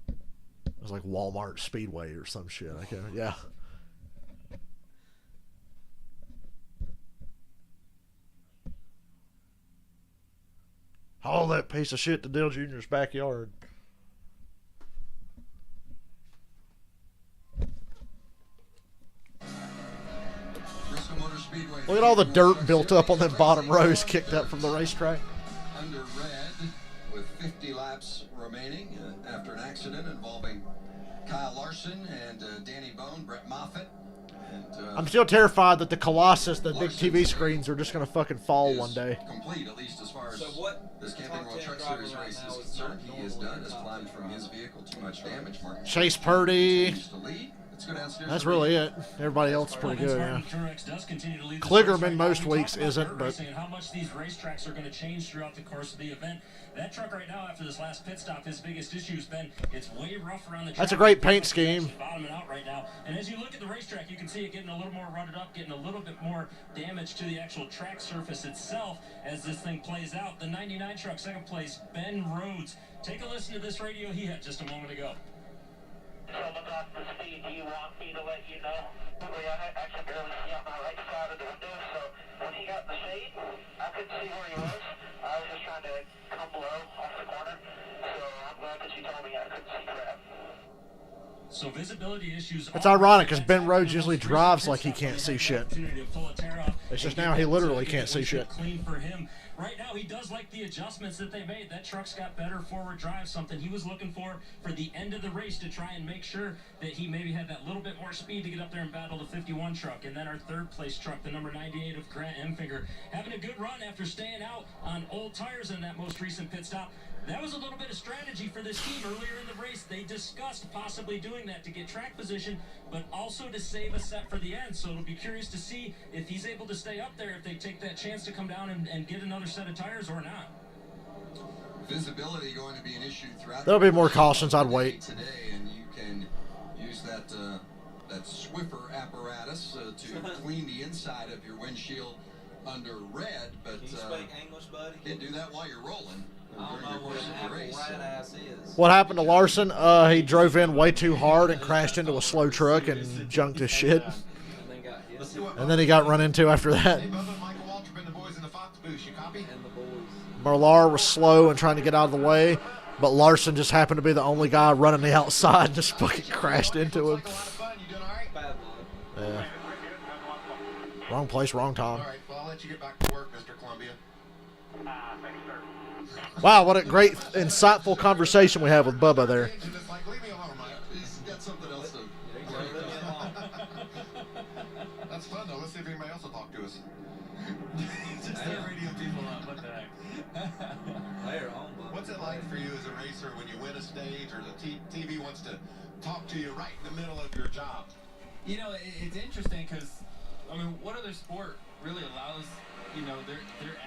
Speaker 2: It was like Walmart Speedway or some shit. I can't, yeah. Haul that piece of shit to Dale Jr.'s backyard.
Speaker 7: Bristol Motor Speedway.
Speaker 2: Look at all the dirt built up on them bottom rows kicked up from the racetrack.
Speaker 7: Under red with 50 laps remaining after an accident involving Kyle Larson and Danny Bone, Brett Moffitt. And,
Speaker 2: I'm still terrified that the Colossus, the big TV screens, are just going to fucking fall one day.
Speaker 7: Complete, at least as far as
Speaker 1: So what
Speaker 7: this Camping
Speaker 1: top
Speaker 7: World
Speaker 1: 10
Speaker 7: Truck
Speaker 1: driver
Speaker 7: Series
Speaker 1: right
Speaker 7: race
Speaker 1: now
Speaker 7: is
Speaker 1: is
Speaker 7: concerned.
Speaker 1: not
Speaker 7: He has
Speaker 1: normal
Speaker 7: done, has
Speaker 1: in
Speaker 7: climbed from his vehicle too much damage. Mark
Speaker 2: Chase Purdy.
Speaker 7: continues to lead. Let's go downstairs.
Speaker 2: That's
Speaker 7: to
Speaker 2: really
Speaker 7: Reed.
Speaker 2: it. Everybody else is pretty good, yeah.
Speaker 6: does continue to lead the
Speaker 2: Kligerman
Speaker 6: race.
Speaker 2: most
Speaker 6: We
Speaker 2: weeks
Speaker 6: talked about
Speaker 2: isn't,
Speaker 6: dirt
Speaker 2: but-
Speaker 6: racing and how much these racetracks are going to change throughout the course of the event. That truck right now, after this last pit stop, his biggest issue has been it's way rough around the track.
Speaker 2: That's a great paint scheme.
Speaker 6: Bottoming out right now. And as you look at the racetrack, you can see it getting a little more rutted up, getting a little bit more damage to the actual track surface itself as this thing plays out. The 99 truck, second place, Ben Rhodes. Take a listen to this radio he had just a moment ago.
Speaker 8: So about the speed, do you want me to let you know? I can barely see on my right side of the window, so when he got in the shade, I couldn't see where he was. I was just trying to come low off the corner, so I'm glad that you told me I couldn't see crap.
Speaker 6: So visibility issues.
Speaker 2: It's ironic because Ben Rhodes usually drives like he can't see shit. It's just now he literally can't see shit.
Speaker 6: Clean for him. Right now, he does like the adjustments that they made. That truck's got better forward drive, something he was looking for the end of the race to try and make sure that he maybe had that little bit more speed to get up there and battle the 51 truck. And then our third place truck, the number 98 of Grant Emfinger, having a good run after staying out on old tires in that most recent pit stop. That was a little bit of strategy for this team earlier in the race. They discussed possibly doing that to get track position, but also to save a set for the end. So it'll be curious to see if he's able to stay up there, if they take that chance to come down and get another set of tires or not.
Speaker 7: Visibility going to be an issue throughout.
Speaker 2: There'll be more cautions. I'd wait.
Speaker 7: Today, and you can use that Swiffer apparatus to clean the inside of your windshield under red, but
Speaker 1: Can you speak English, buddy?
Speaker 7: can't do that while you're rolling.
Speaker 1: I don't
Speaker 7: during
Speaker 1: know
Speaker 7: the
Speaker 1: what
Speaker 7: course
Speaker 1: an
Speaker 7: of the
Speaker 1: apple
Speaker 7: race.
Speaker 1: rat ass is.
Speaker 2: What happened to Larson? He drove in way too hard and crashed into a slow truck and junked his shit.
Speaker 1: And then got hit.
Speaker 3: Let's see what
Speaker 2: And then he got run into after that.
Speaker 3: Hey, Bubba, Michael Waltrip and the boys in the Fox booth. You copy?
Speaker 1: And the boys.
Speaker 2: Merlar was slow and trying to get out of the way, but Larson just happened to be the only guy running the outside and just fucking crashed into him.
Speaker 3: Looks like a lot of fun. You doing all right?
Speaker 1: Bad luck.
Speaker 2: Yeah. Wrong place, wrong
Speaker 3: All
Speaker 2: time.
Speaker 3: right. Well, I'll let you get back to work, Mr. Columbia.
Speaker 8: Thanks, sir.
Speaker 2: Wow, what a great, insightful conversation we have with Bubba there.
Speaker 3: And it's like, leave me alone, Mike.
Speaker 7: He's got something else to.
Speaker 1: Leave me alone.
Speaker 3: That's fun, though. Let's see if anybody else will talk to us.
Speaker 4: Just start radio people up. What the heck?
Speaker 1: They're on, buddy.
Speaker 3: What's it like for you as a racer when you win a stage or the TV wants to talk to you right in the middle of your job?
Speaker 4: You know, it's interesting because, I mean, what other sport really allows, you know, their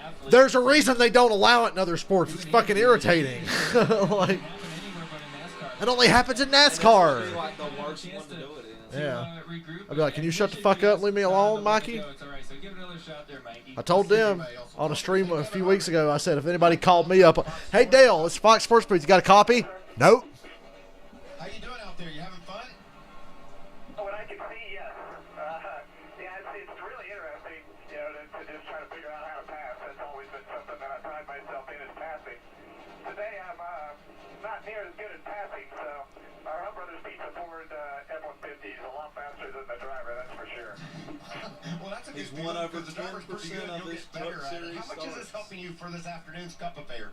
Speaker 4: athletes?
Speaker 2: There's a reason they don't allow it in other sports. It's fucking irritating. Like,
Speaker 4: It can happen anywhere but in NASCAR.
Speaker 2: it only happens in
Speaker 1: Be
Speaker 2: NASCAR.
Speaker 1: like the worst one to do it in.
Speaker 2: Yeah.
Speaker 4: Regroup.
Speaker 2: I'd be like, can you shut the fuck up and leave me alone, Mikey?
Speaker 4: It's all right. So give it another shot there, Mikey.
Speaker 2: I told them on a stream a few weeks ago, I said, if anybody called me up, hey, Dale, it's Fox Sports Booth. You got a copy? Nope.
Speaker 3: How you doing out there? You having fun?
Speaker 8: What I can see, yes. Yeah, it's really interesting, you know, to just try to figure out how to pass. That's always been something that I pride myself in is passing. Today I'm not near as good at passing, so our Hunt Brothers Pizza Ford F-150 is a lot faster than the driver, that's for sure.
Speaker 3: Well, that's a good
Speaker 1: He's
Speaker 3: feeling
Speaker 1: won over
Speaker 3: because the driver's pretty
Speaker 1: 10%
Speaker 3: good.
Speaker 1: of
Speaker 3: You'll
Speaker 1: this
Speaker 3: get better
Speaker 1: Truck
Speaker 3: at it.
Speaker 1: Series
Speaker 3: How much is this
Speaker 1: starts.
Speaker 3: helping you for this afternoon's Cup affair?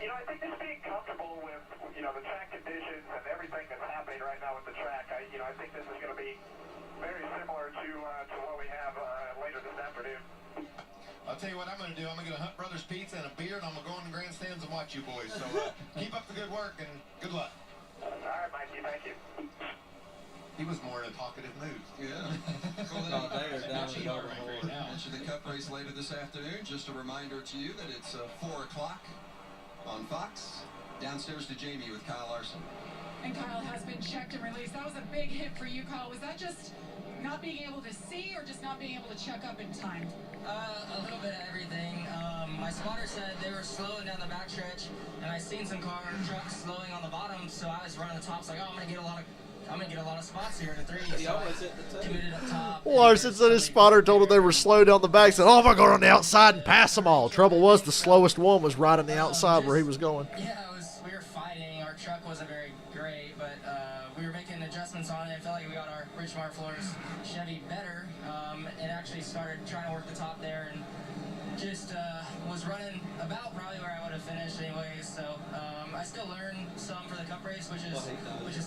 Speaker 8: You know, I think just being comfortable with, you know, the track conditions and everything that's happening right now with the track, I think this is going to be very similar to what we have later this afternoon.
Speaker 3: I'll tell you what I'm going to do. I'm going to get a Hunt Brothers Pizza and a beer, and I'm going to go in the grandstands and watch you boys. So keep up the good work and good luck.
Speaker 8: All right, Mikey, thank you.
Speaker 3: He was more in a talkative mood.
Speaker 7: Yeah.
Speaker 1: Oh, they are down
Speaker 4: Watching
Speaker 1: the
Speaker 4: our rank right now.
Speaker 7: Mention the Cup race later this afternoon. Just a reminder to you that it's 4 o'clock on Fox. Downstairs to Jamie with Kyle Larson.
Speaker 5: And Kyle has been checked and released. That was a big hit for you, Kyle. Was that just not being able to see or just not being able to check up in time?
Speaker 9: A little bit of everything. My spotter said they were slowing down the backstretch, and I seen some trucks slowing on the bottom, so I was running the tops like, oh, I'm going to get a lot of I'm gonna get a lot of spots here in the 3. So I committed up top.
Speaker 2: Larson said his spotter told him they were slow down the back. Said, "Oh, if I go on the outside and pass them all." Trouble was, the slowest one was right on the outside where he was going.
Speaker 9: Yeah, we were fighting. Our truck wasn't very great, but we were making adjustments on it. I felt like we got our Richmar floors Chevy better. It actually started trying to work the top there and just was running about probably where I would have finished anyways. So I still learned some for the cup race, which is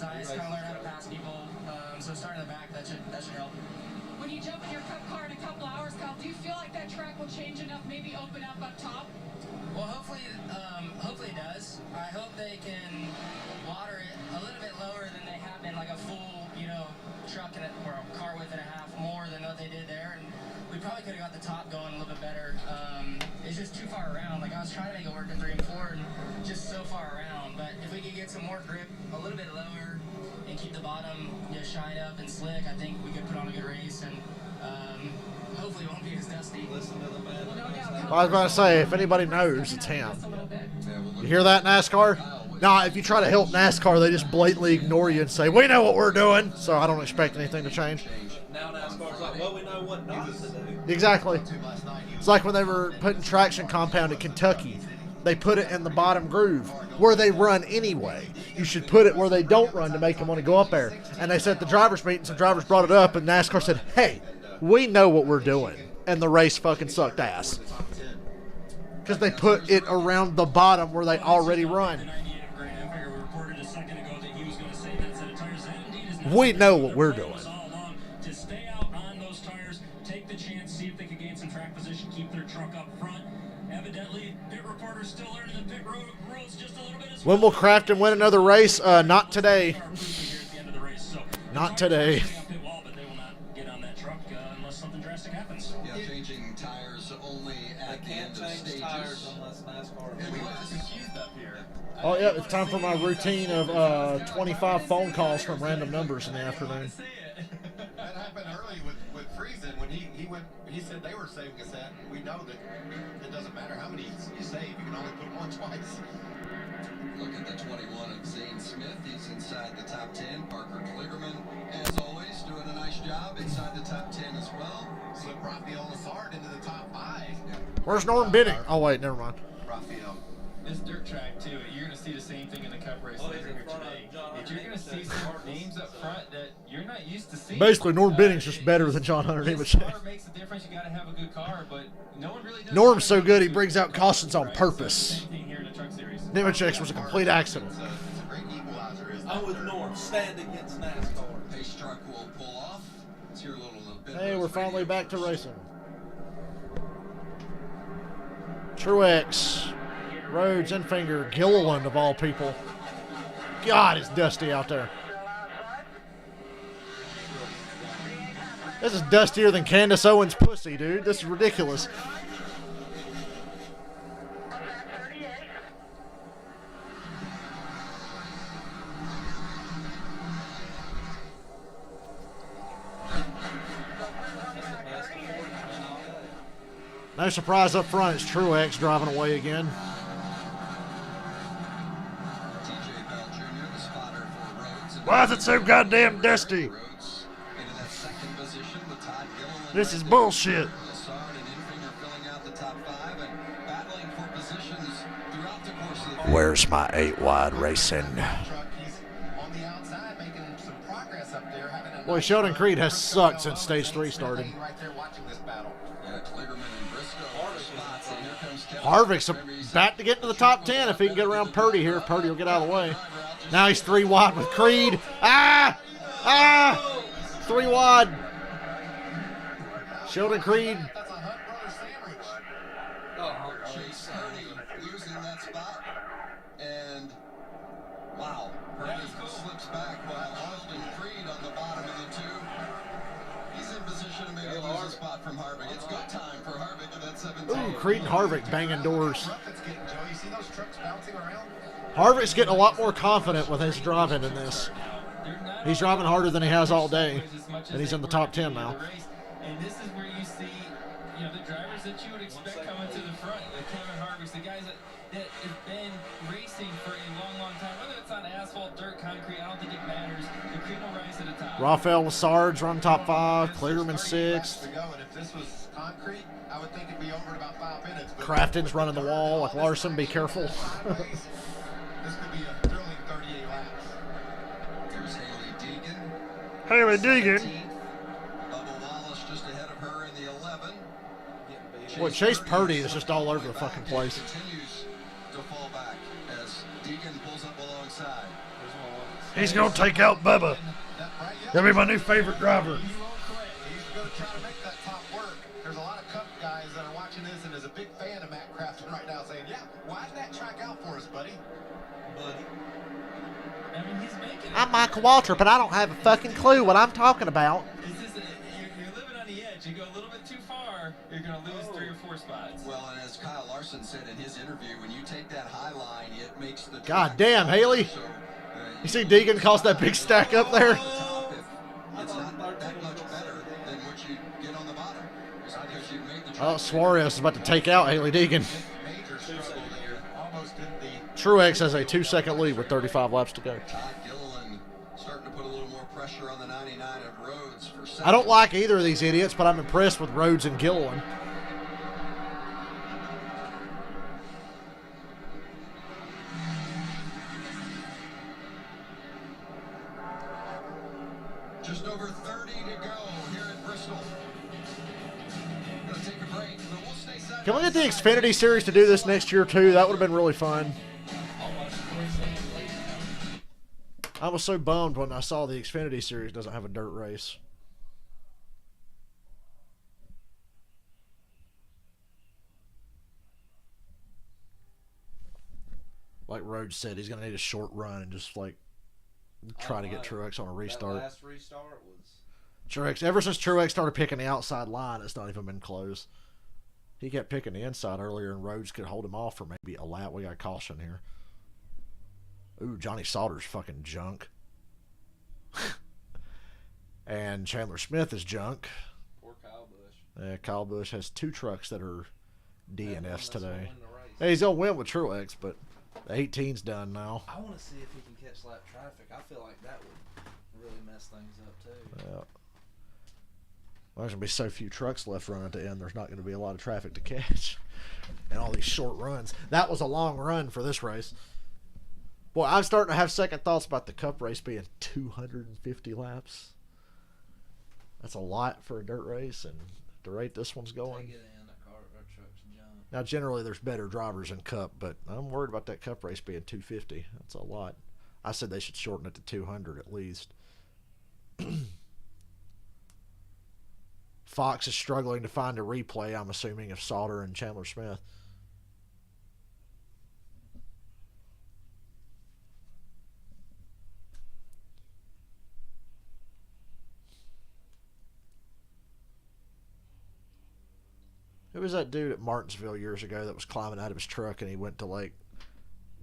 Speaker 9: nice. Kind of learn how to pass people. So starting in the back, that should help.
Speaker 5: When you jump in your cup car in a couple hours, Kyle, do you feel like that track will change enough, maybe open up top?
Speaker 9: Well, hopefully it does. I hope they can water it a little bit lower than they have been, like a full, truck or a car width and a half more than what they did there. And we probably could have got the top going a little bit better. It's just too far around. Like I was trying to make it work in 3 and 4, and just so far around. But if we could get some more grip, a little bit lower, and keep the bottom shine up and slick, I think we could put on a good race, and hopefully it won't be as dusty.
Speaker 2: Well, I was about to say, if anybody knows, it's him. You hear that, NASCAR? Nah, if you try to help NASCAR, they just blatantly ignore you and say, "We know what we're doing," so I don't expect anything to change.
Speaker 1: Now NASCAR's like, well, we know what not to do.
Speaker 2: Exactly. It's like when they were putting traction compound at Kentucky. They put it in the bottom groove where they run anyway. You should put it where they don't run to make them want to go up there. And they said at the drivers' meeting, some drivers brought it up, and NASCAR said, "Hey, we know what we're doing." And the race fucking sucked ass. Because they put it around the bottom where they already run. We know what we're doing.
Speaker 6: To stay out on those tires, take the chance, see if they can gain some track position, keep their truck up front. Evidently, pit reporters still learning the pit rules just a little bit as well.
Speaker 2: When will Crafton win another race? Not today. Not today.
Speaker 6: But they will not get on that truck unless something drastic happens.
Speaker 7: Yeah, changing tires only at the end of stages.
Speaker 1: Tires unless NASCAR.
Speaker 2: Oh, yeah, it's time for my routine of 25 phone calls from random numbers in the afternoon.
Speaker 3: That happened early with Friesen when he said they were saving a set. We know that it doesn't matter how many you save, you can only put them on twice.
Speaker 7: Look at the 21 of Zane Smith. He's inside the top 10. Parker Kligerman, as always, doing a nice job inside the top 10 as well.
Speaker 3: Slip Rafael Lassard into the top 5.
Speaker 2: Where's Norm Bidding? Oh, wait, never mind.
Speaker 3: Rafael.
Speaker 4: This dirt track too, you're going to see the same thing in the cup race later here today. If you're going to see some names up front that you're not used to seeing.
Speaker 2: Basically, Norm Bidding's just better than John Hunter Nemechek.
Speaker 4: Car makes a difference. You got to have a good car, but no one really does.
Speaker 2: Norm's so good, he brings out cautions on purpose.
Speaker 4: Same thing here in the truck series.
Speaker 2: Nemechek's was a complete accident.
Speaker 3: It's a great equalizer, isn't it?
Speaker 1: I'm with Norm. Stand against NASCAR.
Speaker 7: Pace truck will pull off. Let's hear a little bit.
Speaker 2: Hey, we're finally back to racing. Truex, Rhodes, Enfinger, Gilliland of all people. God, it's dusty out there. This is dustier than Candace Owens' pussy, dude. This is ridiculous. No surprise up front, it's Truex driving away again. Why is it so goddamn dusty? This is bullshit. Where's my 8-wide racing? Boy, Sheldon Creed has sucked since Stage 3 started. Harvick's about to get into the top 10 if he can get around Purdy here. Purdy will get out of the way. Now he's 3 wide with Creed. 3 wide. Sheldon Creed.
Speaker 7: Chase Purdy losing that spot. And wow, Purdy slips back while Sheldon Creed on the bottom of the 2. He's in position to maybe lose a spot from Harvick. It's good time for Harvick in that 17.
Speaker 2: Ooh, Creed and Harvick banging doors. Harvick's getting a lot more confident with his driving in this. He's driving harder than he has all day, and he's in the top 10 now.
Speaker 4: And this is where you see, the drivers that you would expect coming to the front. Kevin Harvick drivers, the guys that have been racing for a long time, whether it's on asphalt, dirt, concrete, I don't think it matters. The cream will rise to the top.
Speaker 2: Rafael Lassard's run top 5, Clearman 6th.
Speaker 3: And if this was concrete, I would think it'd be over in about 5 minutes.
Speaker 2: Crafton's running the wall like Larson. Be careful.
Speaker 3: This could be a thrilling 38 laps.
Speaker 7: Here's Haley Deegan.
Speaker 2: Haley Deegan.
Speaker 7: 17th. Bubba Wallace just ahead of her in the 11.
Speaker 2: Boy, Chase Purdy is just all over the fucking place.
Speaker 7: Continues to fall back as Deegan pulls up alongside.
Speaker 2: He's going to take out Bubba. He'll be my new favorite driver.
Speaker 3: He's going to try to make that top work. There's a lot of Cup guys that are watching this and is a big fan of Matt Crafton right now saying, yeah, why did that track out for us, buddy?
Speaker 4: I mean, he's making it.
Speaker 2: I'm Michael Walter, but I don't have a fucking clue what I'm talking about.
Speaker 4: It's just, you're living on the edge. You go a little bit too far, you're going to lose 3 or 4 spots.
Speaker 7: Well, and as Kyle Larson said in his interview, when you take that high line, it makes the
Speaker 2: God damn, Haley.
Speaker 7: So,
Speaker 2: You see Deegan cause that big stack up there?
Speaker 7: it's not that much better than what you get on the bottom. It's because you made the
Speaker 2: Oh, Suarez is about to take out Haley Deegan.
Speaker 3: Major struggle there. Almost in the
Speaker 2: Truex has a 2-second lead with 35 laps to go.
Speaker 7: Todd Gilliland starting to put a little more pressure on the 99 of Rhodes for second.
Speaker 2: I don't like either of these idiots, but I'm impressed with Rhodes and Gilliland.
Speaker 7: Just over 30 to go here at Bristol. Gonna take a break, but we'll stay side
Speaker 2: Can we
Speaker 7: by
Speaker 2: get the
Speaker 7: side.
Speaker 2: Xfinity Series to do this next year, too? That would have been really fun. I was so bummed when I saw the Xfinity Series doesn't have a dirt race. Like Rhodes said, he's going to need a short run and just, like, try to get Truex on a restart.
Speaker 1: That last restart was...
Speaker 2: Truex, ever since Truex started picking the outside line, it's not even been close. He kept picking the inside earlier, and Rhodes could hold him off for maybe a lap. We got caution here. Ooh, Johnny Sauter's fucking junk. And Chandler Smith is junk.
Speaker 1: Poor Kyle Busch.
Speaker 2: Yeah, Kyle Busch has 2 trucks that are DNFs
Speaker 1: That's
Speaker 2: today.
Speaker 1: gonna win the race.
Speaker 2: Hey, he's going to win with Truex, but the 18's done now.
Speaker 1: I want to see if he can catch lap traffic. I feel like that would really mess things up too.
Speaker 2: Yeah. Well, there's going to be so few trucks left running at the end, there's not going to be a lot of traffic to catch. And all these short runs. That was a long run for this race. Boy, I'm starting to have second thoughts about the Cup race being 250 laps. That's a lot for a dirt race, and at the rate this one's going.
Speaker 1: Take it in, that car or truck's junk.
Speaker 2: Now, generally, there's better drivers in Cup, but I'm worried about that Cup race being 250. That's a lot. I said they should shorten it to 200 at least. Fox is struggling to find a replay, I'm assuming, of Sauter and Chandler Smith. Who was that dude at Martinsville years ago that was climbing out of his truck and he went to, like,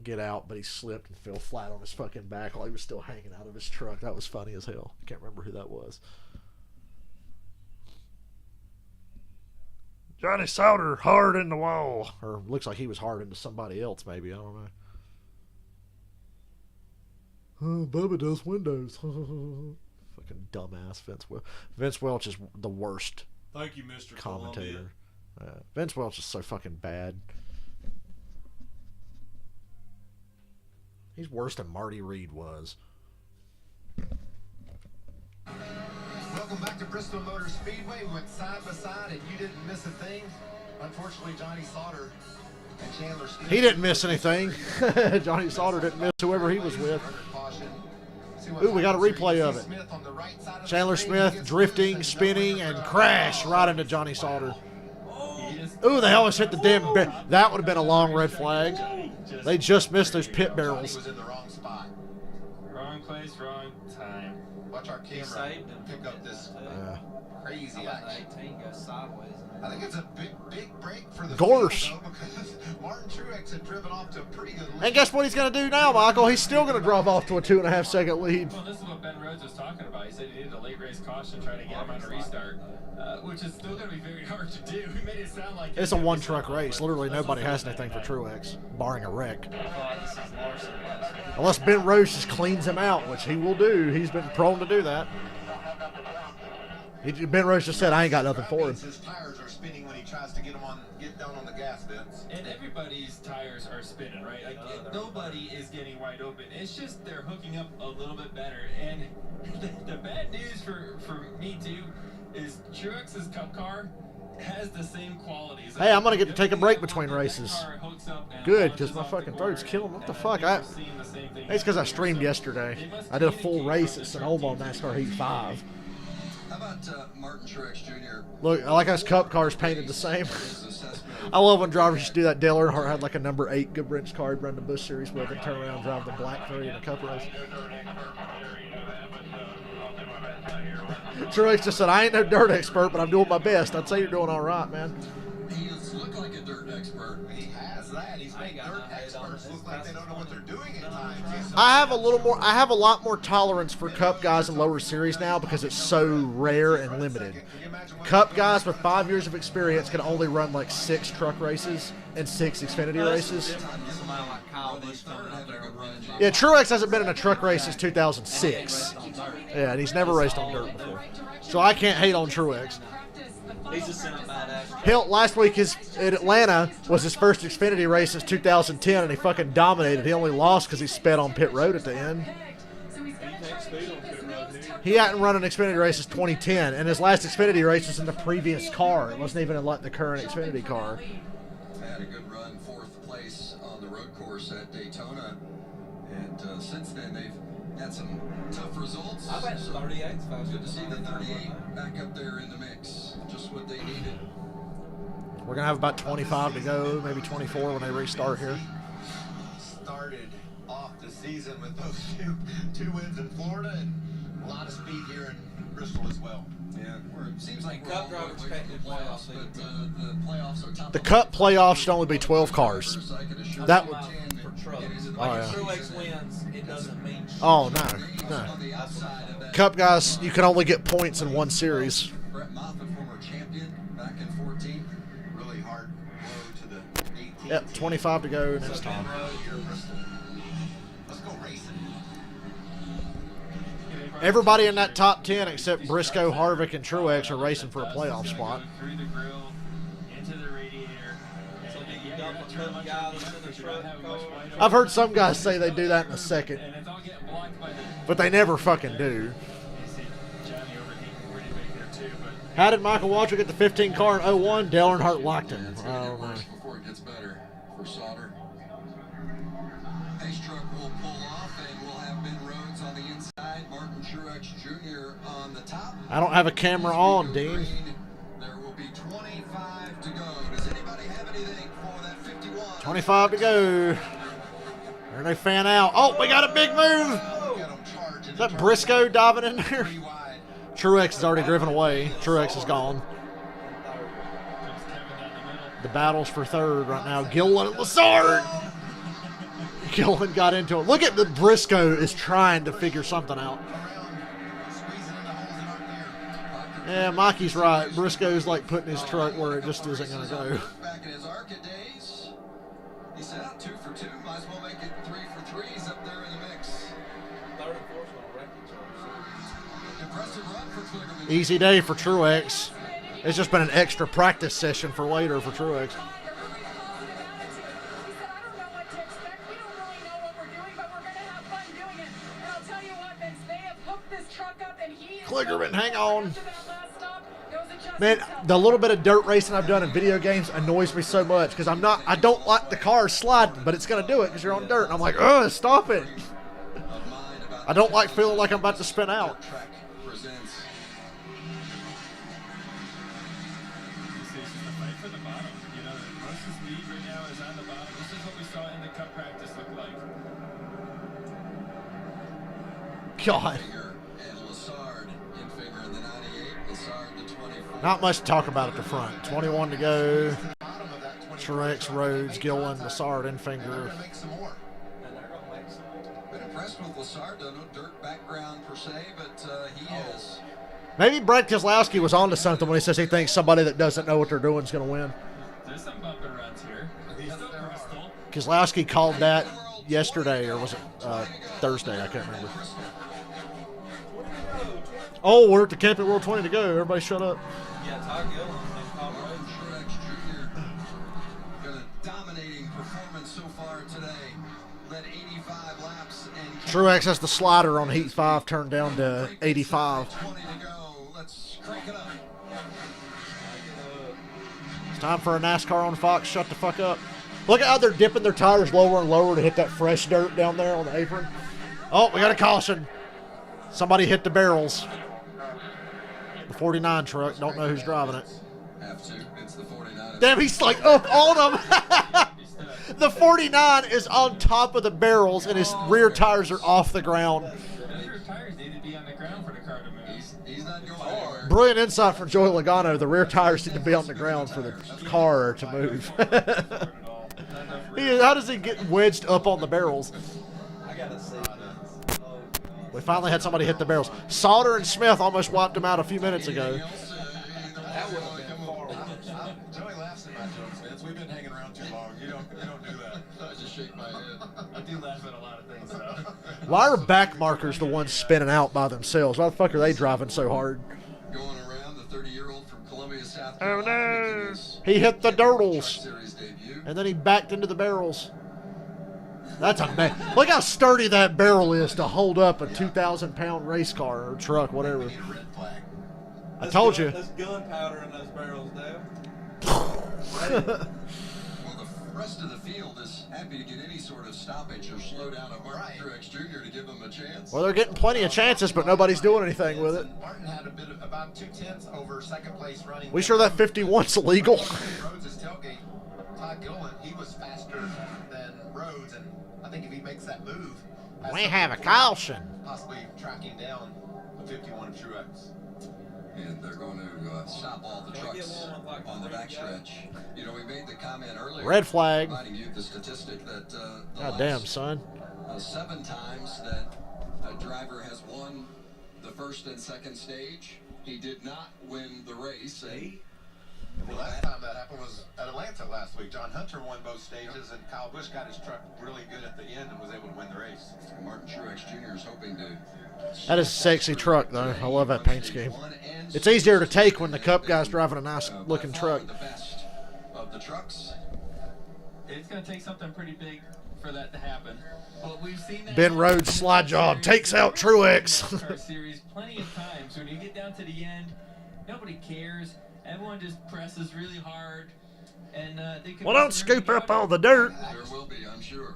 Speaker 2: get out, but he slipped and fell flat on his fucking back while he was still hanging out of his truck? That was funny as hell. I can't remember who that was. Johnny Sauter hard in the wall. Or looks like he was hard into somebody else, maybe. I don't know. Oh, Bubba does windows. Fucking dumbass Vince Welch. Vince Welch is the worst
Speaker 1: Thank you, Mr.
Speaker 2: commentator. Vince Welch is so fucking bad. He's worse than Marty Reed was.
Speaker 3: Welcome back to Bristol Motor Speedway. We went side by side and you didn't miss a thing. Unfortunately, Johnny Sauter and Chandler Smith.
Speaker 2: He didn't miss anything. Johnny Sauter didn't miss whoever he was with. Ooh, we got a replay of it. Chandler Smith drifting, spinning, and crash right into Johnny Sauter. Ooh, they almost hit the damn that would have been a long red flag. They just missed those pit barrels.
Speaker 3: Was in the wrong spot.
Speaker 4: Wrong place, wrong time.
Speaker 3: Watch our camera
Speaker 1: saved him.
Speaker 3: pick up this crazy
Speaker 1: How about
Speaker 3: action.
Speaker 1: the 18 goes sideways?
Speaker 3: I think it's a big break for the
Speaker 2: Gorse.
Speaker 3: field, though, because Martin Truex had driven off to a pretty good lead.
Speaker 2: And guess what he's going to do now, Michael? He's still going to drop off to a 2.5 second lead.
Speaker 4: Well, this is what Ben Rhodes was talking about. He said he needed a late race caution trying to get him on a restart. which is still going to be very hard to do. He made it sound like
Speaker 2: It's a one-truck race. Literally nobody has anything for Truex, barring a wreck. Unless Ben Rhodes just cleans him out, which he will do. He's been prone to do that. Ben Rhodes just said, I ain't got nothing for him.
Speaker 3: His tires are spinning when he tries to get down on the gas, Vince.
Speaker 4: And everybody's tires are spinning, right? Like nobody is getting wide open. It's just they're hooking up a little bit better. And the bad news for me too is Truex's Cup car has the same qualities.
Speaker 2: Hey, I'm gonna get to take a break between races. Good, because my fucking throat's killing. What the fuck? It's because I streamed yesterday. I did a full race at Sonoma on NASCAR Heat 5.
Speaker 7: How about Martin Truex Jr.?
Speaker 2: Look, I like how his Cup cars painted the same. I love when drivers used to do that. Dale Earnhardt had like a number 8 Goodwrench car he'd run the Busch Series with and turn around and drive the Black 3 in a Cup race. Truex just said, I ain't no dirt expert, but I'm doing my best. I'd say you're doing all right, man.
Speaker 7: He looks like a dirt expert.
Speaker 3: He has that. He's made dirt experts look like they don't know what they're doing at times.
Speaker 2: I have a lot more tolerance for Cup guys in lower series now because it's so rare and limited. Cup guys with 5 years of experience can only run like 6 truck races and 6 Xfinity races. Yeah, Truex hasn't been in a truck race since 2006. Yeah, and he's never raced on dirt before. So I can't hate on Truex.
Speaker 1: He's just in a badass.
Speaker 2: Hell, last week in Atlanta was his first Xfinity race since 2010, and he fucking dominated. He only lost because he sped on pit road at the end. He hadn't run an Xfinity race since 2010, and his last Xfinity race was in the previous car. It wasn't even in like the current Xfinity car.
Speaker 7: Had a good run, 4th place on the road course at Daytona, and since then they've had some tough results.
Speaker 1: I bet 38.
Speaker 7: Good to see the 38 back up there in the mix. Just what they needed.
Speaker 2: We're going to have about 25 to go, maybe 24 when they restart here.
Speaker 3: Started off the season with those two wins in Florida and a lot of speed here in Bristol as well.
Speaker 7: Yeah, it seems like we're
Speaker 1: Cup
Speaker 7: all the
Speaker 1: drivers
Speaker 7: way
Speaker 1: can't
Speaker 7: to
Speaker 1: do
Speaker 7: the playoffs,
Speaker 1: playoffs
Speaker 7: but the playoffs are top.
Speaker 2: The Cup playoffs should only be 12 cars. That would.
Speaker 1: For trucks.
Speaker 2: Oh,
Speaker 1: Like
Speaker 2: yeah.
Speaker 1: if Truex wins, it doesn't mean shit.
Speaker 2: Oh, no. Cup guys, you can only get points in one series.
Speaker 7: Brett Moffitt, former champion, back in 14.
Speaker 3: Really hard blow to the 18.
Speaker 2: Yep, 25 to go next time.
Speaker 3: Let's go racing.
Speaker 2: Everybody in that top 10 except Briscoe, Harvick, and Truex are racing for a playoff spot.
Speaker 4: Through the grill, into the radiator.
Speaker 1: So then you dump a Cup guy that's in the truck car.
Speaker 2: I've heard some guys say they do that in a second,
Speaker 4: And it's all getting blocked by the.
Speaker 2: but they never fucking do.
Speaker 4: You see Johnny overheating pretty big there too, but.
Speaker 2: How did Michael Waltrip get the 15 car in 01? Dale Earnhardt locked him.
Speaker 7: It's
Speaker 2: I
Speaker 7: going to
Speaker 2: don't
Speaker 7: get
Speaker 2: know.
Speaker 7: worse before it gets better for Sauter. Pace truck will pull off, and we'll have Ben Rhodes on the inside, Martin Truex Jr. on the top.
Speaker 2: I don't have a camera on, Dean.
Speaker 7: There will be 25 to go. Does anybody have anything for that 51?
Speaker 2: 25 to go. There they fan out. Oh, we got a big move. Is that Briscoe diving in there? Truex has already driven away. Truex is gone. The battle's for third right now. Gillen and Lassard. Gillen got into it. Look at the Briscoe is trying to figure something out. Yeah, Mikey's right. Briscoe's like putting his truck where it just isn't going to go.
Speaker 7: Back in his ARCA days, he set out 2 for 2. Might as well make it 3 for 3. He's up there in the mix.
Speaker 1: Third and fourth on record.
Speaker 7: Impressive run for Kligerman.
Speaker 2: Easy day for Truex. It's just been an extra practice session for later for Truex. Kligerman, hang on. Man, the little bit of dirt racing I've done in video games annoys me so much because I don't like the car sliding, but it's going to do it because you're on dirt. And I'm like, ugh, stop it. I don't like feeling like I'm about to spin out.
Speaker 7: Track presents.
Speaker 4: This is the fight for the bottom. You know, most of the lead right now is on the bottom. This is what we saw in the Cup practice look like.
Speaker 2: God.
Speaker 7: And Lassard in favor of the 98. Lassard the 24.
Speaker 2: Not much to talk about at the front. 21 to go. Truex, Rhodes, Gillen, Lassard, and Finger.
Speaker 3: Make some more.
Speaker 1: And they're gonna make some.
Speaker 7: Been impressed with Lassard. No dirt background per se, but he has
Speaker 2: Maybe Brett Keselowski was onto something when he says he thinks somebody that doesn't know what they're doing is going to win.
Speaker 4: There's some bump and runs here. Hello, Bristol.
Speaker 2: Keselowski called that yesterday, or was it Thursday? I can't remember. Oh, we're at the Camping World 20 to go. Everybody shut up.
Speaker 1: Yeah, Ty Gillen and Tom Rhodes.
Speaker 7: Truex Jr. got a dominating performance so far today. Led 85 laps and
Speaker 2: Truex has the slider on Heat 5 turned down to 85.
Speaker 7: 20 to go. Let's crank it up.
Speaker 2: It's time for a NASCAR on Fox. Shut the fuck up. Look at how they're dipping their tires lower and lower to hit that fresh dirt down there on the apron. Oh, we got a caution. Somebody hit the barrels. The 49 truck. Don't know who's driving it.
Speaker 7: Have to. It's the 49.
Speaker 2: Damn, he's like up on them. The 49 is on top of the barrels, and his rear tires are off the ground.
Speaker 4: Those rear tires need to be on the ground for the car to move.
Speaker 7: He's not going anywhere.
Speaker 2: Brilliant insight from Joey Logano. The rear tires need to be on the ground for the car to move. How does he get wedged up on the barrels?
Speaker 1: I gotta see this. Oh,
Speaker 2: We finally had somebody hit the barrels. Sauter and Smith almost wiped him out a few minutes ago.
Speaker 1: that would have been far.
Speaker 3: Joey laughs at my jokes, Vince. We've been hanging around too long. You don't do that.
Speaker 7: I just shake my head.
Speaker 4: I do laugh at a lot of things, though.
Speaker 2: Why are back markers the ones spinning out by themselves? Why the fuck are they driving so hard?
Speaker 7: Going around, the 30-year-old from Columbia, South
Speaker 2: Oh
Speaker 7: Carolina.
Speaker 2: no!
Speaker 7: making his
Speaker 2: He hit the
Speaker 7: Truck
Speaker 2: dirtles,
Speaker 7: Series debut.
Speaker 2: and then he backed into the barrels. That's a man. Look how sturdy that barrel is to hold up a 2,000-pound race car or truck, whatever.
Speaker 7: We need a red flag.
Speaker 2: I told you.
Speaker 1: There's gunpowder in those barrels, Dale.
Speaker 7: Well, the rest of the field is happy to get any sort of stoppage or slow down of Martin Truex Jr. to give him a chance.
Speaker 2: Well, they're getting plenty of chances, but nobody's doing anything with it.
Speaker 3: Martin had a bit of about 2/10 over second place running.
Speaker 2: We sure that 51's illegal?
Speaker 3: Rhodes' tailgate. Todd Gillen, he was faster than Rhodes, and I think if he makes that move,
Speaker 2: We have a caution.
Speaker 3: possibly tracking down the 51 of Truex.
Speaker 7: And they're going to stop all the
Speaker 1: Can we get
Speaker 7: trucks
Speaker 1: one with, like,
Speaker 7: on the
Speaker 1: three
Speaker 7: backstretch. You know, we made the comment earlier.
Speaker 2: Red flag.
Speaker 7: Reminding you the statistic that the
Speaker 2: God damn,
Speaker 7: last,
Speaker 2: son.
Speaker 7: 7 times that a driver has won the first and second stage, he did not win the race. And
Speaker 3: The last time that happened was at Atlanta last week. John Hunter won both stages, and Kyle Busch got his truck really good at the end and was able to win the race.
Speaker 7: Martin Truex Jr. is hoping to.
Speaker 2: That is a sexy truck, though. I love that paint scheme. It's easier to take when the Cup guy's driving a nice-looking truck.
Speaker 7: The best of the trucks.
Speaker 4: It's going to take something pretty big for that to happen. But we've seen that
Speaker 2: Ben Rhodes' slide job takes out Truex.
Speaker 4: NASCAR series plenty of times. When you get down to the end, nobody cares. Everyone just presses really hard. And they could
Speaker 2: Well, don't scoop up all the dirt.
Speaker 7: There will be, I'm sure.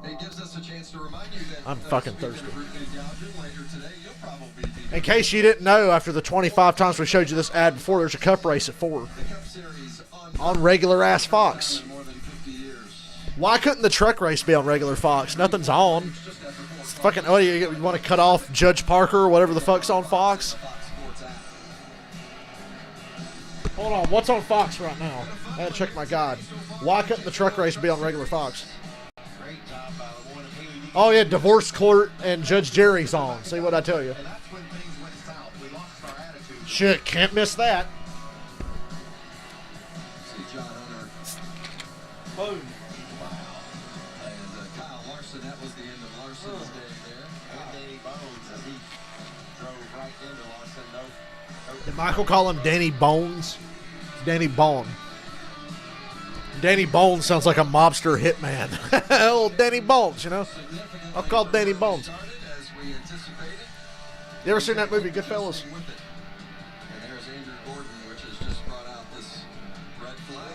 Speaker 7: It gives us a chance to remind you that
Speaker 2: I'm fucking
Speaker 7: speaking
Speaker 2: thirsty.
Speaker 7: of Route Gouger, later today, you'll probably be
Speaker 2: In case you didn't know, after the 25 times we showed you this ad before, there's a Cup race at 4
Speaker 7: the Cup Series
Speaker 2: on regular-ass Fox.
Speaker 7: in more than 50 years.
Speaker 2: Why couldn't the truck race be on regular Fox? Nothing's on.
Speaker 7: Just after 4
Speaker 2: It's fucking, oh, you want to cut off Judge Parker or whatever the fuck's on Fox?
Speaker 7: Fox Sports app.
Speaker 2: Hold on, what's on Fox right now? I had to check my guide. Why couldn't the truck race be on regular Fox?
Speaker 3: Great job by the one of Haley Deegan.
Speaker 2: Oh yeah, divorce court and Judge Jerry's on. See what I tell you?
Speaker 3: And that's when things went south. We lost our attitude.
Speaker 2: Shit, can't miss that.
Speaker 7: See John Hunter
Speaker 1: Boom.
Speaker 7: and Kyle Larson. That was the end of Larson's day there.
Speaker 3: And Danny Bones as he drove right into Larson. No.
Speaker 2: Did Michael call him Danny Bones? Danny Bone. Danny Bones sounds like a mobster hitman. Old Danny Bones, you know? I'll call Danny Bones.
Speaker 7: Started as we anticipated.
Speaker 2: You ever seen that movie, Goodfellas?
Speaker 7: With it. And there's Andrew Gordon, which has just brought out this red flag.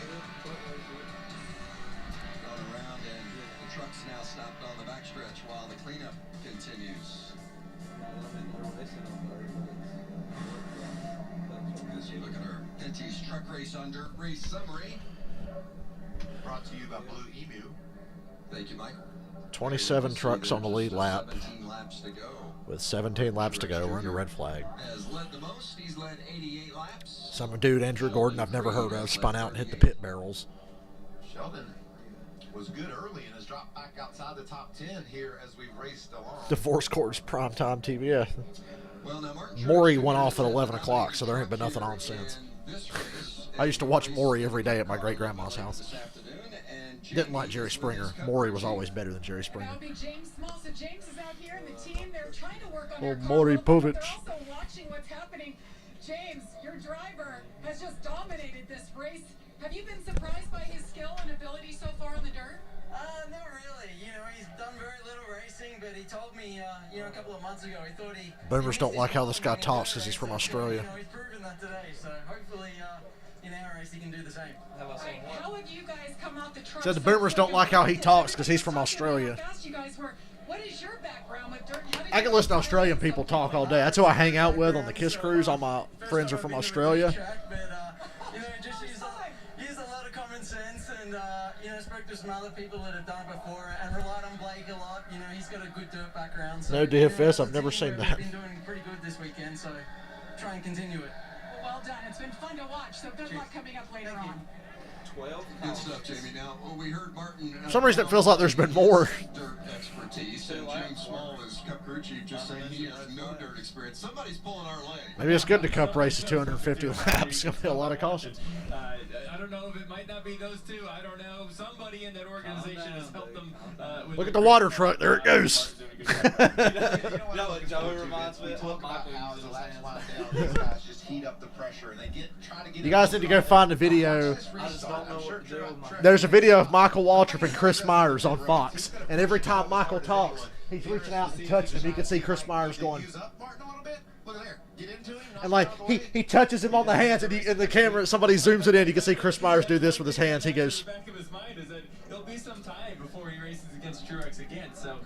Speaker 7: Going around, and the truck's now stopped on the backstretch while the cleanup continues. As you look at our Penty's truck race under race summary.
Speaker 3: Brought to you by Blue Emu.
Speaker 7: Thank you, Michael.
Speaker 2: 27 trucks on the lead lap
Speaker 7: 17 laps to go.
Speaker 2: with 17 laps to go. We're under red flag.
Speaker 7: Has led the most. He's led 88 laps.
Speaker 2: Some dude, Andrew Gordon, I've never heard of, spun out and hit the pit barrels.
Speaker 3: Sheldon was good early and has dropped back outside the top 10 here as we've raced along.
Speaker 2: Divorce court's primetime TV. Yeah.
Speaker 7: Well, now Martin
Speaker 2: Maury
Speaker 7: Truex
Speaker 2: went off at
Speaker 7: Jr.
Speaker 2: 11 o'clock, so there ain't been nothing on since.
Speaker 7: And this race
Speaker 2: I used to watch
Speaker 7: is
Speaker 2: Maury every day at my great-grandma's house.
Speaker 7: this afternoon, and
Speaker 2: Didn't like Jerry Springer. Maury was always better than Jerry Springer.
Speaker 5: That'll be James Small. So James is out here, and the team, they're trying to work on
Speaker 2: Oh,
Speaker 5: their car
Speaker 2: Maury
Speaker 5: a little bit,
Speaker 2: Povich.
Speaker 5: but they're also watching what's happening. James, your driver has just dominated this race. Have you been surprised by his skill and ability so far on the dirt?
Speaker 9: Not really. You know, he's done very little racing, but he told me, you know, a couple of months ago, he thought he...
Speaker 2: Boomers don't like how this guy talks because he's from Australia.
Speaker 9: You know, he's proven that today, so hopefully, in our race, he can do the same.
Speaker 5: All right, how have you guys come out the truck?
Speaker 2: Said the
Speaker 5: so
Speaker 2: boomers
Speaker 5: quick
Speaker 2: don't like how he
Speaker 5: and
Speaker 2: talks 'cause he's from
Speaker 5: talk to me about
Speaker 2: Australia.
Speaker 5: how fast you guys were. What is your background with dirt? How did
Speaker 2: I
Speaker 5: you
Speaker 2: can listen to
Speaker 5: get
Speaker 2: Australian
Speaker 5: started
Speaker 2: people
Speaker 5: so
Speaker 2: talk
Speaker 5: quick?
Speaker 2: all day. That's who I hang out with on the Kiss Cruise. All my friends are from Australia.
Speaker 9: You know, just use a lot of common sense and, you know, spoke to some other people that have done it before and relied on Blake a lot. You know, he's got a good dirt background. So,
Speaker 2: No DFS,
Speaker 9: you know,
Speaker 2: I've never seen
Speaker 9: we've
Speaker 2: that.
Speaker 9: been doing pretty good this weekend, so try and continue it.
Speaker 5: Well done. It's been fun to watch, so good luck coming up later on.
Speaker 1: 12.
Speaker 7: Good stuff, Jamie. Now, well, we heard Martin.
Speaker 2: For some reason, it feels like there's been more.
Speaker 7: Dirt expertise, and James Small, as Cup crew chief, just saying he has no dirt experience. Somebody's pulling our leg.
Speaker 2: Maybe it's good to Cup race is 250 laps. It's going to be a lot of cautions.
Speaker 4: I don't know if it might not be those two. I don't know. Somebody in that organization has helped them.
Speaker 2: Look at the water truck. There it goes.
Speaker 1: You know what Joey reminds me of?
Speaker 3: Talk about
Speaker 1: Michael
Speaker 3: how
Speaker 1: uses
Speaker 3: the
Speaker 1: his
Speaker 3: last
Speaker 1: hands.
Speaker 3: one down, these guys just heat up the pressure and they try to get.
Speaker 2: You guys need to go find the video.
Speaker 1: I just don't know what to do with my...
Speaker 2: There's a video of Michael Waltrip and Chris Myers on Fox. And every time Michael talks, he's reaching out and touching him. You can see Chris Myers going.
Speaker 3: Use up Martin a little bit. Look at there. Get into him. knock
Speaker 2: And
Speaker 3: him
Speaker 2: like
Speaker 3: out of the way.
Speaker 2: he touches him on the hands, and in the camera, somebody zooms it in. You can see Chris Myers do this with his hands. He goes.
Speaker 4: The back of his mind is that there'll be some time before he races against Truex again. So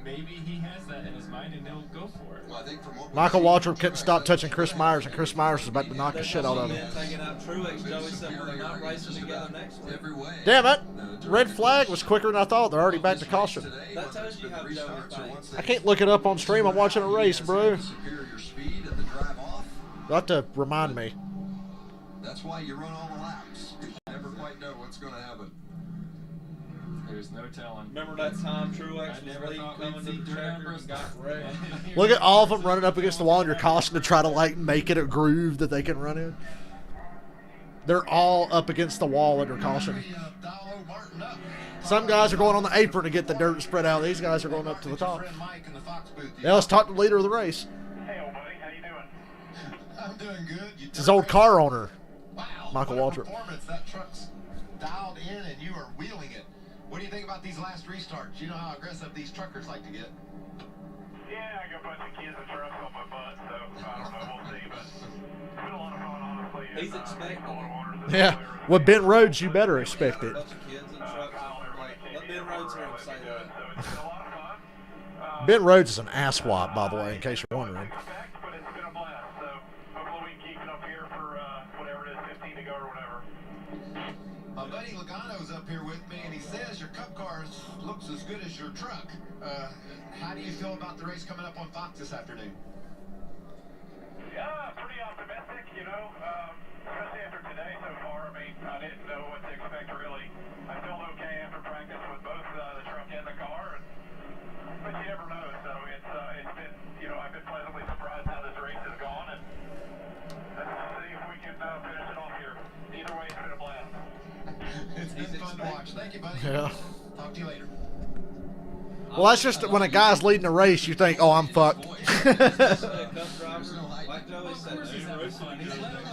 Speaker 4: maybe he has that in his mind and he'll go for it.
Speaker 7: Well, I think from what
Speaker 2: Michael Waltrip couldn't stop touching Chris Myers, and Chris Myers was about to knock the shit out of him.
Speaker 1: Taking out Truex, Joey said we're not racing together next week.
Speaker 7: every way.
Speaker 2: Damn it! Red flag was quicker than I thought. They're already back to caution.
Speaker 1: That tells you how Joey thinks.
Speaker 2: I can't look it up on stream. I'm watching a race, bro.
Speaker 7: Superior speed at the drive off.
Speaker 2: You'll have to remind me.
Speaker 7: That's why you run all the laps. You never quite know what's going to happen.
Speaker 4: There's no telling.
Speaker 1: Remember that time Truex
Speaker 4: I
Speaker 1: was
Speaker 4: never
Speaker 1: leading
Speaker 4: thought
Speaker 1: coming
Speaker 4: we'd
Speaker 1: to
Speaker 4: see
Speaker 1: the
Speaker 4: dirt on
Speaker 1: checkers and
Speaker 4: Bristol.
Speaker 1: got wrecked?
Speaker 2: Look at all of them running up against the wall in your caution to try to like make it a groove that they can run in. They're all up against the wall under caution.
Speaker 3: Dial Martin up.
Speaker 2: Some guys are going on the apron to get the dirt spread out. These guys are going up to the top.
Speaker 3: Friend Mike in the Fox booth.
Speaker 2: Yeah, let's talk to the leader of the race.
Speaker 8: Hey, old buddy, how you doing?
Speaker 3: I'm doing good. You
Speaker 2: It's his old car owner.
Speaker 3: Wow.
Speaker 2: Michael
Speaker 3: what a
Speaker 2: Waltrip.
Speaker 3: performance. That truck's dialed in and you are wheeling it. What do you think about these last restarts? You know how aggressive these truckers like to get.
Speaker 8: Yeah, I got a bunch of kids and trucks on my butt, so I don't know, we'll see, but it's been a lot of fun, honestly.
Speaker 1: He's
Speaker 8: and,
Speaker 1: expecting
Speaker 8: Cold
Speaker 1: it.
Speaker 8: Waters is
Speaker 2: Yeah.
Speaker 8: really
Speaker 2: With Ben Rhodes, you better expect it.
Speaker 1: A bunch of kids and trucks. Let Ben Rhodes hear him say that.
Speaker 8: So it's been a lot of fun.
Speaker 2: Ben Rhodes is an asswap, by the way, in case you're wondering.
Speaker 8: Expect, but it's been a blast, so hopefully we can keep it up here for whatever it is, 15 to go or whatever.
Speaker 3: My buddy Logano's up here with me, and he says your cup car looks as good as your truck. How do you feel about the race coming up on Fox this afternoon?
Speaker 8: Yeah, pretty optimistic, you know, especially after today so far. I mean, I didn't know what to expect really. I felt okay after practice with both the truck and the car, but you never know. So it's been, you know, I've been pleasantly surprised how this race has gone, and let's see if we can finish it off here. Either way, it's been a blast.
Speaker 3: It's been fun to watch. Thank you, buddy.
Speaker 2: Yeah.
Speaker 3: Talk to you later.
Speaker 2: Well, that's just when a guy's leading a race, you think, oh, I'm fucked.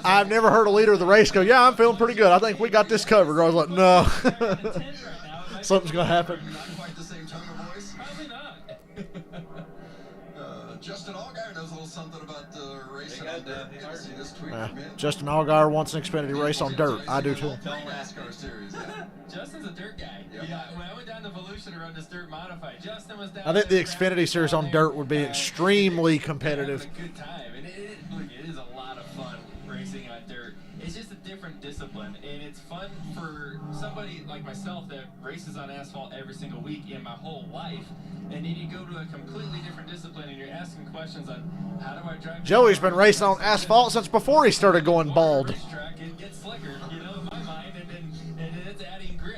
Speaker 2: I've never heard a leader of the race go, yeah, I'm feeling pretty good. I think we got this covered. I was like, no. Something's going to happen.
Speaker 7: Not quite the same tone of voice.
Speaker 4: Probably not.
Speaker 7: Justin Allgaier knows a little something about racing
Speaker 1: He
Speaker 7: on
Speaker 1: got
Speaker 7: dirt.
Speaker 1: that. He
Speaker 7: Good to
Speaker 1: heard
Speaker 7: see
Speaker 1: it.
Speaker 7: this tweet from him.
Speaker 2: Justin Allgaier wants an Xfinity race on dirt. I do too.
Speaker 7: NASCAR series. Yeah.
Speaker 4: Justin's a dirt guy.
Speaker 7: Yep.
Speaker 4: Yeah, when I went down to Volusia to run this dirt modified, Justin was down
Speaker 2: I think the
Speaker 4: there,
Speaker 2: Xfinity series on dirt would be extremely competitive.
Speaker 4: having a good time, and look, it is a lot of fun racing on dirt. It's just a different discipline, and it's fun for somebody like myself that races on asphalt every single week in my whole life. And then you go to a completely different discipline, and you're asking questions on how do I drive.
Speaker 2: Joey's been racing on asphalt since before he started going bald.
Speaker 4: Racetrack, it gets slicker, you know, in my mind, and it's adding grip.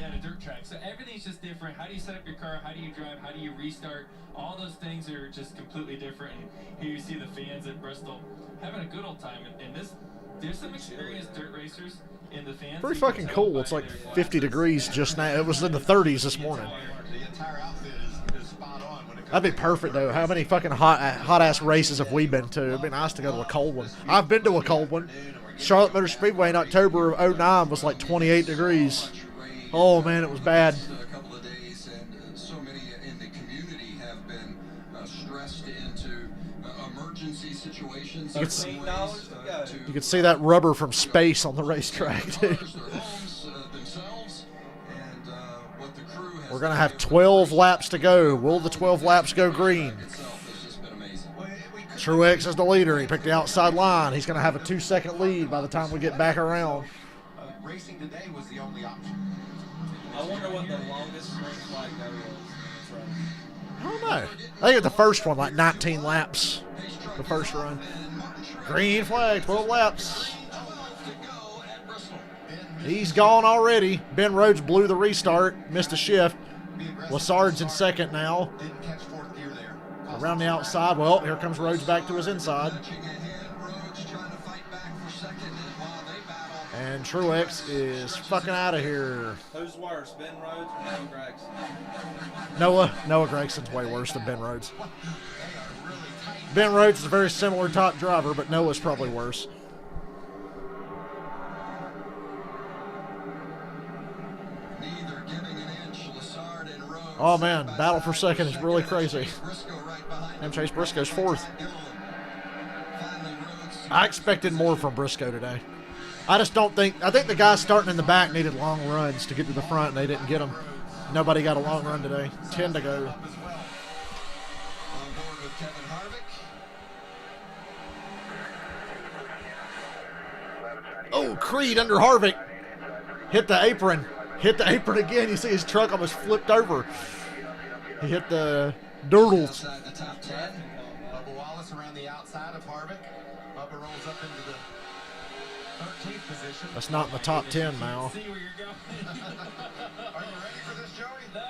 Speaker 4: At a dirt dirt track, so everything's just different. How do you set up your car? How do you drive? How do you restart? All those things are just completely different. And here you see the fans at Bristol having a good old time. And this, there's some experienced dirt racers in the fans.
Speaker 2: Pretty fucking cool. It's like 50 degrees just now. It was in the 30s this morning.
Speaker 3: The entire outfit is spot on when it comes
Speaker 2: That'd be perfect, though. How many fucking hot-ass races have we been to? It'd be nice to go to a cold one. I've been to a cold one. Charlotte Motor Speedway in October of 09 was like 28 degrees. Oh, man, it was bad.
Speaker 7: A couple of days, and so many in the community have been stressed into emergency situations.
Speaker 1: $13 to go.
Speaker 2: You could see that rubber from space on the racetrack, dude. We're going to have 12 laps to go. Will the 12 laps go green? Truex is the leader. He picked the outside line. He's going to have a 2-second lead by the time we get back around.
Speaker 3: racing today was the only option.
Speaker 1: I wonder what the longest swing flag go was.
Speaker 2: I don't know. I think it's the first one, like 19 laps. The first run. Green flag, 12 laps. He's gone already. Ben Rhodes blew the restart, missed a shift. Lassard's in second now. Around the outside. Well, here comes Rhodes back to his inside. And Truex is fucking out of here.
Speaker 1: Who's worse, Ben Rhodes or Noah Gragson?
Speaker 2: Noah Gragson's way worse than Ben Rhodes. Ben Rhodes is a very similar top driver, but Noah's probably worse. Oh man, battle for second is really crazy. And Chase Briscoe's fourth. I expected more from Briscoe today. I think the guys starting in the back needed long runs to get to the front, and they didn't get them. Nobody got a long run today. 10 to go. Oh, Creed under Harvick. Hit the apron. Hit the apron again. You see his truck almost flipped over. He hit the doodles.
Speaker 3: The top 10. Bubba Wallace around the outside of Harvick. Bubba rolls up into the 13th position.
Speaker 2: That's not in the top 10 now.
Speaker 3: See where you're going. Are you ready for this, Joey?
Speaker 4: No.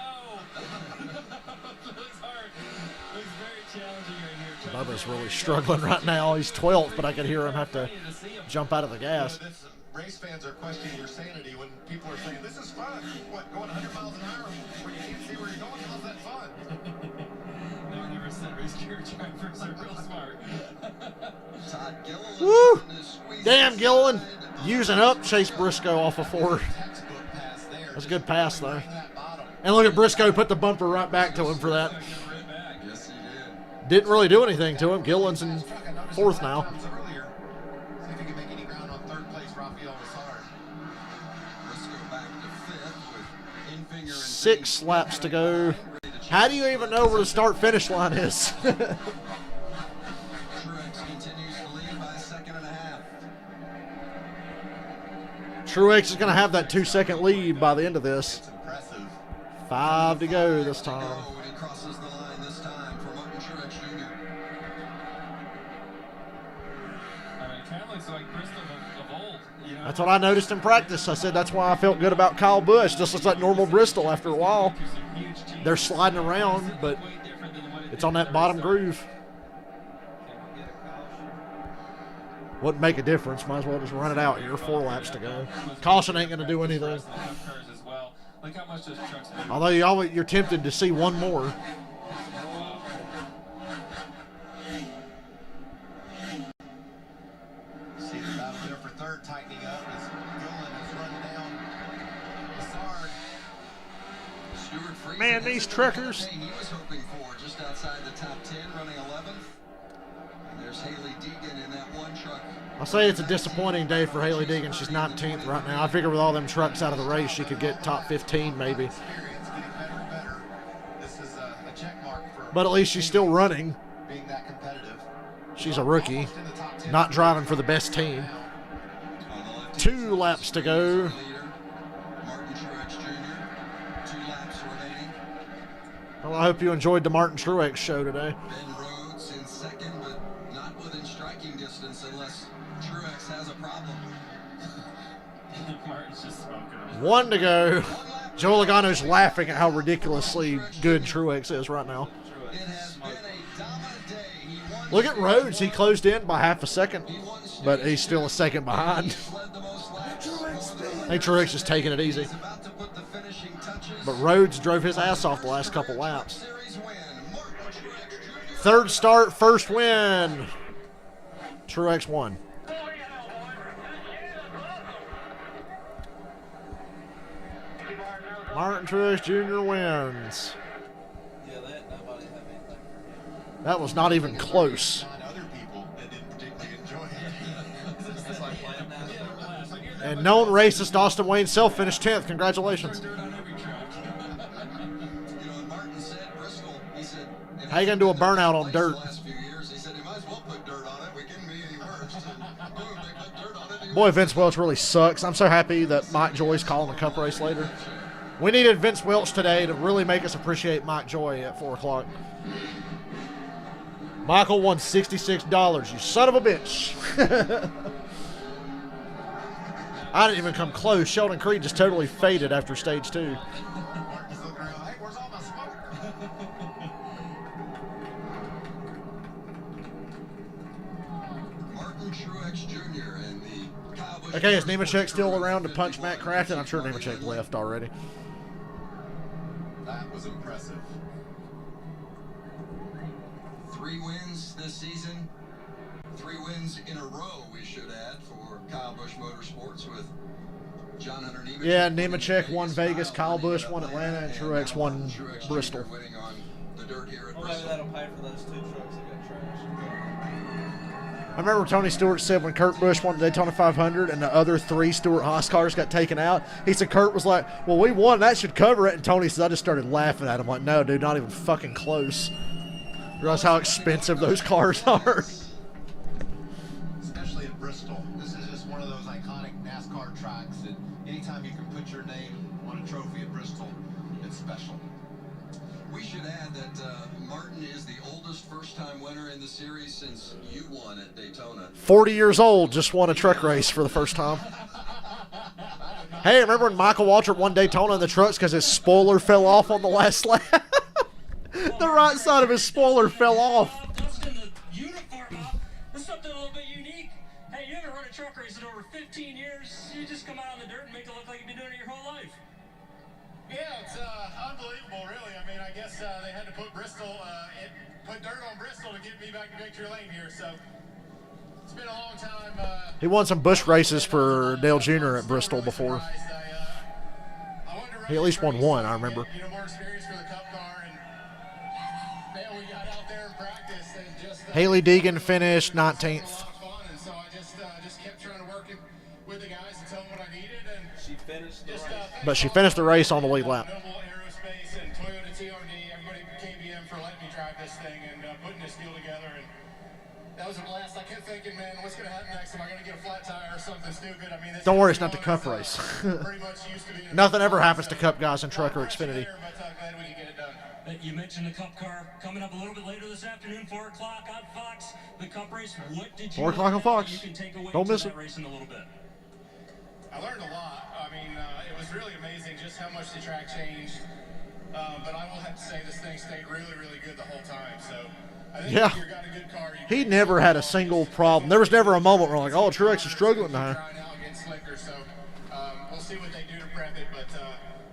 Speaker 4: Looks hard. Looks very challenging right here.
Speaker 2: Bubba's really struggling right now. He's 12th, but I could hear him have to jump out of the gas.
Speaker 3: Race fans are questioning your sanity when people are saying, this is fun. What, going 100 miles an hour when you can't see where you're going? How's that fun?
Speaker 4: No, I never said race car drivers are real smart.
Speaker 2: Woo! Damn, Gilliland. Using up Chase Briscoe off of 4. That's a good pass, though. And look at Briscoe put the bumper right back to him for that. Didn't really do anything to him. Gilliland's in 4th now. 6 laps to go. How do you even know where the start-finish line is? Truex is going to have that 2-second lead by the end of this. 5 to go this time. That's what I noticed in practice. I said that's why I felt good about Kyle Busch. This looks like normal Bristol after a while. They're sliding around, but it's on that bottom groove. Wouldn't make a difference. Might as well just run it out here. 4 laps to go. Caution ain't going to do anything. Although you're tempted to see one more.
Speaker 3: See the battle there for third tightening up as Gilliland is running down Lassard.
Speaker 2: Man, these truckers.
Speaker 7: He was hoping for just outside the top 10, running 11th. And there's Haley Deegan in that one truck.
Speaker 2: I'll say it's a disappointing day for Haley Deegan. She's 19th right now. I figure with all them trucks out of the race, she could get top 15 maybe.
Speaker 3: Experience getting better and better. This is a check mark for
Speaker 2: But at least she's still running.
Speaker 3: being that competitive.
Speaker 2: She's a rookie, not driving for the best team. 2 laps to go. Well, I hope you enjoyed the Martin Truex show today.
Speaker 7: Ben Rhodes in second, but not within striking distance unless Truex has a problem.
Speaker 4: Martin's just smoking.
Speaker 2: 1 to go.
Speaker 7: 1 lap
Speaker 2: Joe Logano's laughing at how ridiculously good Truex is right now.
Speaker 7: It has been a dominant day. He won
Speaker 2: Look at Rhodes. He closed in by half a second, but he's still a second behind.
Speaker 7: led the most laps.
Speaker 2: I think Truex is taking it easy.
Speaker 7: He's about to put the finishing touches.
Speaker 2: But Rhodes drove his ass off the last couple laps.
Speaker 7: Series win. Martin Truex Jr.
Speaker 2: Third start, first win. Truex won. Martin Truex Jr. wins.
Speaker 1: Yeah, nobody had anything.
Speaker 2: That was not even close.
Speaker 3: Other people that didn't particularly enjoy it.
Speaker 1: It's like playing NASCAR.
Speaker 2: And known racist Austin Wayne Self finished 10th. Congratulations.
Speaker 7: You know, and Martin said, Bristol, he said,
Speaker 2: How you gonna do a burnout on dirt?
Speaker 7: the last few years, he said, he might as well put dirt on it. We couldn't be any worse. And boom, they put dirt on it.
Speaker 2: Boy, Vince Welch really sucks. I'm so happy that Mike Joy's calling the cup race later. We needed Vince Welch today to really make us appreciate Mike Joy at 4 o'clock. Michael won $66, you son of a bitch. I didn't even come close. Sheldon Creed just totally faded after stage 2.
Speaker 3: Martin's looking around, hey, where's all my smoke?
Speaker 7: Martin Truex Jr. and the Kyle Busch.
Speaker 2: Okay, is Nemechek still around to punch Matt Crafton? I'm sure Nemechek left already.
Speaker 3: That was impressive.
Speaker 7: 3 wins this season. 3 wins in a row, we should add, for Kyle Busch Motorsports with John Hunter Nemechek.
Speaker 2: Yeah, Nemechek won Vegas, Kyle Busch won Atlanta, and Truex won
Speaker 7: Truex Jr.
Speaker 2: Bristol.
Speaker 7: winning on the dirt here at
Speaker 1: Well, maybe
Speaker 7: Bristol.
Speaker 1: that'll pay for those 2 trucks that got trashed.
Speaker 2: I remember Tony Stewart said when Kurt Busch won the Daytona 500 and the other 3 Stewart Haas cars got taken out, he said Kurt was like, well, we won, that should cover it. And Tony said, I just started laughing at him like, no, dude, not even fucking close. Realize how expensive those cars are.
Speaker 3: Especially at Bristol. This is just one of those iconic NASCAR tracks that anytime you can put your name on a trophy at Bristol, it's special.
Speaker 7: We should add that Martin is the oldest first-time winner in the series since you won at Daytona.
Speaker 2: 40 years old, just won a truck race for the first time. Hey, remember when Michael Waltrip won Daytona in the trucks because his spoiler fell off on the last lap? The right side of his spoiler fell off.
Speaker 6: Dustin, the uniform up. That's something a little bit unique. Hey, you haven't run a truck race in over 15 years. You just come out on the dirt and make it look like you've been doing it your whole life.
Speaker 3: Yeah, it's unbelievable, really. I mean, I guess they had to put put dirt on Bristol to get me back to victory lane here. So it's been a long time.
Speaker 2: He won some Busch races for Dale Jr. at Bristol before. He at least won one, I remember.
Speaker 3: You know, more experience for the Cup car, and man, we got out there and practiced, and just
Speaker 2: Haley Deegan finished 19th.
Speaker 3: and so I just kept trying to work it with the guys and tell them what I needed, and
Speaker 1: She finished the race.
Speaker 2: But she finished the race on the lead lap.
Speaker 3: Noble Aerospace and Toyota TRD, everybody at KBM for letting me drive this thing and putting this deal together, and that was a blast. I kept thinking, man, what's going to happen next? Am I going to get a flat tire or something stupid? I mean, this
Speaker 2: Don't worry, it's
Speaker 3: is
Speaker 2: not the Cup race.
Speaker 3: pretty much used to being a
Speaker 2: Nothing ever
Speaker 3: Cup
Speaker 2: happens
Speaker 3: car,
Speaker 2: to Cup guys in truck or
Speaker 3: I'll
Speaker 2: Xfinity.
Speaker 3: there, but glad we could get it done.
Speaker 6: You mentioned the Cup car coming up a little bit later this afternoon, 4 o'clock on Fox. The Cup race, what did you
Speaker 2: 4 o'clock on Fox.
Speaker 6: You can take away
Speaker 2: Don't
Speaker 6: to
Speaker 2: miss
Speaker 6: that
Speaker 2: it.
Speaker 6: race in a little bit.
Speaker 3: I learned a lot. I mean, it was really amazing just how much the track changed. But I will have to say this thing stayed really, really good the whole time. So I think
Speaker 2: Yeah.
Speaker 3: if you've got a good car,
Speaker 2: He never had a single problem. There was never a moment where like, oh, Truex is struggling now.
Speaker 3: Trying out against Slicker, so we'll see what they do to prep it. But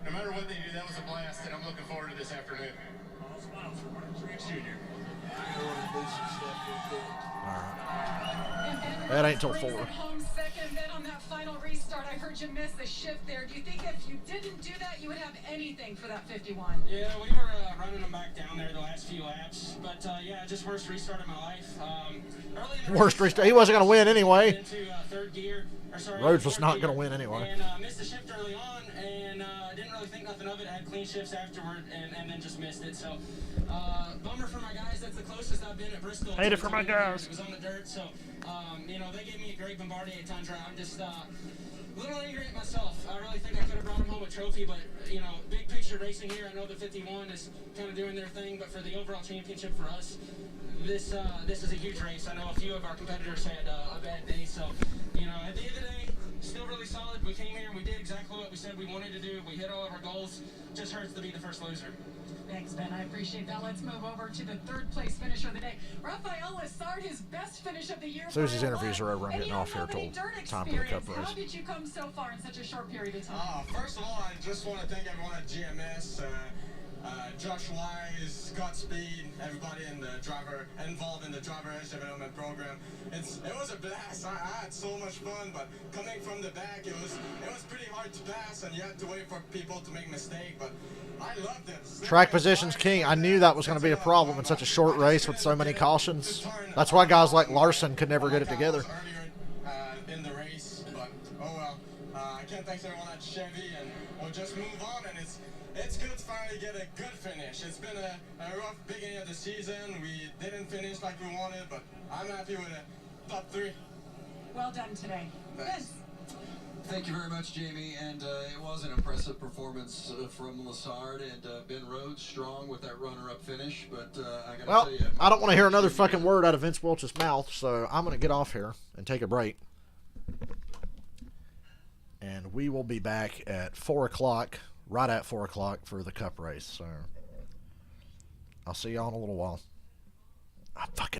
Speaker 3: no matter what they do, that was a blast, and I'm looking forward to this afternoon.
Speaker 6: All smiles for Martin Truex Jr.
Speaker 1: I want to do some stuff real quick.
Speaker 2: That ain't till 4.
Speaker 5: Home second, then on that final restart, I heard you miss a shift there. Do you think if you didn't do that, you would have anything for that 51?
Speaker 6: Yeah, we were running them back down there the last few laps, but yeah, just worst restart of my life. Early in the
Speaker 2: Worst
Speaker 6: race,
Speaker 2: restart. He wasn't going to win anyway.
Speaker 6: Into third gear, or sorry,
Speaker 2: Rhodes was
Speaker 6: fourth
Speaker 2: not
Speaker 6: gear,
Speaker 2: gonna win anyway.
Speaker 6: And missed the shift early on, and didn't really think nothing of it. Had clean shifts afterward, and then just missed it. So bummer for my guys. That's the closest I've been at Bristol.
Speaker 2: Hate it for my guys.
Speaker 6: It was on the dirt, so you know, they gave me a great Bombardier Tundra. I'm just a little angry at myself. I really think I could have brought him home a trophy, but you know, big picture racing here. I know the 51 is kind of doing their thing, but for the overall championship for us, this is a huge race. I know a few of our competitors had a bad day, so you you know, at the end of the day, still really solid. We came here and we did exactly what we said we wanted to do. We hit all of our goals. Just hurts to be the first loser.
Speaker 5: Thanks, Ben. I appreciate that. Let's move over to the third place finisher of the day. Rafael Lessard, his best finish of the year.
Speaker 2: Susie's interviews are over. I'm getting off here till time for the cup race.
Speaker 5: How did you come so far in such a short period of time?
Speaker 10: First of all, I just want to thank everyone at GMS. Josh Wise, Godspeed, everybody in the driver involved in the driver edge development program. It was a blast. I had so much fun, but coming from the back, it was pretty hard to pass, and you had to wait for people to make mistakes. But I loved it.
Speaker 2: Track position's king. I knew that was going to be a problem in such a short race with so many cautions. That's why guys like Larson could never get it together.
Speaker 10: In the race, but oh well. I can't thank everyone at Chevy, and we'll just move on. And it's good to finally get a good finish. It's been a rough beginning of the season. We didn't finish like we wanted, but I'm happy with a top 3.
Speaker 5: Well done today.
Speaker 10: Thanks.
Speaker 7: Thank you very much, Jamie. And it was an impressive performance from Lessard, and Ben Rhodes strong with that runner-up finish. But I got to tell you,
Speaker 2: I don't want to hear another fucking word out of Vince Welch's mouth, so I'm going to get off here and take a break. And we will be back at 4 o'clock, right at 4 o'clock for the cup race. So I'll see y'all in a little while. I fucking